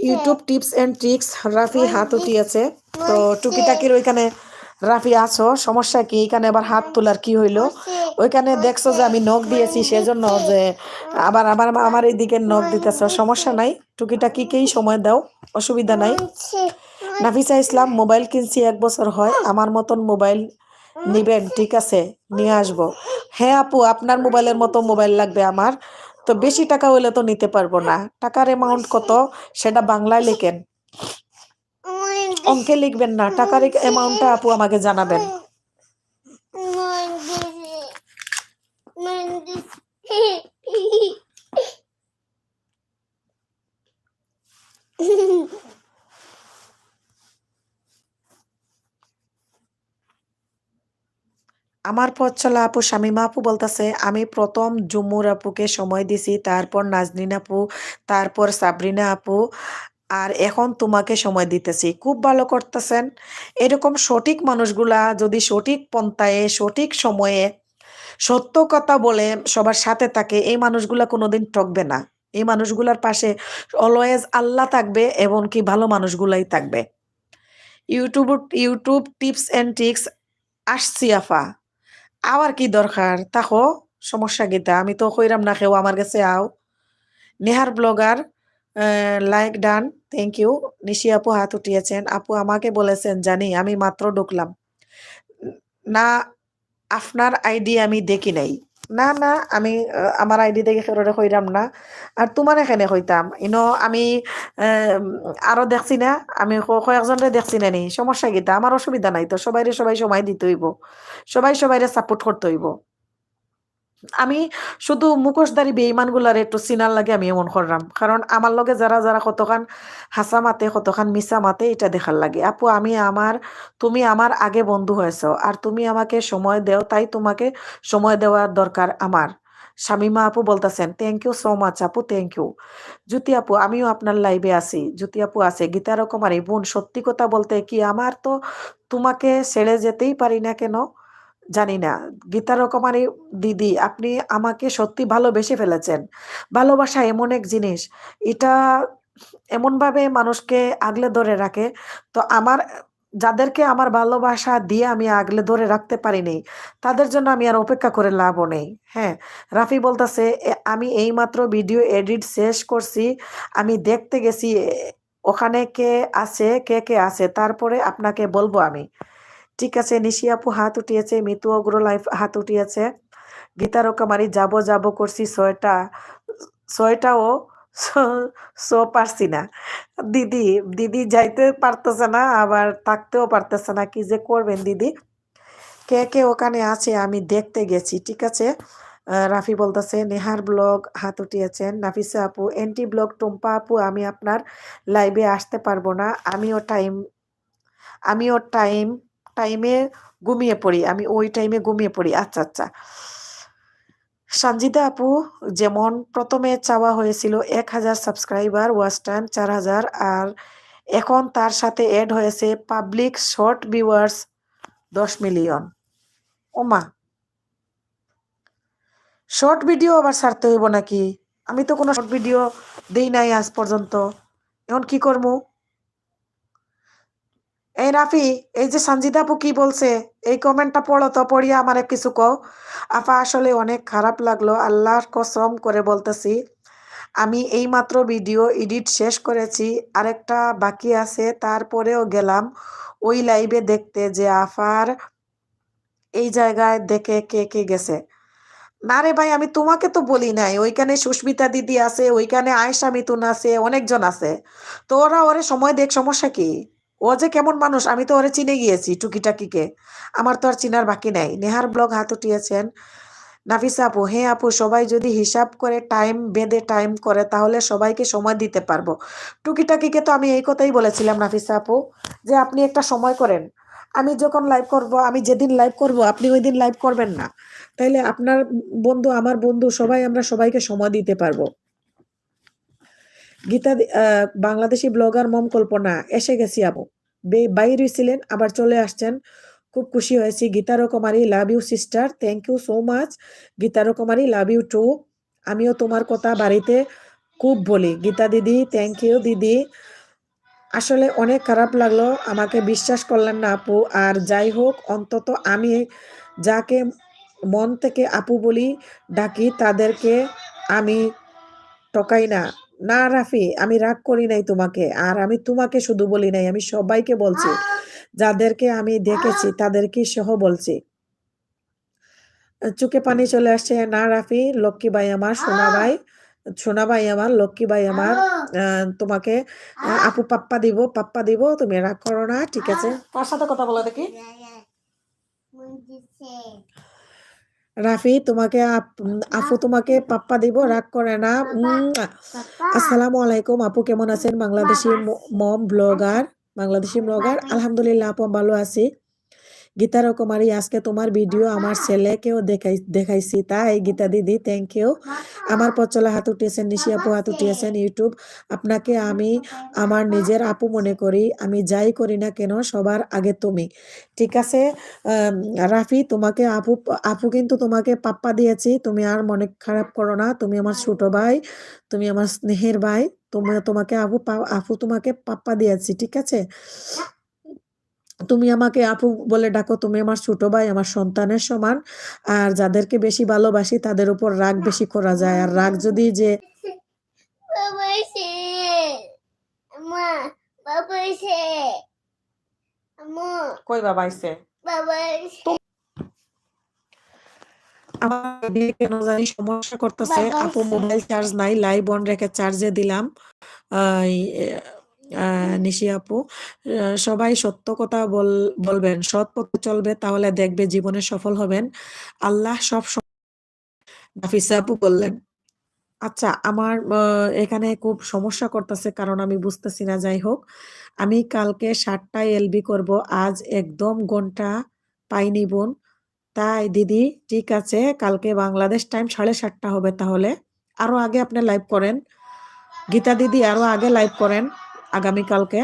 YouTube tips and tricks, Rafi হাত উঠিয়েছে। তো টুকিটাকির ওইখানে রাফি আছো, সমস্যা কি? এখানে আবার হাত তোলার কি হইলো? ওইখানে দেখছো যে আমি নখ দিয়েছি, সেজন্য যে আবার আবার আমার এইদিকে নখ দিতেছ, সমস্যা নাই। টুকিটাকিকেই সময় দাও, অসুবিধা নাই। নাফিসা ইসলাম, মোবাইল কিনছি 1 বছর হয়, আমার মতন মোবাইল নিবেন? ঠিক আছে, নিয়ে আসবো। হ্যাঁ আপু, আপনার মোবাইলের মতো মোবাইল লাগবে আমার। তো বেশি টাকা হইলে তো নিতে পারবো না। টাকার অ্যামাউন্ট কত সেটা বাংলায় লেখেন, অঙ্কে লিখবেন না। টাকার অ্যামাউন্টটা আপু আমাকে জানাবেন। আমার পথ চলা আপু শামিমা আপু বলতেছে, আমি প্রথম জুম্মুর আপুকে সময় দিছি, তারপর নাজনীন আপু, তারপর সাবরিনা আপু, আর এখন তোমাকে সময় দিতেছি। খুব ভালো করতেছেন। এরকম সঠিক মানুষগুলা যদি সঠিক পন্থায় সঠিক সময়ে সত্য কথা বলে সবার সাথে থাকে, এই মানুষগুলা কোনোদিন ঠকবে না। এই মানুষগুলার পাশে অলওয়েজ আল্লাহ থাকবে, এবং কি ভালো মানুষগুলাই থাকবে। ইউটিউব টিপস এন্ড ট্রিক্স আসছি আফা, আবার কি দরকার তাকো, সমস্যা গীতা, আমি তো কইরাম না খেও আমার কাছে আও। নেহার blogger, like done, thank you. Nishi আপু হাত উঠিয়েছেন। আপু আমাকে বলেছেন জানি, আমি মাত্র ঢুকলাম না, আপনার আইডি আমি দেখি নাই। না না, আমি আমার আইডি দেখে কারোরে কইরাম না। আর তোমার এখানে কইতাম ইনো আমি আরো দেখছি না, আমি কয়েকজনরে দেখছি না নি, সমস্যা গীতা, আমার অসুবিধা নাই তো। সবাইরে সবাই সময় দিতে হইব, সবাই সবাইরে সাপোর্ট করতে হইব। আমি শুধু মুখোশধারী বেঈমানগুলার একটু চিনার লাগে আমি এমন করলাম, কারণ আমার লগে যারা যারা কতখান হাসা মাতে কতখান মিশা মাতে এটা দেখার লাগে। আপু তুমি আমার আগে বন্ধু হয়েছ, আর তুমি আমাকে সময় দেও, তাই তোমাকে সময় দেওয়ার দরকার আমার। শামিমা আপু বলতেছেন, থ্যাংক ইউ সো মাচ আপু, থ্যাংক ইউ। জ্যোতি আপু, আমিও আপনার লাইভে আছি। জ্যোতি আপু আছে। গীতা রকমারি বোন, সত্যি কথা বলতে কি, আমার তো তোমাকে ছেড়ে যেতেই পারি না কেন জানি না। গীতা রকমারি দিদি, আপনি আমাকে সত্যি ভালোবেসে ফেলেছেন। ভালোবাসা এমন এক জিনিস, এটা এমনভাবে মানুষকে আগলে ধরে রাখে। তো যাদেরকে আমার ভালোবাসা দিয়ে আমি আগলে ধরে রাখতে পারিনি, তাদের জন্য আমি আর অপেক্ষা করে লাভও নেই। হ্যাঁ, রাফি বলতেছে, আমি এইমাত্র ভিডিও এডিট শেষ করছি, আমি দেখতে গেছি ওখানে কে কে আছে, তারপরে আপনাকে বলবো আমি। ঠিক আছে, নিশি আপু হাত উঠিয়েছে, মিতু অগ্র লাইফ হাত উঠিয়েছে। গীতা রকমারি যাব যাব করছি 6টাও পারছি না। দিদি দিদি যাইতে পারতেছে না, আবার থাকতেও পারতেছে না, কি যে করবেন দিদি। কে কে ওখানে আছে আমি দেখতে গেছি। ঠিক আছে, রাফি বলতেছে, নেহার ব্লগ হাত উঠিয়েছেন। নাফিসা আপু, এন্টি ব্লগ টুম্পা আপু, আমি আপনার লাইভে আসতে পারবো না, আমিও টাইমে ঘুমিয়ে পড়ি, আমি ওই টাইমে ঘুমিয়ে পড়ি। আচ্ছা আচ্ছা। সঞ্জিতা আপু, যেমন প্রথমে চাওয়া হয়েছিল 1000 সাবস্ক্রাইবার, ওয়াচ টাইম 4000, আর এখন তার সাথে এড হয়েছে পাবলিক শর্ট ভিউয়ার্স 10 মিলিয়ন। ওমা, শর্ট ভিডিও আবার ছাড়তে হইব নাকি? আমি তো কোনো শর্ট ভিডিও দেই নাই আজ পর্যন্ত, এখন কি করবো? এই রাফি, এই যে সঞ্জিতা আপু কি বলছে, এই কমেন্টটা পড়ো তো, পড়িয়া আমার কিছু কও। আপা আসলে অনেক খারাপ লাগলো, আল্লাহর কসম করে বলতেছি। আমি এইমাত্র ভিডিও এডিট শেষ করেছি, আরেকটা বাকি আছে, তারপরেও গেলাম ওই লাইভে দেখতে যে আফার এই জায়গায় দেখে কে কে গেছে। না রে ভাই, আমি তোমাকে তো বলি নাই, ওইখানে সুস্মিতা দিদি আছে, ওইখানে আয়েশা মিতুন আছে, অনেকজন আছে। তো ওরে সময় দেখ, সমস্যা কি? ও যে কেমন মানুষ আমি তো ওরে চিনে গিয়েছি টুকিটাকিকে, আমার তো আর চিনার বাকি নাই। নেহার ব্লগ হাত উঠিয়েছেন। নাফিসা আপু, হ্যাঁ আপু, সবাই যদি হিসাব করে টাইম বেঁধে টাইম করে তাহলে সবাইকে সময় দিতে পারবো। টুকিটাকিকে তো আমি এই কথাই বলেছিলাম নাফিসা আপু, যে আপনি একটা সময় করেন, আমি যখন লাইভ করব, আমি যেদিন লাইভ করব আপনি ওই দিন লাইভ করবেন না, তাইলে আপনার বন্ধু আমার বন্ধু সবাই আমরা সবাইকে সময় দিতে পারবো। গীতা বাংলাদেশি ব্লগার মম কল্পনা এসে গেছি আপু, বাইরে ছিলেন আবার চলে আসছেন, খুব খুশি হয়েছি। গীতারো Kumari love you sister, thank you so much. গীতারো কুমারী লাভ ইউ টু। আমিও তোমার কথা বাড়িতে খুব বলি। গীতা দিদি থ্যাংক ইউ দিদি। আসলে অনেক খারাপ লাগলো, আমাকে বিশ্বাস করলেন না আপু। আর যাই হোক, অন্তত আমি যাকে মন থেকে আপু বলি ডাকি তাদেরকে আমি টকাই না। না রাফি, আমি রাগ করি নাই তোমাকে, আর আমি তোমাকে শুধু বলি নাই, আমি সবাইকে বলছি, যাদেরকে আমি দেখেছি তাদেরকে সহ বলছি। চোখে পানি চলে আসছে। না রাফি, লক্ষ্মী ভাই আমার, সোনা ভাই, সোনা ভাই আমার, লক্ষ্মী ভাই আমার, তোমাকে আপু পাপ্পা দিব, পাপ্পা দিব, তুমি রাগ করো না, ঠিক আছে? কার সাথে কথা বলো দেখি? রাফি, তোমাকে আপু তোমাকে পাপ্পা দিব, রাগ করে না। আসসালামু আলাইকুম আপু, কেমন আছেন? বাংলাদেশি মম ব্লগার, বাংলাদেশি ব্লগার, আলহামদুলিল্লাহ আপু ভালো আছি। গীতা রকমারি, আজকে তোমার ভিডিও আমার ছেলেকেও দেখাইছি, তাই গীতা দিদি থ্যাংক ইউ। আমার পচলা হাত উঠিয়েছেন, নিশি আপু হাত উঠিয়েছেন ইউটিউব। আপনাকে আমি আমার নিজের আপু মনে করি, আমি যাই করি না কেন সবার আগে তুমি। ঠিক আছে রাফি, তোমাকে আপু আপু কিন্তু তোমাকে পাপ্পা দিয়েছি, তুমি আর মনে খারাপ করো না, তুমি আমার ছোট ভাই, তুমি আমার স্নেহের ভাই, তোমাকে আপু তোমাকে পাপ্পা দিয়েছি, ঠিক আছে? তুমি আমাকে আপু বলে ডাকো, তুমি আমার ছোট ভাই, আমার সন্তানের সমান। আর যাদেরকে বেশি ভালোবাসি তাদের উপর রাগ বেশি করা যায়, আর রাগ যদি যে কই বাবা আইছে আমার দিয়ে কেন জানি সমস্যা করতেছে আপু, মোবাইল চার্জ নাই, লাইভ অন রেখে চার্জে দিলাম। নিশি আপু, সবাই সত্য কথা বলবেন, সৎ পথে চলবে, তাহলে দেখবে জীবনে সফল হবেন, আল্লাহ সব। নাফিসা আপু বললেন। আচ্ছা, আমার এখানে খুব সমস্যা করতেছে, কারণ আমি বুঝতেছি না। যাই হোক, আমি কালকে 7টায় এলবি করব, আজ একদম ঘন্টা পাইনি বোন। তাই দিদি, ঠিক আছে, কালকে বাংলাদেশ টাইম 7:30 হবে, তাহলে আরো আগে আপনি লাইভ করেন। গীতা দিদি আরো আগে লাইভ করেন, আগামীকালকে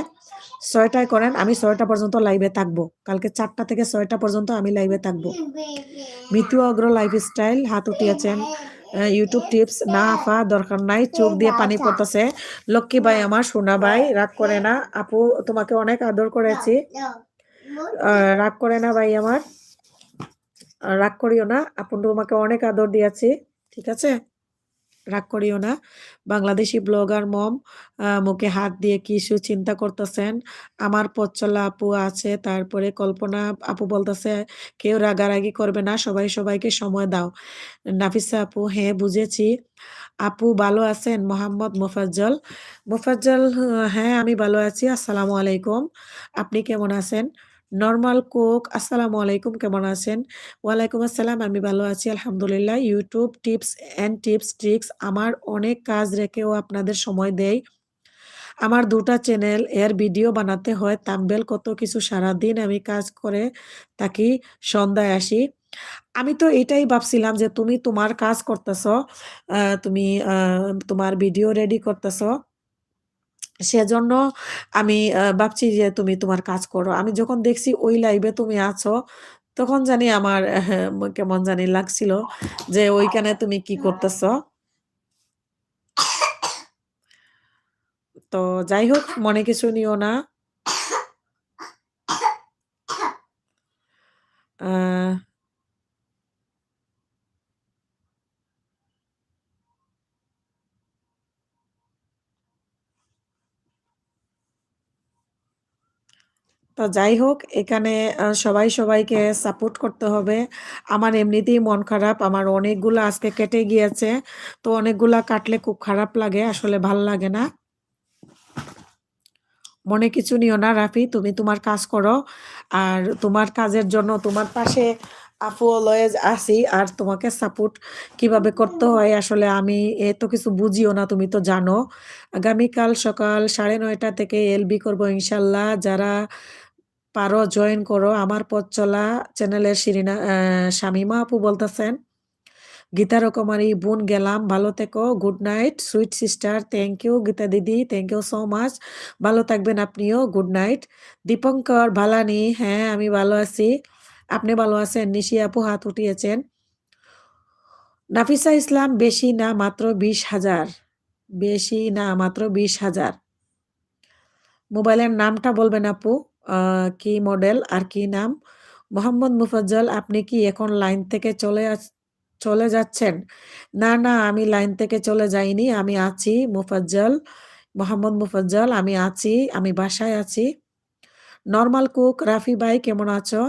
6টায় করেন, আমি 6টা পর্যন্ত লাইভে থাকবো। কালকে 4টা থেকে 6টা পর্যন্ত আমি লাইভে থাকবো। মিতু অগ্র লাইফস্টাইল হাত উঠিয়েছেন, ইউটিউব টিপস। না আফা, দরকার নাই, চোখ দিয়ে পানি পড়তেছে। লক্ষ্মী ভাই আমার, সোনা ভাই, রাগ করে না আপু, তোমাকে অনেক আদর করেছি, রাগ করে না ভাই আমার, রাগ করিও না আপু, তোমাকে অনেক আদর দিয়েছি, ঠিক আছে? রাগ করিও না। বাংলাদেশি ব্লগার মম মুখে হাত দিয়ে কিছু চিন্তা করতেছেন। আমার পথচলা আপু আছে, তারপরে কল্পনা আপু বলতেছে কেউ রাগারাগি করবে না, সবাই সবাইকে সময় দাও। নাফিসা আপু, হ্যাঁ বুঝেছি। আপু ভালো আছেন? মোহাম্মদ মোফাজ্জল। মোফাজ্জল, হ্যাঁ আমি ভালো আছি, আসসালামু আলাইকুম। আপনি কেমন আছেন? নর্মাল কোক, আসসালামু আলাইকুম, কেমন আছেন? ওয়ালাইকুম আসসালাম, আমি ভালো আছি আলহামদুলিল্লাহ। YouTube tips and tips tricks, আমার অনেক কাজ রেখেও আপনাদের সময় দেয়। আমার 2টা চ্যানেল, এর ভিডিও বানাতে হয়, থাম্বনেল, কত কিছু, সারাদিন আমি কাজ করে থাকি, সন্ধ্যায় আসি। আমি তো এটাই ভাবছিলাম যে তুমি তোমার কাজ করতেছ, তুমি তোমার ভিডিও রেডি করতেছ, সেজন্য আমি ভাবছি যে তুমি তোমার কাজ করো। আমি যখন দেখছি ওই লাইভে তুমি আছো, তখন জানি আমার কেমন জানি লাগছিল যে ওইখানে তুমি কি করতেছ। তো যাই হোক, মনে কিছু নিও না। আহ তো যাই হোক, এখানে সবাই সবাইকে সাপোর্ট করতে হবে। আমার এমনিতেই মন খারাপ, আমার অনেকগুলা আজকে কেটে গিয়েছে, তো অনেকগুলা কাটলে খুব খারাপ লাগে, আসলে ভাল লাগে না। মনে কিছু নিও না রাফি, তুমি তোমার কাজ করো, আর তোমার কাজের জন্য তোমার পাশে আপু অলওয়েজ আছি, আর তোমাকে সাপোর্ট কিভাবে করতে হয় আসলে আমি এত কিছু বুঝিও না, তুমি তো জানো। আগামীকাল সকাল 9:30 থেকে এলবি করব ইনশাল্লাহ। যারা পারো জয়েন করো আমার পথ চলা চ্যানেলের শামিমা আপু বলতেছেন, গীতা রকমারি বোন গেলাম, ভালো থেকো, good night sweet sister, thank you Gita দিদি, থ্যাংক ইউ সো মাচ, ভালো থাকবেন আপনিও, গুড নাইট। দীপঙ্কর ভালানি, হ্যাঁ আমি ভালো আছি, আপনি ভালো আছেন? নিশি আপু হাত উঠিয়েছেন। নাফিসা ইসলাম, বেশি না মাত্র 20,000, বেশি না মাত্র 20,000। মোবাইলের নামটা বলবেন আপু, কি মডেল আর কি নাম? মোহাম্মদ মুফাজ্জল, আপনি কি এখন লাইন থেকে চলে যাচ্ছেন? না না, আমি লাইন থেকে চলে যাইনি, আমি আছি মুফাজ্জল, মোহাম্মদ মুফাজ্জল, আমি আছি, আমি বাসায় আছি। নর্মাল কুক, রাফি ভাই কেমন আছো?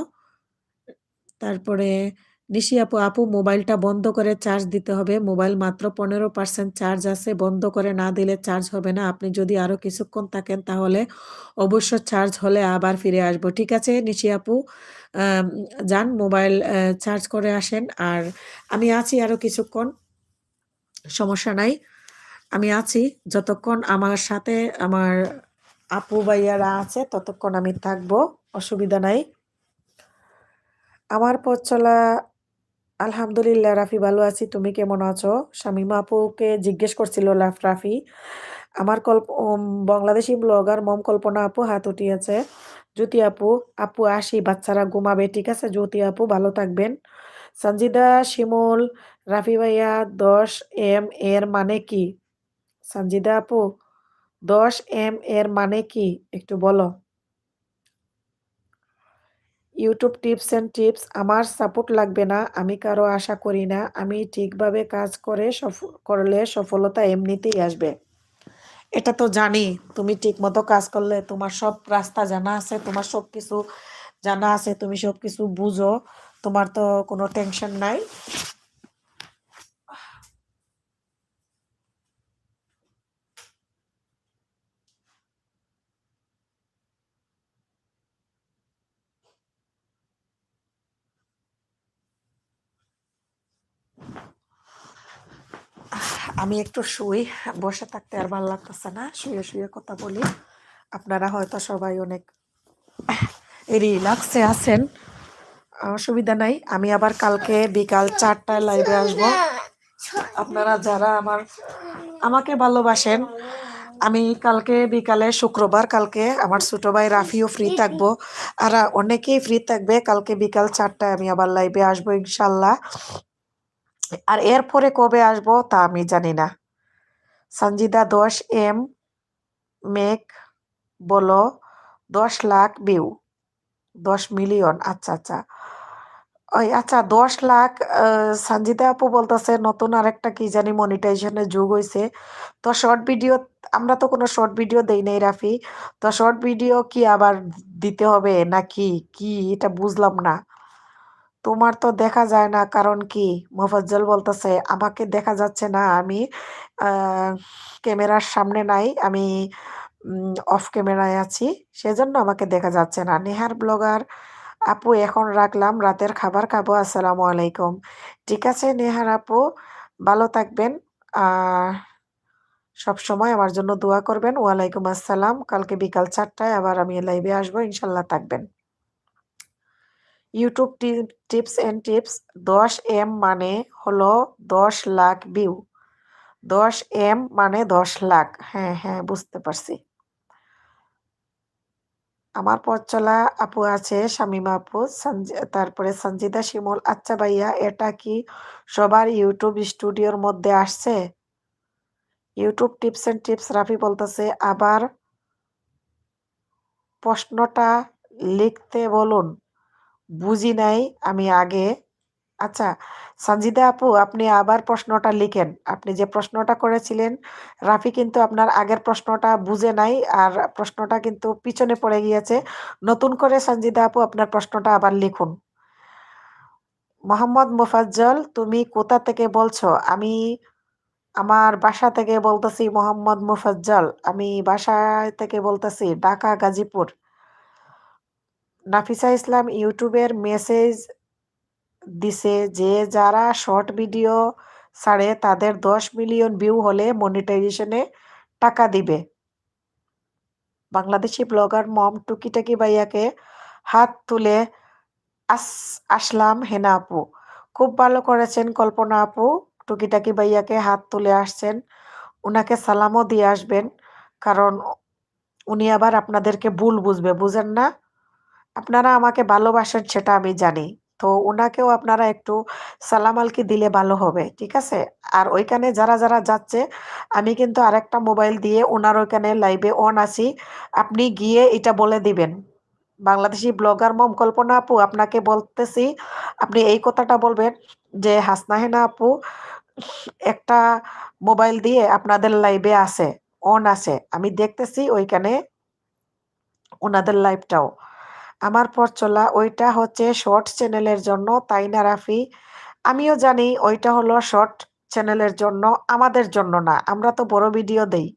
তারপরে নিশি আপু, আপু মোবাইলটা বন্ধ করে চার্জ দিতে হবে, মোবাইল মাত্র 15% চার্জ আছে, বন্ধ করে না দিলে চার্জ হবে না, আপনি যদি আরো কিছুক্ষণ থাকেন তাহলে অবশ্য চার্জ হলে আবার ফিরে আসবো। ঠিক আছে নিশি আপু, আম, যান মোবাইল চার্জ করে আসেন, আর আমি আছি আরো কিছুক্ষণ, সমস্যা নাই, আমি আছি যতক্ষণ আমার সাথে আমার আপু ভাইয়ারা আছে ততক্ষণ আমি থাকবো, অসুবিধা নাই। আমার পথ চলা, আলহামদুলিল্লাহ রাফি ভালো আছি, তুমি কেমন আছো? শামিমা আপুকে জিজ্ঞেস করছিল রাফি। আমার বাংলাদেশি ব্লগার মম কল্পনা আপু হাত উঠিয়েছে। জ্যোতি আপু, আপু আসি, বাচ্চারা ঘুমাবে, ঠিক আছে জ্যোতি আপু, ভালো থাকবেন। সঞ্জিদা শিমুল, রাফি ভাইয়া 10M এর মানে কি? সঞ্জিদা আপু, 10M এর মানে কি একটু বলো। ইউটিউব টিপস অ্যান্ড টিপস, আমার সাপোর্ট লাগবে না, আমি কারো আশা করি না, আমি ঠিকভাবে কাজ করলে সফলতা এমনিতেই আসবে। এটা তো জানি, তুমি ঠিক মতো কাজ করলে তোমার সব রাস্তা জানা আছে, তোমার সব কিছু জানা আছে, তুমি সব কিছু বুঝো, তোমার তো কোনো টেনশন নাই। আমি একটু শুই, বসে থাকতে আর ভালো লাগতেছে না, শুয়ে শুয়ে কথা বলি। আপনারা হয়তো সবাই অনেক রিল্যাক্সে আছেন, অসুবিধা নাই। আমি আবার কালকে বিকাল 4টায় লাইভে আসব। আপনারা যারা আমাকে ভালোবাসেন, আমি কালকে বিকালে, শুক্রবার, কালকে আমার ছোট ভাই রাফিও ফ্রি থাকবো, আর অনেকেই ফ্রি থাকবে, কালকে বিকাল 4টায় আমি আবার লাইভে আসবো ইনশাল্লাহ। আর এরপরে কবে আসবো তা আমি জানি না। সঞ্জিদা 10M মেক বলো, 10 লাখ ভিউ, 10 মিলিয়ন, আচ্ছা আচ্ছা, ওই আচ্ছা 10 লাখ। সঞ্জিতা আপু বলতেছে নতুন আরেকটা কি জানি মনিটাইজেশনের যুগ হয়েছে, তো শর্ট ভিডিও, আমরা তো কোনো শর্ট ভিডিও দেই নাই রাফি, তো শর্ট ভিডিও কি আবার দিতে হবে নাকি, কি এটা বুঝলাম না। তোমার তো দেখা যায় না কারণ কি? মোফাজ্জল বলতেছে আমাকে দেখা যাচ্ছে না, আমি আহ, ক্যামেরার সামনে নাই, আমি অফ ক্যামেরায় আছি, সেজন্য আমাকে দেখা যাচ্ছে না। নেহার ব্লগার আপু, এখন রাখলাম, রাতের খাবার খাবো, আসসালামু আলাইকুম। ঠিক আছে নেহার আপু, ভালো থাকবেন, আহ সব সময় আমার জন্য দোয়া করবেন। ওয়ালাইকুম আসসালাম, কালকে বিকাল 4টায় আবার আমি লাইভে আসবো ইনশাল্লাহ, থাকবেন। YouTube tips and tips, 10M মানে হলো 10 লাখ ভিউ, 10M মানে 10 লাখ, হ্যাঁ হ্যাঁ বুঝতে পারছি। আমার পথ চলা আপু আছে, শামিমা আপু, তারপরে সঞ্জিদা শিমুল, আচ্ছা ভাইয়া এটা কি সবার ইউটিউব স্টুডিওর মধ্যে আসছে? YouTube tips and tips, Rafi বলতেছে আবার প্রশ্নটা লিখতে বলুন, বুঝি নাই আমি আগে। আচ্ছা সঞ্জিদা আপু, আপনি আবার প্রশ্নটা লিখেন, আপনি যে প্রশ্নটা করেছিলেন, রাফি কিন্তু আপনার আগের প্রশ্নটা বুঝে নাই, আর প্রশ্নটা কিন্তু পিছনে পড়ে গিয়েছে, নতুন করে সঞ্জিদা আপু আপনার প্রশ্নটা আবার লিখুন। মোহাম্মদ মুফাজ্জল, তুমি কোথা থেকে বলছো? আমি আমার বাসা থেকে বলতেছি মোহাম্মদ মুফাজ্জল, আমি বাসায় থেকে বলতেছি ঢাকা গাজীপুর। নাফিসা ইসলাম ইউটিউবের মেসেজ দিছে যে যারা শর্ট ভিডিও ছাড়ে তাদের 10 মিলিয়ন ভিউ হলে মনিটাইজেশনে টাকা দিবে। বাংলাদেশি ব্লগার মম টুকিটাকি ভাইয়াকে হাত তুলে আসলাম হেনা আপু। খুব ভালো করেছেন কল্পনা আপু, টুকিটাকি ভাইয়াকে হাত তুলে আসছেন, উনাকে সালামও দিয়ে আসবেন, কারণ উনি আবার আপনাদেরকে ভুল বুঝবে, বুঝেন না? আপনারা আমাকে ভালোবাসেন সেটা আমি জানি, তো ওনাকেও আপনারা একটু সালাম আলকি দিলে ভালো হবে, ঠিক আছে? আর ওইখানে যারা যারা যাচ্ছে, আমি কিন্তু আরেকটা মোবাইল দিয়ে ওনার ওইখানে লাইভে অন আছি, আপনি গিয়ে এটা বলে দিবেন। বাংলাদেশি ব্লগার মম কল্পনা আপু, আপনাকে বলতেছি, আপনি এই কথাটা বলবেন যে হাসনা হেনা আপু একটা মোবাইল দিয়ে আপনাদের লাইভে আছে, অন আছে, আমি দেখতেছি ওইখানে ওনাদের লাইভটাও। আমার পথ চলা ওইটা হচ্ছে শর্ট চ্যানেলের জন্য, তাই না রাফি? আমিও জানি ওইটা হলো শর্ট চ্যানেলের জন্য, আমাদের জন্য না, আমরা তো বড় ভিডিও দেই।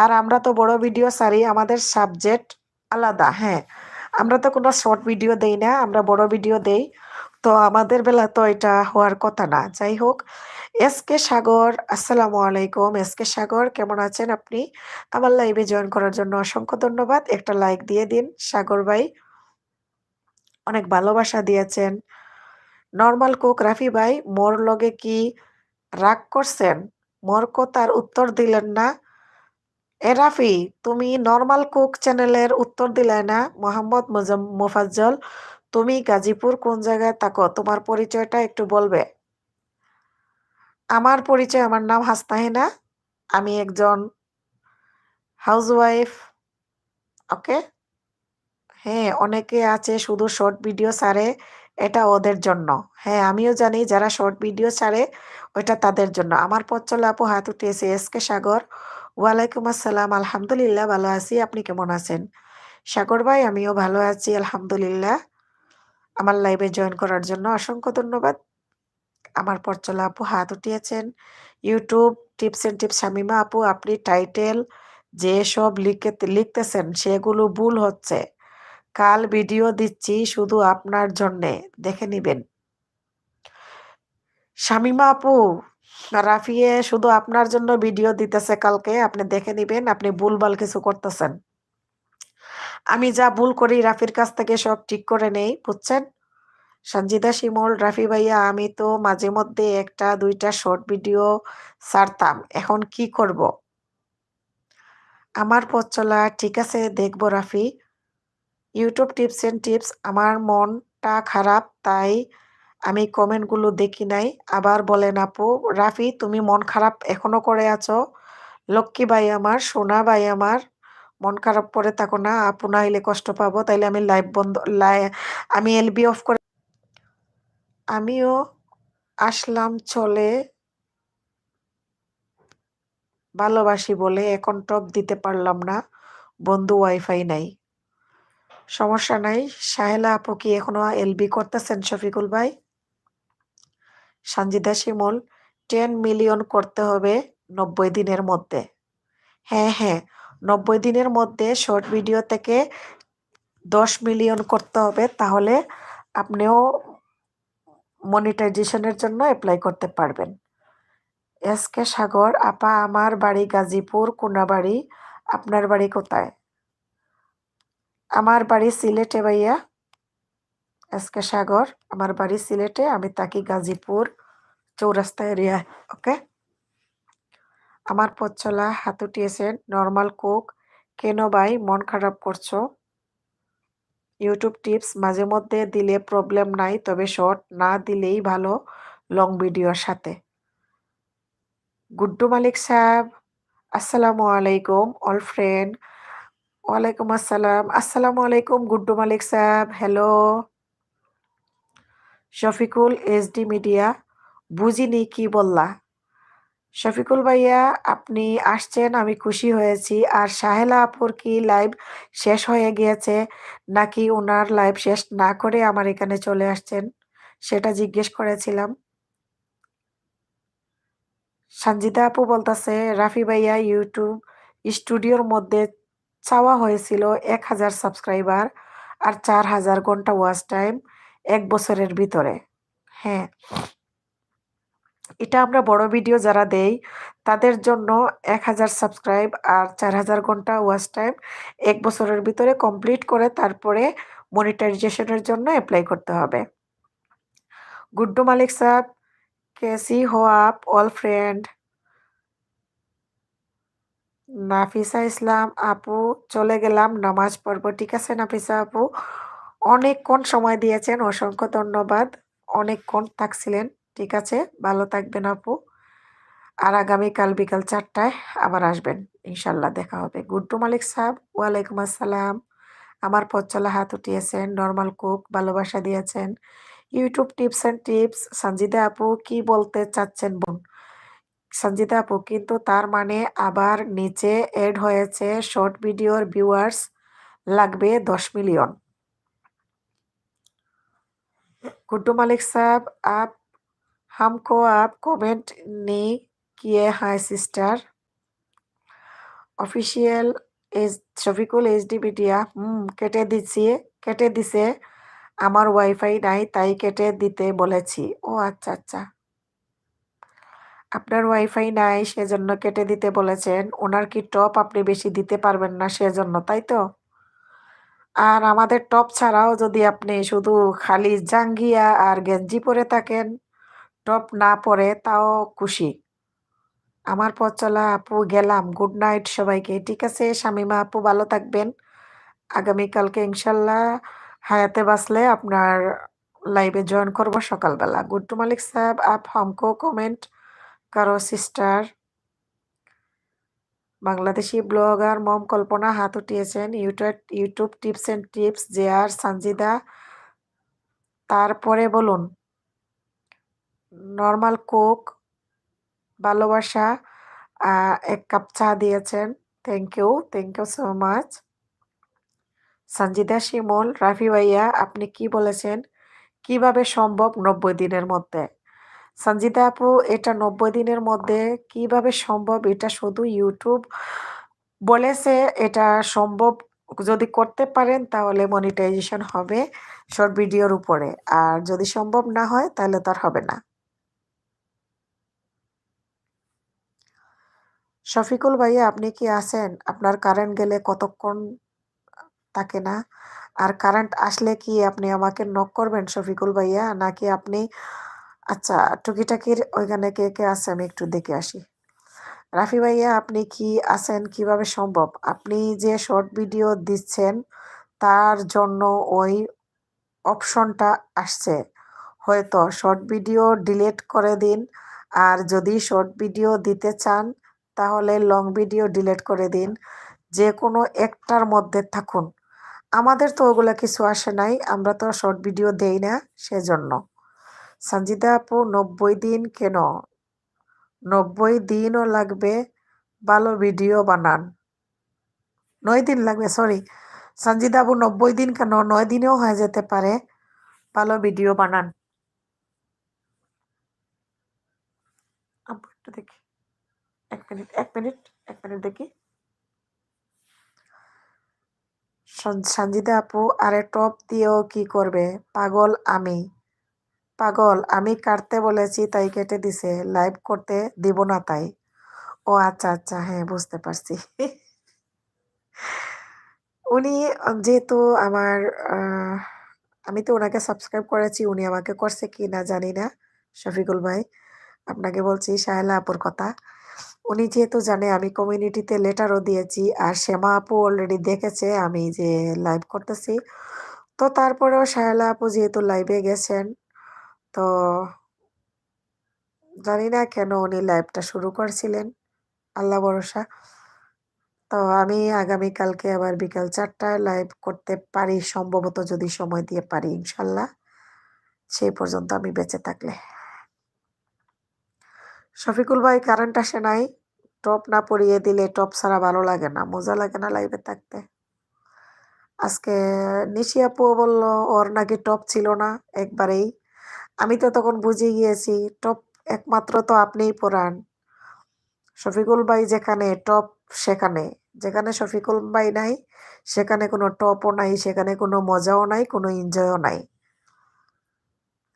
আর আমরা তো বড় ভিডিও সারি, আমাদের সাবজেক্ট আলাদা। হ্যাঁ, আমরা তো কোনো শর্ট ভিডিও দেই না, আমরা বড় ভিডিও দেই, তো আমাদের বেলা তো এটা হওয়ার কথা না। যাই হোক, এস কে সাগর, আসসালামু আলাইকুম। এস কে সাগর, কেমন আছেন আপনি? আমার লাইভে জয়েন করার জন্য অসংখ্য ধন্যবাদ। একটা লাইক দিয়ে দিন সাগর ভাই, অনেক ভালোবাসা দিয়েছেন। নর্মাল কুক রাফি ভাই, মোর লগে কি রাগ করছেন? মোর কথার উত্তর দিলেন না। এ রাফি, তুমি নর্মাল কুক চ্যানেলের উত্তর দিলে না। মোহাম্মদ মুফাজ্জল, তুমি গাজীপুর কোন জায়গায় থাকো? তোমার পরিচয়টা একটু বলবে? আমার পরিচয়, আমার নাম হাসনা হেনা, আমি একজন হাউসওয়াইফ। ওকে। হ্যাঁ, অনেকে আছে শুধু শর্ট ভিডিও ছাড়ে, এটা ওদের জন্য। হ্যাঁ, আমিও জানি যারা শর্ট ভিডিও ছাড়ে ওইটা তাদের জন্য। আমার পথ চলা আপু হাত উঠিয়েছে এস কে সাগর। ওয়ালাইকুম আসসালাম, আলহামদুলিল্লাহ ভালো আছি, আপনি কেমন আছেন? সাগর ভাই, আমিও ভালো আছি আলহামদুলিল্লাহ। আমার লাইভে জয়েন করার জন্য অসংখ্য ধন্যবাদ। আমার পথ চলা আপু হাত উঠিয়েছেন। YouTube tips and tips Shamima আপু, আপনি টাইটেল যেসব লিখতেছেন সেগুলো ভুল হচ্ছে। কাল ভিডিও দিচ্ছি শুধু আপনার জন্যে, দেখে নিবেন। শামিমা আপু, রাফিয়ে শুধু আপনার জন্য ভিডিও দিতেছে কালকে, আপনি দেখে নিবেন, আপনি ভুলভাল কিছু করতেছেন। আমি যা ভুল করি রাফির কাছ থেকে সব ঠিক করে নেই, বুঝছেন? সঞ্জিদা শিমুল, রাফি ভাইয়া, আমি তো মাঝে মধ্যে একটা দুইটা শর্ট ভিডিও ছাড়তাম, এখন কি করব? আমার পথ চলা ঠিক আছে, দেখবো Rafi. YouTube tips and tips, আমার মনটা খারাপ তাই আমি কমেন্টগুলো দেখি নাই। আবার বলেন আপু। রাফি, তুমি মন খারাপ এখনো করে আছো? লক্ষ্মী ভাই আমার, সোনা ভাই আমার, মন খারাপ করে থাকো না, আপু না হইলে কষ্ট পাবো। তাইলে আমি লাইভ বন্ধ, আমি এলবি অফ করে, আমিও আসলাম চলে, ভালোবাসি বলে এখন টপ দিতে পারলাম না, বন্ধু ওয়াইফাই নাই। সমস্যা নাই। সাহেলা আপু কি এখনো এলবি করতেছেন শফিকুল ভাই? সঞ্জিদা শিমুল, 10 মিলিয়ন করতে হবে 90 দিনের মধ্যে। হ্যাঁ হ্যাঁ, 90 দিনের মধ্যে শর্ট ভিডিও থেকে 10 মিলিয়ন করতে হবে, তাহলে আপনিও মনিটাইজেশনের জন্য অ্যাপ্লাই করতে পারবেন। এস কে সাগর, আপা আমার বাড়ি গাজীপুর কোনাবাড়ি, আপনার বাড়ি কোথায়? আমার বাড়ি সিলেটে ভাইয়া। এস কে সাগর, আমার বাড়ি সিলেটে, আমি থাকি গাজীপুর চৌরাস্তা এরিয়া। ওকে। আমার পথ চলা হাত উঠিয়েছেন নর্মাল কুক, কেন ভাই মন খারাপ করছো? ইউটিউব টিপস মাঝে মধ্যে দিলে প্রবলেম নাই, তবে শর্ট না দিলেই ভালো, লং ভিডিওর সাথে। গুড্ডু মালিক সাহেব, আসসালামু আলাইকুম অল ফ্রেন্ড। ওয়ালাইকুম আসসালাম, আসসালামু আলাইকুম গুড্ডু মালিক সাহেব, হ্যালো। শফিকুল এইচডি মিডিয়া, বুঝিনি কি বললা? শফিকুল ভাইয়া, আপনি আসছেন, আমি খুশি হয়েছি। আর সাহেলা আপুর কি লাইভ শেষ হয়ে গিয়েছে, নাকি ওনার লাইভ শেষ না করে আমার এখানে চলে আসছেন, সেটা জিজ্ঞেস করেছিলাম। সঞ্জিদা আপু বলতেছে, রাফি ভাইয়া ইউটিউব স্টুডিওর মধ্যে চাওয়া হয়েছিল 1000 সাবস্ক্রাইবার আর 4000 ঘন্টা ওয়াচ টাইম 1 বছরের ভিতরে। হ্যাঁ, এটা আমরা বড় ভিডিও যারা দেই তাদের জন্য 1000 সাবস্ক্রাইব আর 4000 ঘন্টা ওয়াচ টাইম 1 বছরের ভিতরে কমপ্লিট করে তারপরে মনিটাইজেশনের জন্য অ্যাপ্লাই করতে হবে। গুড্ডু মালিক সাহেব, कैसी हो आप ऑल फ्रेंड? নাফিসা ইসলাম আপু, চলে গেলাম নামাজ পড়বো। ঠিক আছে নাফিসা আপু, অনেকক্ষণ সময় দিয়েছেন, অসংখ্য ধন্যবাদ। অনেকক্ষণ থাকছিলেন, ঠিক আছে, ভালো থাকবেন আপু। আর আগামীকাল বিকাল 4টায় আবার আসবেন, ইনশাল্লাহ দেখা হবে। গুড্ডু মালিক সাহেব, ওয়ালাইকুম আসসালাম। আমার পথ চলা হাত উঠিয়েছেন, নর্মাল কুক ভালোবাসা দিয়েছেন। YouTube tips and tips, Sanjida আপু কি বলতে চাচ্ছেন বোন? সঞ্জিদা আপু, কিন্তু তার মানে আবার নিচে এড হয়েছে শর্ট ভিডিওর ভিউয়ার্স লাগবে 10 মিলিয়ন। गुड्डू मलिक साहब, आप हमको आप कमेंट नहीं किए हैं sister. Official as Shafiqul HD media, কেটে দিছে। আমার ওয়াইফাই নাই তাই কেটে দিতে বলেছি। ও আচ্ছা আচ্ছা, আপনার ওয়াইফাই নাই সেজন্য কেটে দিতে বলেছেন। ওনার কি টপ আপনি বেশি দিতে পারবেন না সেজন্য, তাই তো? আর আমাদের টপ ছাড়াও যদি আপনি শুধু খালি জাঙ্গিয়া আর গেঞ্জি পরে থাকেন, টপ না পরে, তাও খুশি। আমার পথ চলা আপু গেলাম, গুড নাইট সবাইকে। ঠিক আছে শামিমা আপু, ভালো থাকবেন। আগামীকালকে ইনশাল্লাহ হায়াতে বাঁচলে আপনার লাইভে জয়েন করব সকালবেলা। গুড্ডু মালিক সাহেব, আপ हमको কমেন্ট কারো সিস্টার। বাংলাদেশি ব্লগার মম কল্পনা হাত উঠিয়েছেন। YouTube tips and tips, J R Sanjida. তারপরে বলুন, নর্মাল কোক ভালোবাসা, 1 কাপ চা দিয়েছেন। Thank you so much. Sanjida Shimul, Rafi ভাইয়া আপনি কি বলেছেন? কিভাবে সম্ভব 90 দিনের মধ্যে? সঞ্জিদা আপু, এটা 90 দিনের মধ্যে কিভাবে সম্ভব, এটা শুধু ইউটিউব বলেছে এটা সম্ভব। যদি করতে পারেন তাহলে মনিটাইজেশন হবে শর্ট ভিডিওর উপরে, আর যদি সম্ভব না হয় তাহলে তো আর হবে না। শফিকুল ভাইয়া আপনি কি আছেন? আপনার কারেন্ট গেলে কতক্ষণ থাকে না? আর কারেন্ট আসলে কি আপনি আমাকে নক করবেন শফিকুল ভাইয়া, নাকি আপনি? আচ্ছা, টুকিটাকির ওইখানে কে কে আছে আমি একটু দেখে আসি। রাফি ভাইয়া আপনি কি আছেন? কিভাবে সম্ভব? আপনি যে শর্ট ভিডিও দিচ্ছেন তার জন্য ওই অপশনটা আসছে, হয়তো শর্ট ভিডিও ডিলিট করে দিন। আর যদি শর্ট ভিডিও দিতে চান তাহলে লং ভিডিও ডিলিট করে দিন, যে কোনো একটার মধ্যে থাকুন। আমাদের তো ওগুলা কিছু আসে নাই, আমরা তো শর্ট ভিডিও দেই না সেজন্য। সঞ্জিদা আপু, 90 দিন কেন? 90 দিনও লাগবে, ভালো ভিডিও বানান। 9 দিন লাগবে, সরি সঞ্জিদা আপু, 90 দিন কেন, 9 দিনেও হয়ে যেতে পারে। ভালো ভিডিও বানান। আপু একটু দেখি, 1 মিনিট দেখি। সঞ্জিদা আপু, আরে টপ দিয়েও কি করবে? পাগল আমি কাটতে বলেছি তাই কেটে দিছে, লাইভ করতে দিব না তাই। ও আচ্ছা আচ্ছা, হ্যাঁ বুঝতে পারছি। উনি যেহেতু আমার, আহ, আমি তো ওনাকে সাবস্ক্রাইব করেছি, উনি আমাকে করছে কি না জানি না। শফিকুল ভাই, আপনাকে বলছি শাহেলা আপুর কথা। উনি যেহেতু জানে, আমি কমিউনিটিতে লেটারও দিয়েছি, আর শ্যামা আপু অলরেডি দেখেছে আমি যে লাইভ করতেছি। তো তারপরেও শাহেলা আপু যেহেতু লাইভে গেছেন, তো জানি না কেন উনি লাইভটা শুরু করছিলেন, আল্লাহ ভরসা। তো আমি আগামীকালকে আবার বিকাল 4টায় লাইভ করতে পারি সম্ভবত, যদি সময় দিয়ে পারি ইনশাল্লাহ, সেই পর্যন্ত আমি বেঁচে থাকলে। শফিকুল ভাই, কারেন্ট আসে নাই, টপ না পরিয়ে দিলে টপ ছাড়া ভালো লাগে না, মজা লাগে না লাইভে থাকতে। আজকে নিশি আপুও বললো ওর নাকি টপ ছিল না একবারেই। আমি তো তখন বুঝে গিয়েছি টপ একমাত্র তো আপনিই পরান। শফিকুল ভাই যেখানে টপ সেখানে, যেখানে শফিকুল ভাই নাই সেখানে কোনো টপও নাই, সেখানে কোনো মজাও নাই, কোনো এনজয়ও নাই।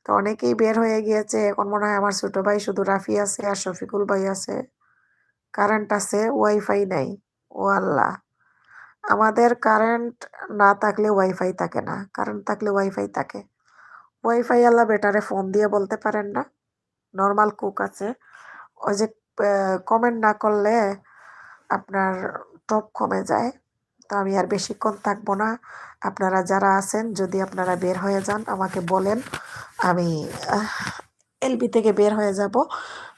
তো অনেকেই বের হয়ে গিয়েছে, এখন মনে হয় আমার ছোট ভাই শুধু রাফি আছে আর শফিকুল ভাই আছে। কারেন্ট আছে, ওয়াইফাই নাই। ও আল্লাহ, আমাদের কারেন্ট না থাকলে ওয়াইফাই থাকে না, কারেন্ট থাকলে ওয়াইফাই থাকে। ওয়াইফাই আল্লাহ বেটারে ফোন দিয়ে বলতে পারেন না, নর্মাল কুক আছে, ওই যে কমেন্ট না করলে আপনার টপ কমে যায়। তো আমি আর বেশিক্ষণ থাকবো না। আপনারা যারা আছেন, যদি আপনারা বের হয়ে যান আমাকে বলেন, আমি এলবি থেকে বের হয়ে যাব।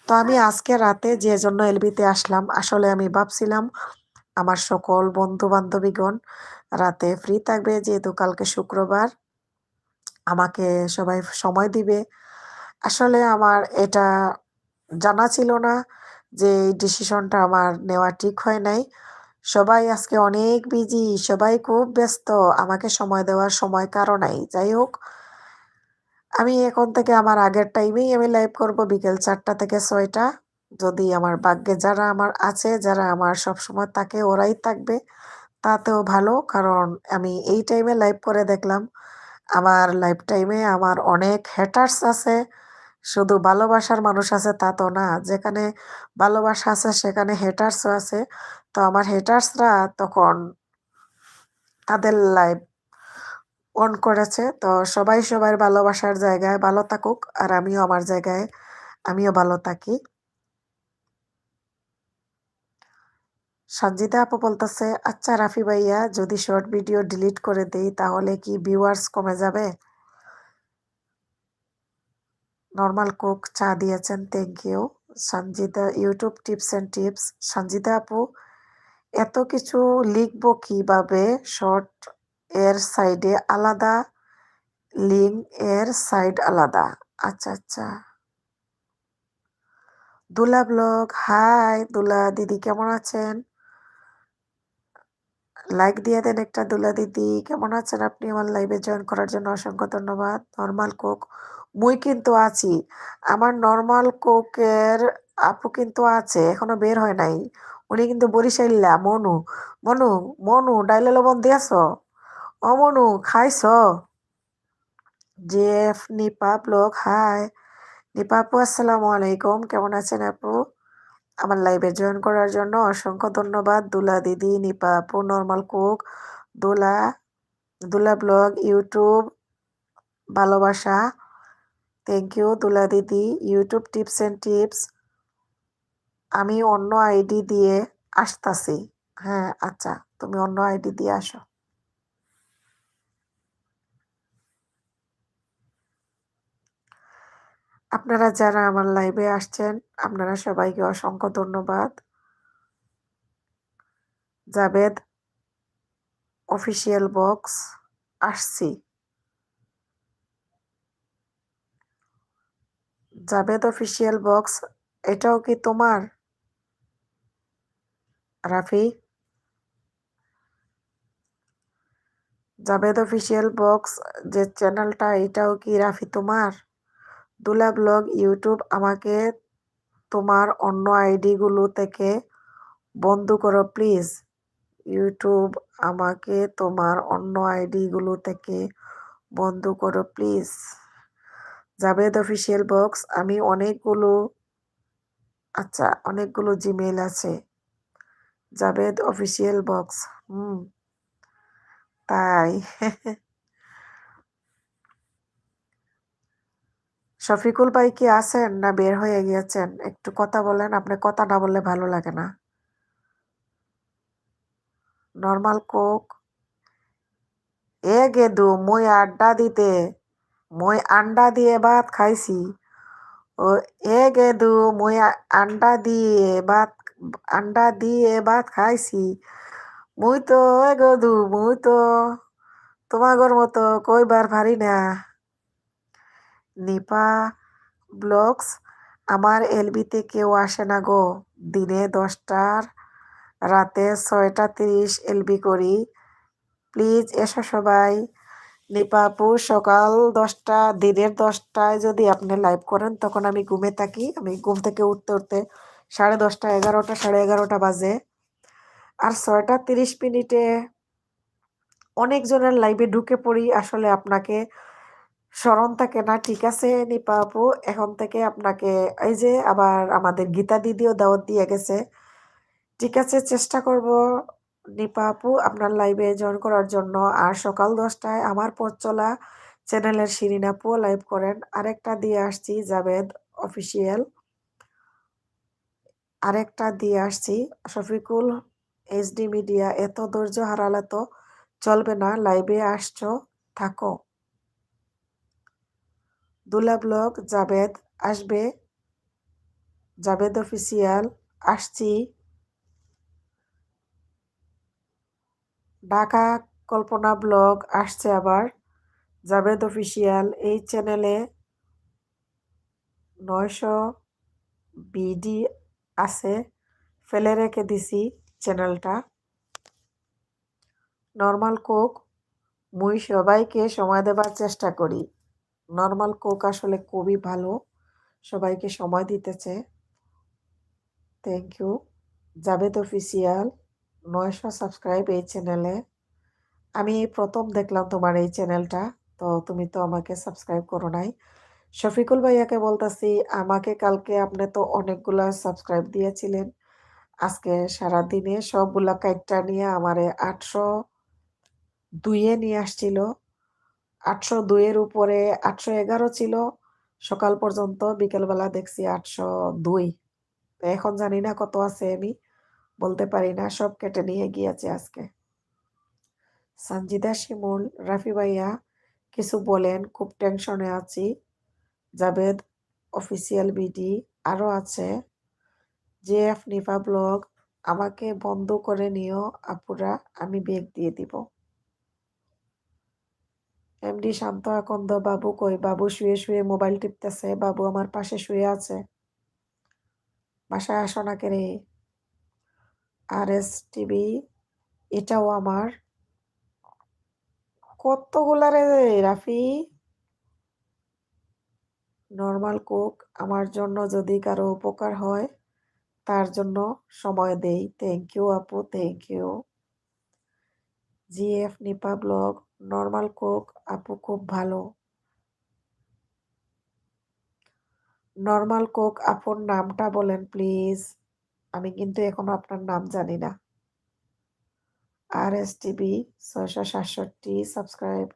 তো আমি আজকে রাতে যে জন্য এলবিতে আসলাম, আসলে আমি ভাবছিলাম আমার সকল বন্ধু বান্ধবীগণ রাতে ফ্রি থাকবে, যেহেতু কালকে শুক্রবার, আমাকে সবাই সময় দিবে। আসলে আমার এটা জানা ছিল না যে এই ডিসিশনটা আমার নেওয়া ঠিক হয় নাই। সবাই আজকে অনেক বিজি, সবাই খুব ব্যস্ত, আমাকে সময় দেওয়ার সময় কারো নাই। যাই হোক, আমি এখন থেকে আমার আগের টাইমেই আমি লাইভ করব, বিকেল 4টা থেকে 6টা। যদি আমার ভাগ্যে যারা আমার আছে, যারা আমার সবসময় থাকে, ওরাই থাকবে, তাতেও ভালো। কারণ আমি এই টাইমে লাইভ করে দেখলাম আমার লাইভ টাইমে আমার অনেক হ্যাটার্স আছে। শুধু ভালোবাসার মানুষ আছে তা তো না, যেখানে ভালোবাসা আছে সেখানে হেটার্সও আছে। তো আমার হেটার্সরা তখন তাদের লাইভ অন করেছে। তো সবাই সবার ভালোবাসার জায়গায় ভালো থাকুক, আর আমিও আমার জায়গায় আমিও ভালো থাকি। সঞ্জিতা আপু বলতেছে, আচ্ছা রাফি ভাইয়া, যদি শর্ট ভিডিও ডিলিট করে দেই তাহলে কি ভিউয়ার্স কমে যাবে? নর্মাল কুক চা দিয়েছেন, thank you. Sanjita YouTube tips and tips. Sanjita আপু, এত কিছু লিখবো কিভাবে? শর্ট এর সাইডে আলাদা, লিঙ্ক এর সাইড আলাদা। আচ্ছা আচ্ছা। দুলা ব্লগ, হাই দুলা দিদি, কেমন আছেন? লাইক দিয়ে দেন একটা দুলা দিদি। কেমন আছেন আপনি? আমার লাইভে জয়েন করার জন্য অসংখ্য ধন্যবাদ। নর্মাল কুক, মুই কিন্তু আছি। আমার নর্মাল কুকের আপু কিন্তু আছে, এখনো বের হয় নাই। উনি কিন্তু বরিশাইল্লা। মনু, মনু, মনু ডাইলে লবণ দিয়েছ? ও মনু, খাইছ? Jeff Nipa blog, hi Nipa আপু, আসসালামু আলাইকুম, কেমন আছেন আপু? আমার লাইভে জয়েন করার জন্য অসংখ্য ধন্যবাদ। দুলা দিদি, নিপা আপু, নর্মাল কুক, দোলা, দুলা ব্লগ, ইউটিউব ভালোবাসা, থ্যাংক ইউ দুলা দিদি। ইউটিউব টিপস অ্যান্ড টিপস, আমি অন্য আইডি দিয়ে আসতাছি। হ্যাঁ আচ্ছা, তুমি অন্য আইডি দিয়ে আসো। আপনারা যারা আমার লাইভে আসছেন, আপনারা সবাইকে অসংখ্য ধন্যবাদ। জাবেদ অফিসিয়াল বক্স, আসছি। জাবেদ অফিসিয়াল বক্স, এটাও কি তোমার রাফি? জাবেদ অফিসিয়াল বক্স যে চ্যানেলটা, এটাও কি রাফি তোমার? দুলা ব্লগ ইউটিউব, আমাকে তোমার অন্য আইডিগুলো থেকে বন্ধ করো প্লিজ। ইউটিউব, আমাকে তোমার অন্য আইডিগুলো থেকে বন্ধ করো প্লিজ। জাবেদ অফিসিয়াল বক্স, আমি অনেকগুলো, আচ্ছা অনেকগুলো জিমেইল আছে। জাবেদ অফিসিয়াল বক্স, তাই? শফিকুল ভাই কি আছেন না বের হয়ে গিয়েছেন? একটু কথা বলেন, আপনি কথা না বললে ভালো লাগে না। নর্মাল কোক, এ গেদু মই আড্ডা দিতে, মই আন্ডা দিয়ে ভাত খাইছি। ও এ গেদু, মই আন্ডা দিয়ে ভাত খাইছি। মুই তো এ গদু, মুই তো তোমাগর মতো কইবার পারি না। নিপা ব্লগস, আমার এলবিতে কেউ আসে না গো। দিনে 10টার, রাতে 6টা 30 এলবি করি, প্লিজ এসো সবাই। নিপা আপু, সকাল 10টা, দিনের 10টায় যদি আপনি লাইভ করেন তখন আমি ঘুমে থাকি। আমি ঘুম থেকে উঠতে উঠতে 10:30, 11টা, 11:30 বাজে। আর 6টা 30 মিনিটে অনেকজনের লাইভে ঢুকে পড়ি, আসলে আপনাকে স্মরণ থাকে না। ঠিক আছে নিপা আপু, এখন থেকে আপনাকে, এই যে আবার আমাদের গীতা দিদিও দাওয়াত দিয়ে গেছে। ঠিক আছে, চেষ্টা করব নিপা আপু আপনার লাইভে জয়েন করার জন্য। আর সকাল 10টায় আমার পথ চলা চ্যানেলের শিরিন আপু লাইভ করেন। আরেকটা দিয়ে আসছি জাবেদ অফিসিয়াল, আরেকটা দিয়ে আসছি শফিকুল এইচডি মিডিয়া। এত ধৈর্য হারালে তো চলবে না, লাইভে আসছো থাকো। দুলা ব্লগ জাবেদ আসবে, জাবেদ অফিসিয়াল আসছি। ঢাকা কল্পনা ব্লগ আসছে আবার, জাবেদ অফিসিয়াল। এই চ্যানেলে 900 বিডি আছে, ফেলে রেখে দিছি চ্যানেলটা। নর্মাল কোক, মুই সবাইকে সময় দেবার চেষ্টা করি। নর্মাল কোক আসলে খুবই ভালো, সবাইকে সময় দিতেছে। Thank you. Javed official 900 subscribe এই চ্যানেলে। আমি এই প্রথম দেখলাম তোমার এই চ্যানেলটা, তো তুমি তো আমাকে সাবস্ক্রাইব করো নাই। শফিকুল ভাইয়াকে বলতেছি, আমাকে কালকে আপনি তো অনেকগুলা সাবস্ক্রাইব দিয়েছিলেন, আজকে সারাদিনে সবগুলা কাইটটা নিয়ে আমারে 802-এ নিয়ে আসছিল। 802-এর উপরে 811 ছিল সকাল পর্যন্ত, বিকেলবেলা দেখছি 802। এখন জানি না কত আছে, আমি বলতে পারি না, সব কেটে নিয়ে গিয়েছে আজকে। সঞ্জিদা শিমুল, রাফি ভাইয়া কিছু বলেন, খুব টেনশনে আছি। জাবেদ অফিসিয়াল বিডি আরও আছে। জেএফ নিভা ব্লগ, আমাকে বন্ধ করে নিও আপুরা, আমি বেগ দিয়ে দিব। এমডি শান্ত আকন্দ, বাবু কই? বাবু শুয়ে শুয়ে মোবাইল টিপতেছে, বাবু আমার পাশে শুয়ে আছে। বাসায় আসো না কে রে? আর এস টিভি, এটাও আমার। কতগুলা রে রাফি? নর্মাল কোক, আমার জন্য যদি কারো উপকার হয় তার জন্য সময় দেই। থ্যাংক ইউ আপু, thank you. GF Nipa blog, normal cook আপু খুব ভালো। নর্মাল কোক আপুর নামটা বলেন প্লিজ, আমি কিন্তু এখনো আপনার নাম জানি না। R S TV 667 subscribe.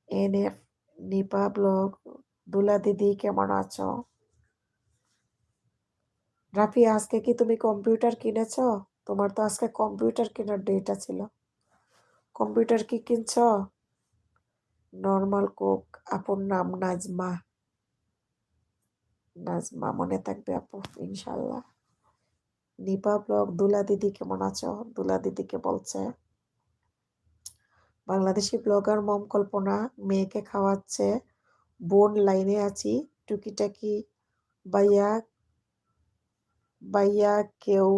NF Nipa blog, দুলা দিদি কেমন আছো? রাফি, আজকে কি তুমি কম্পিউটার কিনেছ? তোমার তো আজকে কম্পিউটার কেনার ডেটা ছিল, কম্পিউটার কি কিনছ? নর্মাল কোক আপুর নাম নাজমা। নাজমা মনে থাকবে আপু, ইনশাল্লাহ। নিপা ব্লগ, দুলা দিদি কেমন আছো? দুলা দিদিকে বলছে। বাংলাদেশি ব্লগার মম কল্পনা, মেয়েকে খাওয়াচ্ছে, বোন লাইনে আছি, টুকিটাকি বাইয়া বাইয়া কেউ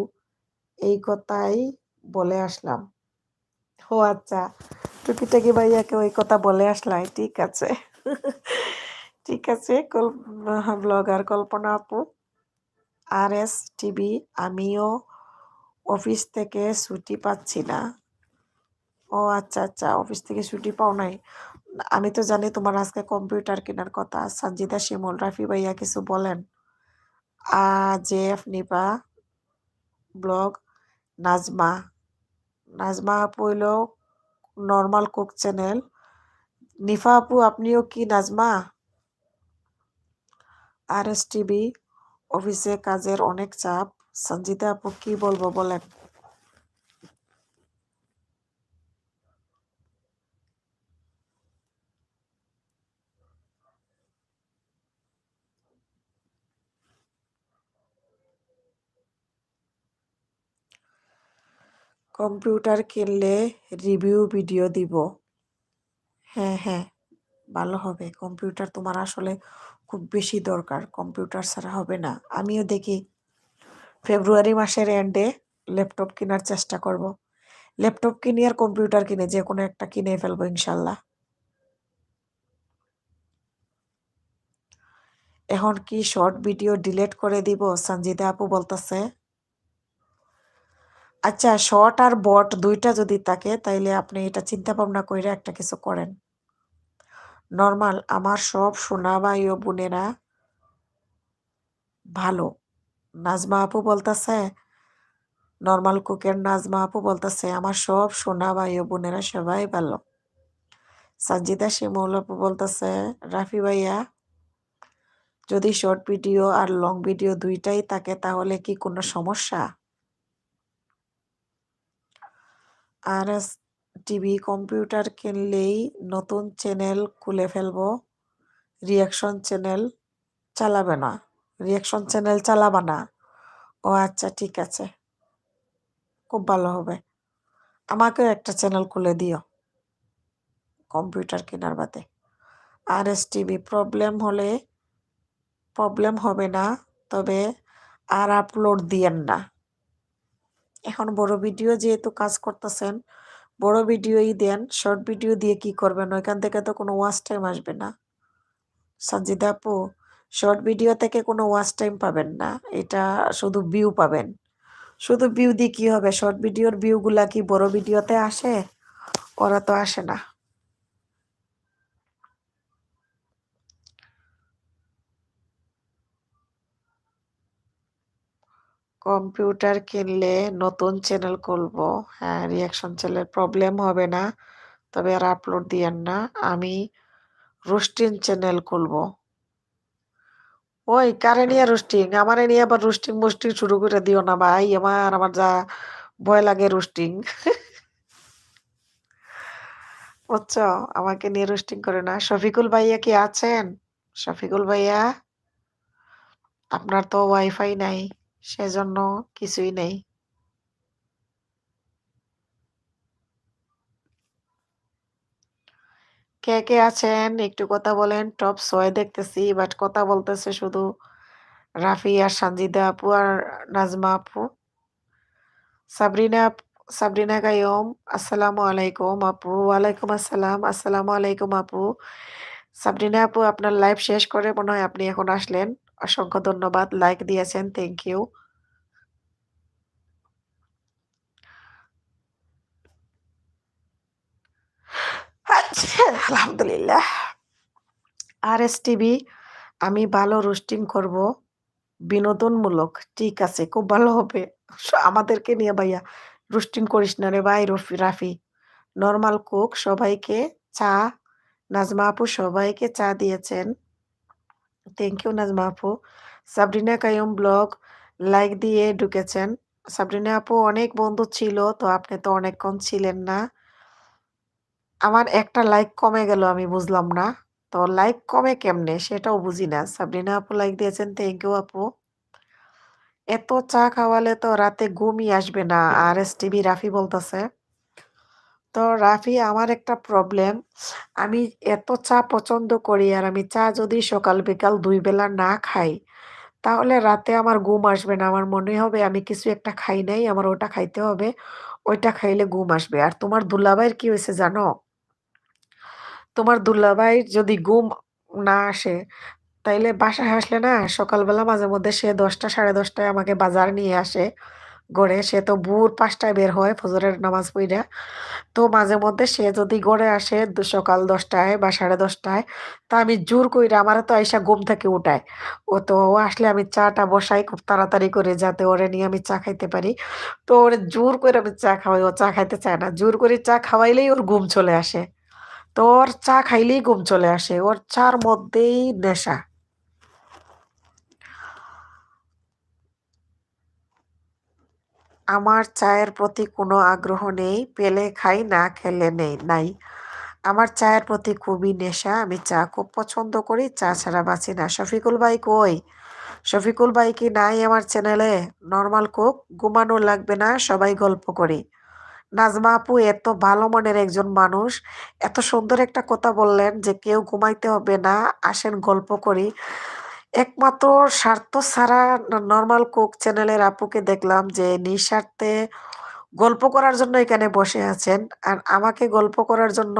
এই কথাই বলে আসলাম। ও আচ্ছা, টুকিটাকি ভাইয়াকে ওই কথা বলে আসলাই, ঠিক আছে। ঠিক আছে ব্লগার কল্পনা আপু। আর এস টিভি, আমিও অফিস থেকে ছুটি পাচ্ছি না। ও আচ্ছা আচ্ছা, অফিস থেকে ছুটি পাও নাই। আমি তো জানি তোমার আজকে কম্পিউটার কেনার কথা। সঞ্জিদা শিমুল, রাফি ভাইয়া কিছু বলেন। JF Nipa blog, Najma. নাজমা আপু হইল নর্মাল কুক চ্যানেল। নিফা আপু, আপনিও কি নাজমা? আর এস টিভি, অফিসে কাজের অনেক চাপ। সঞ্জিতা আপু, কি বলবো বলেন। কম্পিউটার কিনলে রিভিউ ভিডিও দিব। হ্যাঁ হ্যাঁ, ভালো হবে। কম্পিউটার তোমার আসলে খুব বেশি দরকার, কম্পিউটার ছাড়া হবে না। আমিও দেখি ফেব্রুয়ারি মাসের এন্ডে ল্যাপটপ কেনার চেষ্টা করব। ল্যাপটপ কিনি আর কম্পিউটার কিনে যে কোনো একটা কিনে ফেলবো ইনশাল্লাহ। এখন কি শর্ট ভিডিও ডিলিট করে দিব? সঞ্জিদা আপু বলতেছে। আচ্ছা, শর্ট আর বট দুইটা যদি থাকে তাইলে আপনি এটা চিন্তা ভাবনা করে একটা কিছু করেন। নর্মাল, আমার সব সোনা ভাই ও বোনেরা ভালো। নাজমা আপু বলতেছে নর্মাল কুকের নাজমা আপু বলতেছে আমার সব সোনা ভাই ও বোনেরা সবাই ভালো। সাজিদা শিমুল আপু বলতেছে রাফি ভাইয়া যদি শর্ট ভিডিও আর লং ভিডিও দুইটাই থাকে তাহলে কি কোনো সমস্যা? আর টিভি কম্পিউটার কিনলেই নতুন চ্যানেল খুলে ফেলবো, রিয়াকশন চ্যানেল চালাবে না, রিয়াকশন চ্যানেল চালাবা না? ও আচ্ছা ঠিক আছে, খুব ভালো হবে। আমাকেও একটা চ্যানেল খুলে দিও কম্পিউটার কেনার বাদে। আর টিভি প্রবলেম হবে না, তবে আর আপলোড দিয়েন না। এখন বড় ভিডিও যেহেতু কাজ করতেছেন, বড় ভিডিওই দেন, শর্ট ভিডিও দিয়ে কি করবেন? ওইখান থেকে তো কোনো ওয়াচ টাইম আসবে না। সাজিদা আপু, শর্ট ভিডিও থেকে কোনো ওয়াচ টাইম পাবেন না, এটা শুধু ভিউ পাবেন। শুধু ভিউ দিয়ে কি হবে? শর্ট ভিডিওর ভিউগুলা কি বড় ভিডিওতে আসে? ওরা তো আসে না। কম্পিউটার কিনলে নতুন চ্যানেল খুলবো, হ্যাঁ রিয়াকশন চ্যানেল প্রবলেম হবে না, তবে আর আপলোড দিয়েন না। আমি রোস্টিং চ্যানেল খুলবো। ওই কারে নিয়ে রোস্টিং? আমারে নিয়ে আবার রোস্টিং মোস্টিং শুরু করে দিও না ভাই, আমার যা ভয় লাগে রোস্টিং। বুঝছো? আমাকে নিয়ে রোস্টিং করে না। শফিকুল ভাইয়া কি আছেন? শফিকুল ভাইয়া, আপনার তো ওয়াইফাই নাই, সেজন্য কিছুই নেই। কে কে আছেন একটু কথা বলেন। টপ 6 দেখতেছি, বাট কথা বলতেছে শুধু রাফি আর সানজিদা আপু আর নাজমা আপু। সাবরিনা সাবরিনা গায়ুম, আসসালামু আলাইকুম আপু। ওয়ালাইকুম আসসালাম, আসসালামু আলাইকুম আপু। সাবরিনা আপু, আপনার লাইভ শেষ করে মনে হয় আপনি এখন আসলেন। অসংখ্য ধন্যবাদ, লাইক দিয়েছেন, থ্যাংক ইউ। আচ্ছা, আলহামদুলিল্লাহ। টিভি, আমি ভালো রোস্টিং করব, বিনোদনমূলক। ঠিক আছে, খুব ভালো হবে। আমাদেরকে নিয়ে ভাইয়া রোস্টিং করিস না রে ভাই। রাফি নরমাল কুক সবাইকে চা, নাজমা আপু সবাইকে চা দিয়েছেন, থ্যাংক ইউ নাজমা আপু। সাবরিনা কাইয়ুম ব্লগ লাইক দিয়ে ঢুকেছেন। সাবরিনা আপু, অনেক বন্ধু ছিল তো, আপনি তো অনেকক্ষণ ছিলেন না। আমার একটা লাইক কমে গেল, আমি বুঝলাম না। তো লাইক কমে কেমনে সেটাও বুঝি না। সাবরিনা আপু লাইক দিয়েছেন, থ্যাংক ইউ আপু। এত চা খাওয়ালে তো রাতে ঘুমই আসবে না। টিভি রাফি বলতেছে। তো রাফি, আমার একটা প্রবলেম, আমি এত চা পছন্দ করি, আর আমি চা যদি সকাল বিকাল 2 বেলা না খাই, তাহলে রাতে আমার ঘুম আসবে না। আমার মনে হবে আমি কিছু একটা খাই নাই, আমার ওটা খাইতে হবে, ওইটা খাইলে ঘুম আসবে। আর তোমার দুলাভাইয়ের কি হয়েছে জানো? তোমার দুলাভাইয়ের যদি ঘুম না আসে, তাইলে বাসায় আসলে না সকালবেলা মাঝে মধ্যে সে 10টা 10:30টায় আমাকে বাজার নিয়ে আসে গড়ে। সে তো ভোর 5টায় বের হয় ফজরের নামাজ পইড়া। তো মাঝে মধ্যে সে যদি গড়ে আসে সকাল 10টায় বা 10:30টায়, তা আমি জোর কইরা, আমারে তো আইসা ঘুম থেকে উঠায়। ও আসলে আমি চাটা বসাই খুব তাড়াতাড়ি করে, যাতে ওরে নিয়ে আমি চা খাইতে পারি। তো ওরে জোর করে আমি চা খাওয়াই, ও চা খাইতে চায় না। জোর করে চা খাওয়াইলেই ওর ঘুম চলে আসে। তো ওর চা খাইলেই ঘুম চলে আসে, ওর চার মধ্যেই নেশা। আমার চায়ের প্রতি কোনো আগ্রহ নেই, পেলে খাই, না খেলে নাই। আমার চায়ের প্রতি খুবই নেশা, আমি চা খুব পছন্দ করি, চা ছাড়া বাঁচি না। শফিকুল ভাই কই? শফিকুল ভাই কি নাই আমার চ্যানেলে? নর্মাল কুক, ঘুমানো লাগবে না, সবাই গল্প করি। নাজমা আপু এত ভালো মনের একজন মানুষ, এত সুন্দর একটা কথা বললেন যে কেউ ঘুমাইতে হবে না, আসেন গল্প করি। একমাত্র স্বার্থ ছাড়া নর্মাল কুক চ্যানেলের আপুকে দেখলাম যে নিঃস্বার্থে গল্প করার জন্য এখানে বসে আছেন। আর আমাকে গল্প করার জন্য,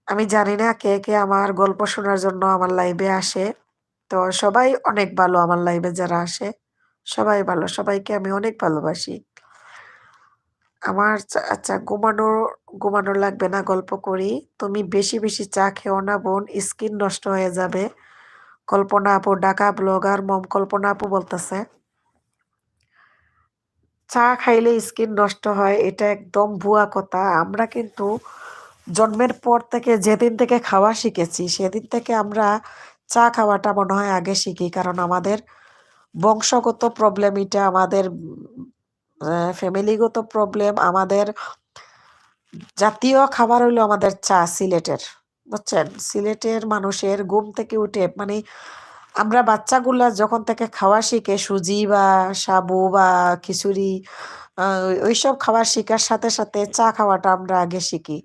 আমি জানি না কে কে আমার গল্প শোনার জন্য আমার লাইভে আসে। তো সবাই অনেক ভালো, আমার লাইভে যারা আসে সবাই ভালো, সবাইকে আমি অনেক ভালোবাসি। আচ্ছা, ঘুমানো লাগবে না, গল্প করি। তুমি বেশি বেশি চা খেও না বোন, স্কিন নষ্ট হয়ে যাবে। কল্পনা আপু, ঢাকা ব্লগার মম কল্পনা আপু বলতেছে। চা খাইলে স্কিন নষ্ট হয়, এটা একদম ভুয়া কথা। আমরা কিন্তু জন্মের পর থেকে যেদিন থেকে খাওয়া শিখেছি সেদিন থেকে আমরা চা খাওয়াটা মনে হয় আগে শিখি, কারণ আমাদের বংশগত প্রবলেম, এটা আমাদের ফ্যামিলিগত প্রবলেম। আমাদের জাতীয় খাবার হইলো আমাদের চা, সিলেটের, বুঝছেন? সিলেটের মানুষের ঘুম থেকে উঠে মানে আমরা বাচ্চাগুলা যখন থেকে খাওয়া শিখে সুজি বা সাবু বা খিচুড়ি, ওইসব খাবার শিখার সাথে সাথে চা খাওয়াটা আমরা আগে শিখি।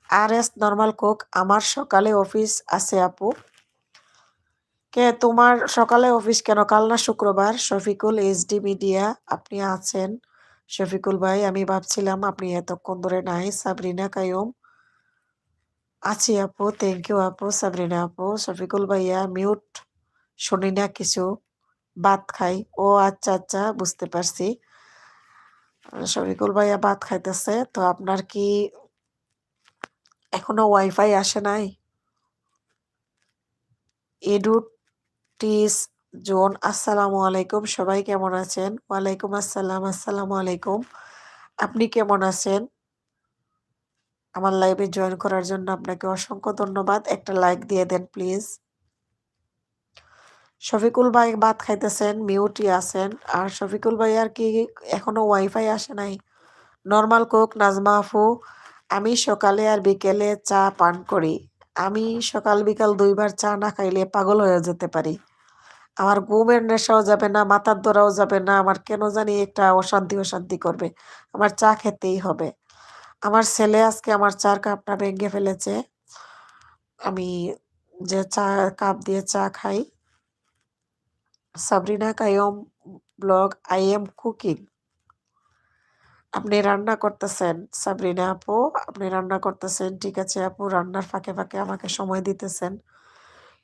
আর এস নর্মাল কুক, আমার সকালে অফিস আছে আপু। কে তোমার সকালে অফিস কেন? কাল না শুক্রবার? শফিকুল এইচডি মিডিয়া, আপনি আছেন? শফিকুল ভাই, আমি ভাবছিলাম আপনি এতক্ষণ ধরে নাই। সাবরিনা কায়ুম, আছি আপু, থ্যাংক ইউ আপু। সাবরিনা আপু, শফিকুল ভাইয়া মিউট, শুনি না কিছু, ভাত খাই। ও আচ্ছা আচ্ছা, বুঝতে পারছি। শফিকুল ভাইয়া ভাত খাইতেছে। তো আপনার কি এখনো ওয়াইফাই আসে নাই? এডুটিস জোন, আসসালামু আলাইকুম, সবাই কেমন আছেন? ওয়ালাইকুম আসসালাম, আসসালামু আলাইকুম। আপনি কেমন আছেন? আমার লাইভে জয়েন করার জন্য আপনাকে অসংখ্য ধন্যবাদ। একটা লাইক দিয়ে দেন প্লিজ। শফিকুল ভাই ভাত খাইতেছেন, মিউটই আছেন। আর শফিকুল ভাই আর কি এখনো ওয়াইফাই আসে নাই? নর্মাল কুক নাজমা আফু, আমি সকালে আর বিকেলে চা পান করি। আমি সকাল বিকাল 2 বার চা না খাইলে পাগল হয়ে যেতে পারি। আমার ঘুমের নেশাও যাবে না, মাথার ধরাও যাবে না, আমার কেন জানি একটা অশান্তি অশান্তি করবে। আমার চা খেতেই হবে। আমার ছেলে আজকে আমার চার কাপটা ভেঙে ফেলেছে। আমি যে চা কাপ দিয়ে চা খাই। Sabrina Kayum blog, I am cooking. আপনি রান্না করতেছেন সাবরিনা আপু, আপনি রান্না করতেছেন, ঠিক আছে আপু। রান্নার ফাঁকে ফাঁকে আমাকে সময় দিতেছেন।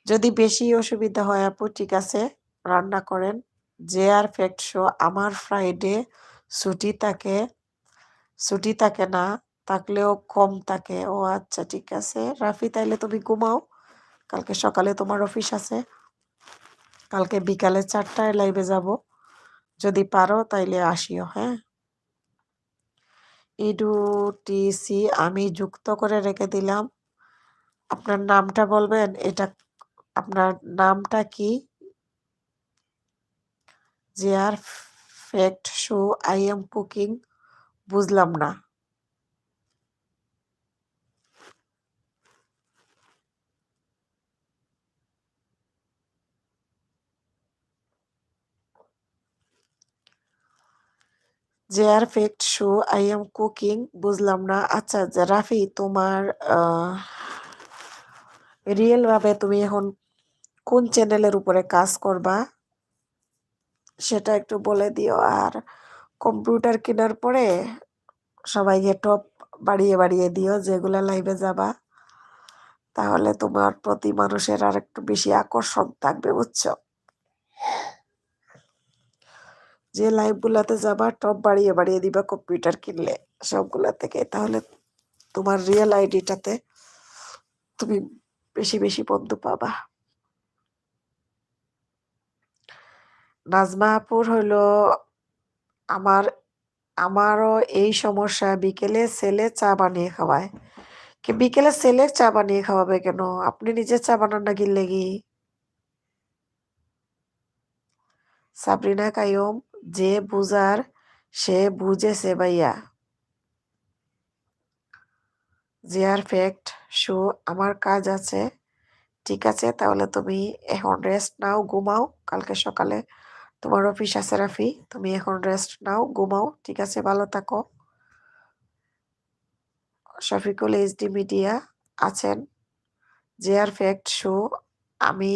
যদি বেশি অসুবিধা হয় আপু, ঠিক আছে, রান্না করেন। যে আর ফ্যাক্ট শো, আমার ফ্রাইডে ছুটি থাকে, ছুটি থাকে না, থাকলেও কম থাকে। ও আচ্ছা, ঠিক আছে রাফি, তাইলে তুমি ঘুমাও, কালকে সকালে তোমার অফিস আছে। কালকে বিকালে 4টায় লাইভে যাব, যদি পারো তাইলে আসিও, হ্যাঁ। ইডুটিসি আমি যুক্ত করে রেখে দিলাম। আপনার নামটা বলবেন? এটা আপনার নামটা কি? যে আর fact show, I am cooking, বুঝলাম না। যে আর fact show, I am cooking, বুঝলাম না। আচ্ছা রাফি, তোমার রিয়েল ভাবে তুমি এখন কোন চ্যানেলের উপরে কাজ করবা সেটা একটু বলে দিও। আর কম্পিউটার কেনার পরে সবাইকে টপ বাড়িয়ে বাড়িয়ে দিও যেগুলা লাইভে যাবা, তাহলে তোমার প্রতি মানুষের আর একটু বেশি আকর্ষণ থাকবে, বুঝছো? যে লাইভ গুলাতে যাবা টপ বাড়িয়ে বাড়িয়ে দিবা কম্পিউটার কিনলে সবগুলা থেকে, তাহলে তোমার রিয়েল আইডিটাতে তুমি বেশি বেশি বন্ধু পাবা। নাজমা আপুর হইলো আমার আমারও এই সমস্যা, বিকেলে ছেলে চা বানিয়ে খাওয়ায়। কি বিকেলে ছেলে চা বানিয়ে খাওয়াবে কেন? আপনি নিজে চা বানান না গিল্লেগি? সাবরিনা কায়ুম, যে বুঝার সে বুঝেছে ভাইয়া। যে আর ফ্যাক্ট শো, আমার কাজ আছে, ঠিক আছে, তাহলে তুমি এখন রেস্ট নাও, ঘুমাও, কালকে সকালে তোমার অফিস আছে রাফি, তুমি এখন রেস্ট নাও, ঘুমাও, ঠিক আছে, ভালো থাকো। শফিকুল এইচডি মিডিয়া আছেন? যে আর ফ্যাক্ট শো, আমি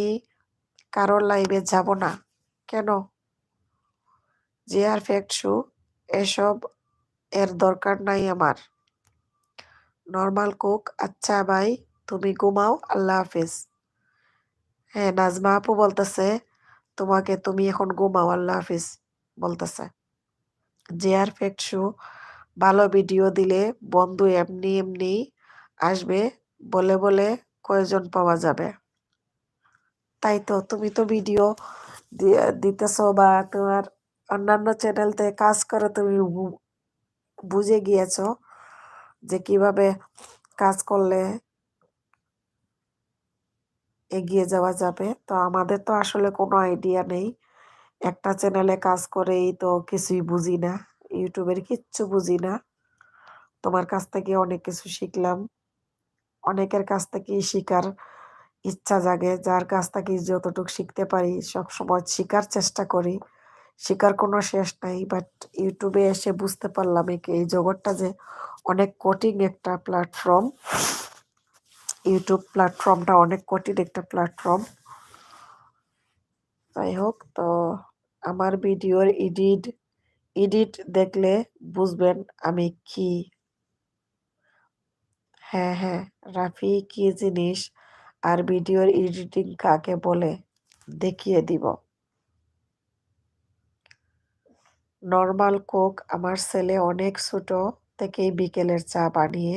কারোর লাইভে যাব না। কেন? যে আর ফ্যাক্ট শো, এসব এর দরকার নাই আমার। নর্মাল কুক, আচ্ছা ভাই, তুমি ঘুমাও, আল্লাহ হাফেজ। হ্যাঁ, নাজমা আপু বলতেছে তোমাকে, তুমি এখন ঘুমাও, আল্লাহ হাফেজ বলতেছে। যে আর ফ্যাক্ট শো, ভালো ভিডিও দিলে বন্ধু এমনি এমনি আসবে, বলে বলে কয়জন পাওয়া যাবে? তাই তো, তুমি তো ভিডিও দিতেছো বা তোমার অন্যান্য চ্যানেলতে কাজ করে তুমি বুঝে গিয়েছো যে কিভাবে কাজ করলে এগিয়ে যাওয়া যাবে। তো আমাদের তো আসলে কোনো আইডিয়া নেই, একটা চ্যানেলে কাজ করেই তো কিছুই বুঝি না, ইউটিউবের কিচ্ছু বুঝি না। তোমার কাছ থেকে অনেক কিছু শিখলাম, অনেকের কাছ থেকেই শিখার ইচ্ছা জাগে, যার কাছ থেকে যতটুকু শিখতে পারি সবসময় শিখার চেষ্টা করি, শিখার কোনো শেষ নাই। বাট ইউটিউবে এসে বুঝতে পারলাম এই জগৎটা যে অনেক কঠিন একটা প্ল্যাটফর্ম, ইউটিউব প্ল্যাটফর্মটা অনেক কঠিন একটা প্ল্যাটফর্ম। যাই হোক, তো আমার ভিডিওর এডিট দেখলে বুঝবেন আমি কি। হ্যাঁ হ্যাঁ, রাফি কি জিনিস আর ভিডিওর এডিটিং কাকে বলে দেখিয়ে দিব। নর্মাল কুক আমার ছেলে অনেক ছোট থেকেই বিকেলের চা বানিয়ে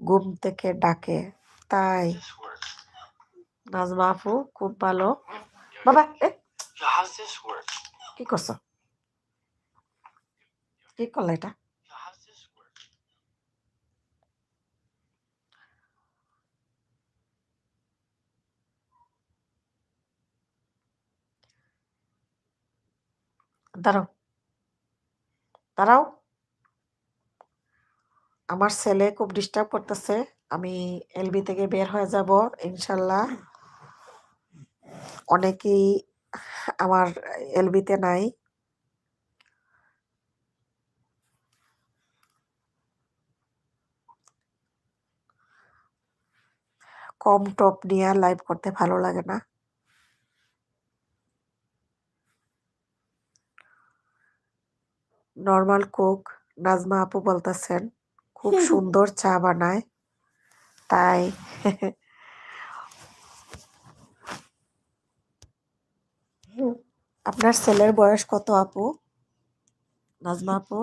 ঘুম থেকে ডাকে, তাই নাজমা আপু খুব ভালো। বাবা কি করছো, কি করলো এটা? দাঁড়াও দাঁড়াও, আমার ছেলে খুব ডিস্টার্ব করতেছে, আমি এলবি থেকে বের হয়ে যাব ইনশাল্লাহ। অনেকেই আমার এলবিতে নাই, কম টপ নিয়ে লাইভ করতে ভালো লাগে না। নর্মাল কুক নাজমা আপু বলতেছেন খুব সুন্দর চা বানায়, তাই আপনার ছেলের বয়স কত আপু, নাজমা আপু?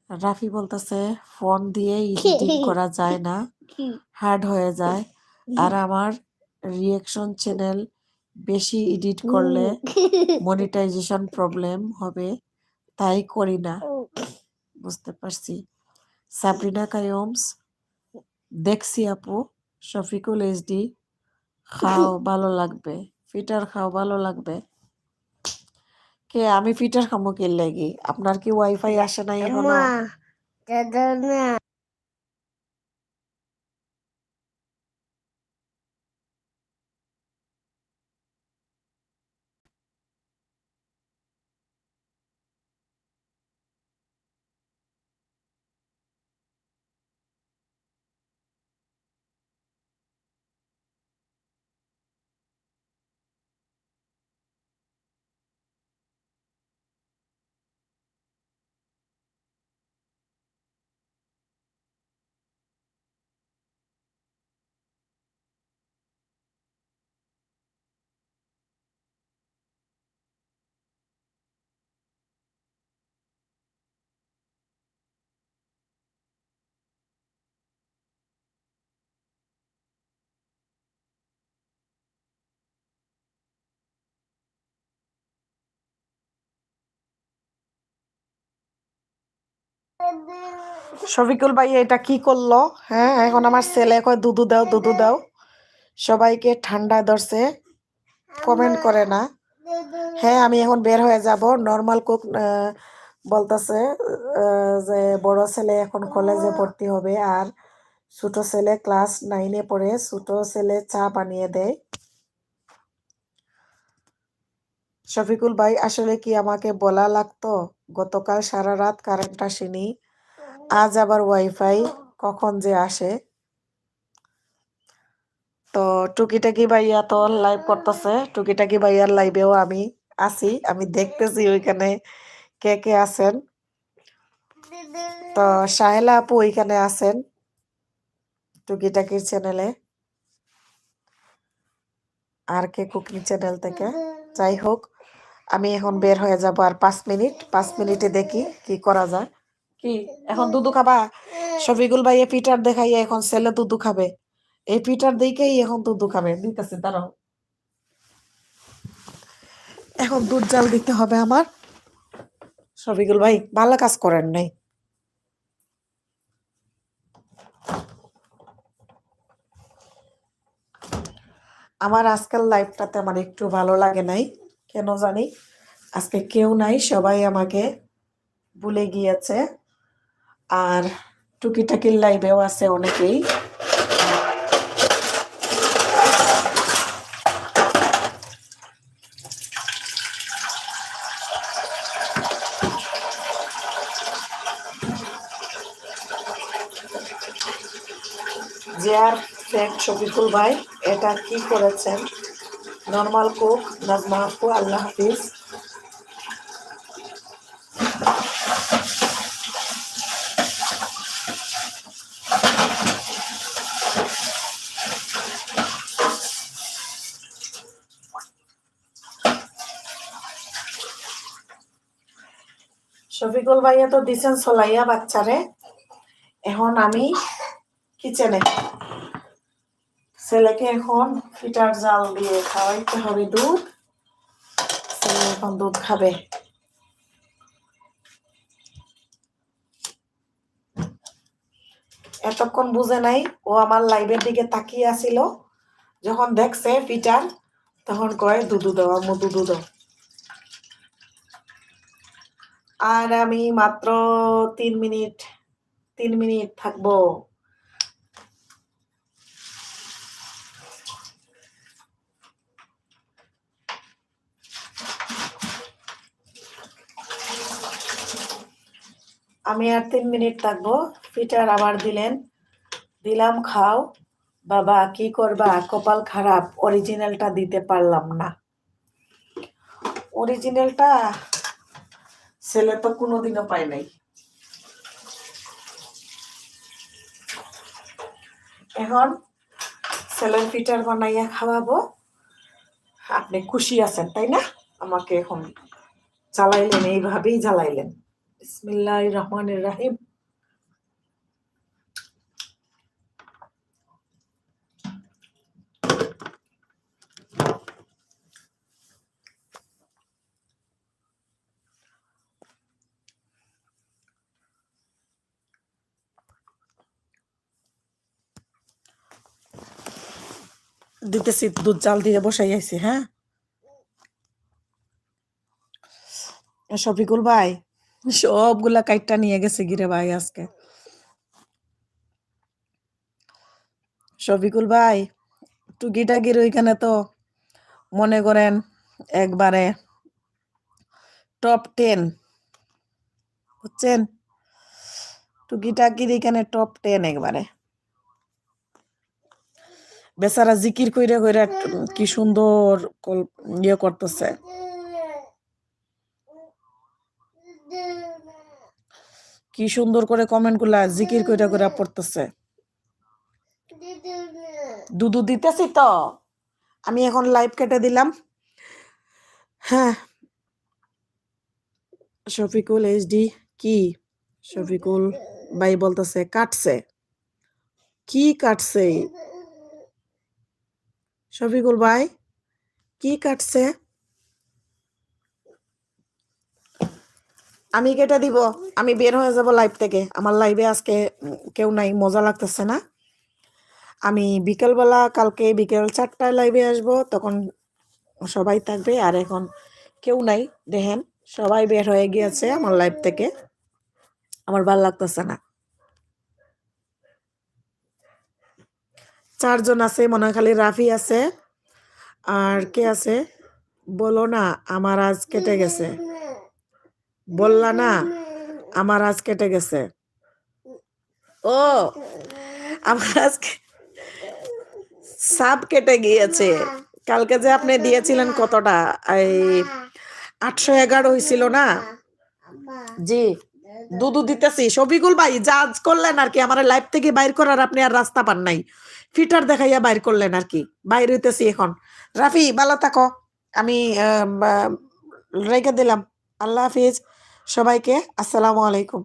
রাফি বলতেছে ফোন দিয়ে এডিটিং করা যায় না, হার্ড হয়ে যায়, আর আমার রিয়েকশন চ্যানেল বেশি এডিট করলে মনিটাইজেশন প্রবলেম হবে, তাই করি না। বুঝতে পারছি। সাবরিনা কায়ুমস দেখছি আপু, শফিকুল এইচডি খাও ভালো লাগবে, ফিটার খাও ভালো লাগবে। কে আমি ফিটার খামো কি লাগি? আপনার কি ওয়াইফাই আসে নাই এখনো? শফিকুল ভাই এটা কি করলো? হ্যাঁ, এখন আমার ছেলে কয় দুধু দাও দুধু দাও, সবাইকে ঠান্ডা ধরছে, কমেন্ট করে না। হ্যাঁ, আমি এখন বের হয়ে যাব। নর্মাল কুক বলতেছে যে বড় ছেলে এখন কলেজে ভর্তি হবে, আর ছোট ছেলে ক্লাস 9-এ পড়ে, ছোট ছেলে চা বানিয়ে দেয়। শফিকুল ভাই আসলে কি আমাকে বলা লাগতো? গতকাল সারা রাত কারেন্ট আসেনি, আজ আবার ওয়াইফাই কখন যে আসে। তো টুকিটাকি ভাইয়া তো লাইভ করতেছে, টুকিটাকি ভাইয়ার লাইভেও আমি আছি, আমি দেখতেছি ওইখানে কে কে আছেন। তো সাহেলা আপু ওইখানে আছেন টুকিটাকির চ্যানেলে, আর কে কুকিং চ্যানেল থেকে। যাই হোক, আমি এখন বের হয়ে যাব আর 5 মিনিটে দেখি কি করা যায়। কি এখন দুধু খাবা? শফিকুল ভাই পিঠার দেখাইয়া এখন ছেলে দুধু খাবে। এই পিঠার দিকেই এখন দুধু খাবে। দিতেছে, দাঁড়াও। এখন দুধ জাল দিতে হবে আমার। শফিকুল ভাই ভালো কাজ করেন নাই। আমার আজকাল লাইফটাতে আমার একটু ভালো লাগে নাই, কেন জানি। আজকে কেউ নাই, সবাই আমাকে ভুলে গিয়েছে। আর টুকিটাকির লাইভেও আছে অনেকেই। যে আর ফ্রেন্ড শফিকুল ভাই, এটা কি করেছেন? নর্মাল কুক নাজমা আপু, আল্লাহ হাফিজ। শফিকুল ভাইয়া তো দিছেন চলাইয়া বাচ্চারে। এখন আমি কিচেনে ছেলেকে এখন ফিটার জাল দিয়ে খাওয়াইতে হবে দুধ। ছেলে এখন দুধ খাবে। এতক্ষণ বুঝে নাই, ও আমার লাইভের দিকে তাকিয়ে আসিল। যখন দেখছে ফিটার, তখন কয় দুধু দাও আম্মু, দুধু দাও। আর আমি মাত্র 3 মিনিট থাকবো। আমি আর 3 মিনিট থাকবো। ফিটার আবার দিলাম খাও বাবা, কি করবা, কপাল খারাপ, অরিজিনালটা দিতে পারলাম না। অরিজিনালটা ছেলে তো কোনোদিনও পায় নাই। এখন ছেলের ফিটার বানাইয়া খাওয়াবো। আপনি খুশি আছেন তাই না? আমাকে এখন জ্বালাইলেন, এইভাবেই জ্বালাইলেন। বিসমিল্লাহির রহমানির রহিম। দিতেছি, দুধ জাল দিয়ে বসাই আইছি। হ্যাঁ শফিকুল ভাই সবগুলা কাইটটা নিয়ে গেছে গিরে ভাই আজকে। শফিকুল ভাই টুকিটাকির ওইখানে তো মনে করেন একবারে টপ 10, বুঝছেন? টুকিটাকির এখানে টপ 10 একবারে। বেচারা জিকির কইরা কইরা কি সুন্দর ইয়ে করতেছে। কি সুন্দর করে কমেন্ট গুলা জিকির কইরা কইরা পড়তেছে। দুধু দিতেছি তো, আমি এখন লাইভ কেটে দিলাম। হ্যাঁ শফিকুল এইচডি কি? শফিকুল ভাই বলতেছে কাটছে। কি কাটছে শফিকুল ভাই? কি কাটছে? আমি কেটে দিব, আমি বের হয়ে যাব লাইভ থেকে। আমার লাইভে আজকে কেউ নাই, মজা লাগতেছে না। আমি বিকেলবেলা, কালকে বিকেল 4টায় লাইভে আসবো, তখন সবাই থাকবে। আর এখন কেউ নাই, দেখেন সবাই বের হয়ে গিয়েছে আমার লাইভ থেকে। আমার ভাল লাগতেছে না। 4জন আছে মনে হয়, খালি রাফি আছে। আর কে আছে বলো না? আমার আজ কেটে গেছে, বললা না? আমার আজ কেটে গেছে। ও আমার আজকে সাব কেটে গিয়েছে। কালকে যে আপনি দিয়েছিলেন কতটা, এই 811 হয়েছিল না? জি দুধু দিতেছি। শফিকুল ভাই জাজ করলেন আর কি, আমার লাইফ থেকে বাইর করার আপনি আর রাস্তা পান নাই। ফিটার দেখাইয়া বাইর করলেন আর কি। বাইর হইতেছি এখন। রাফি ভালো থাকো, আমি রেখে দিলাম। আল্লাহ হাফিজ সবাইকে। আসসালামু আলাইকুম।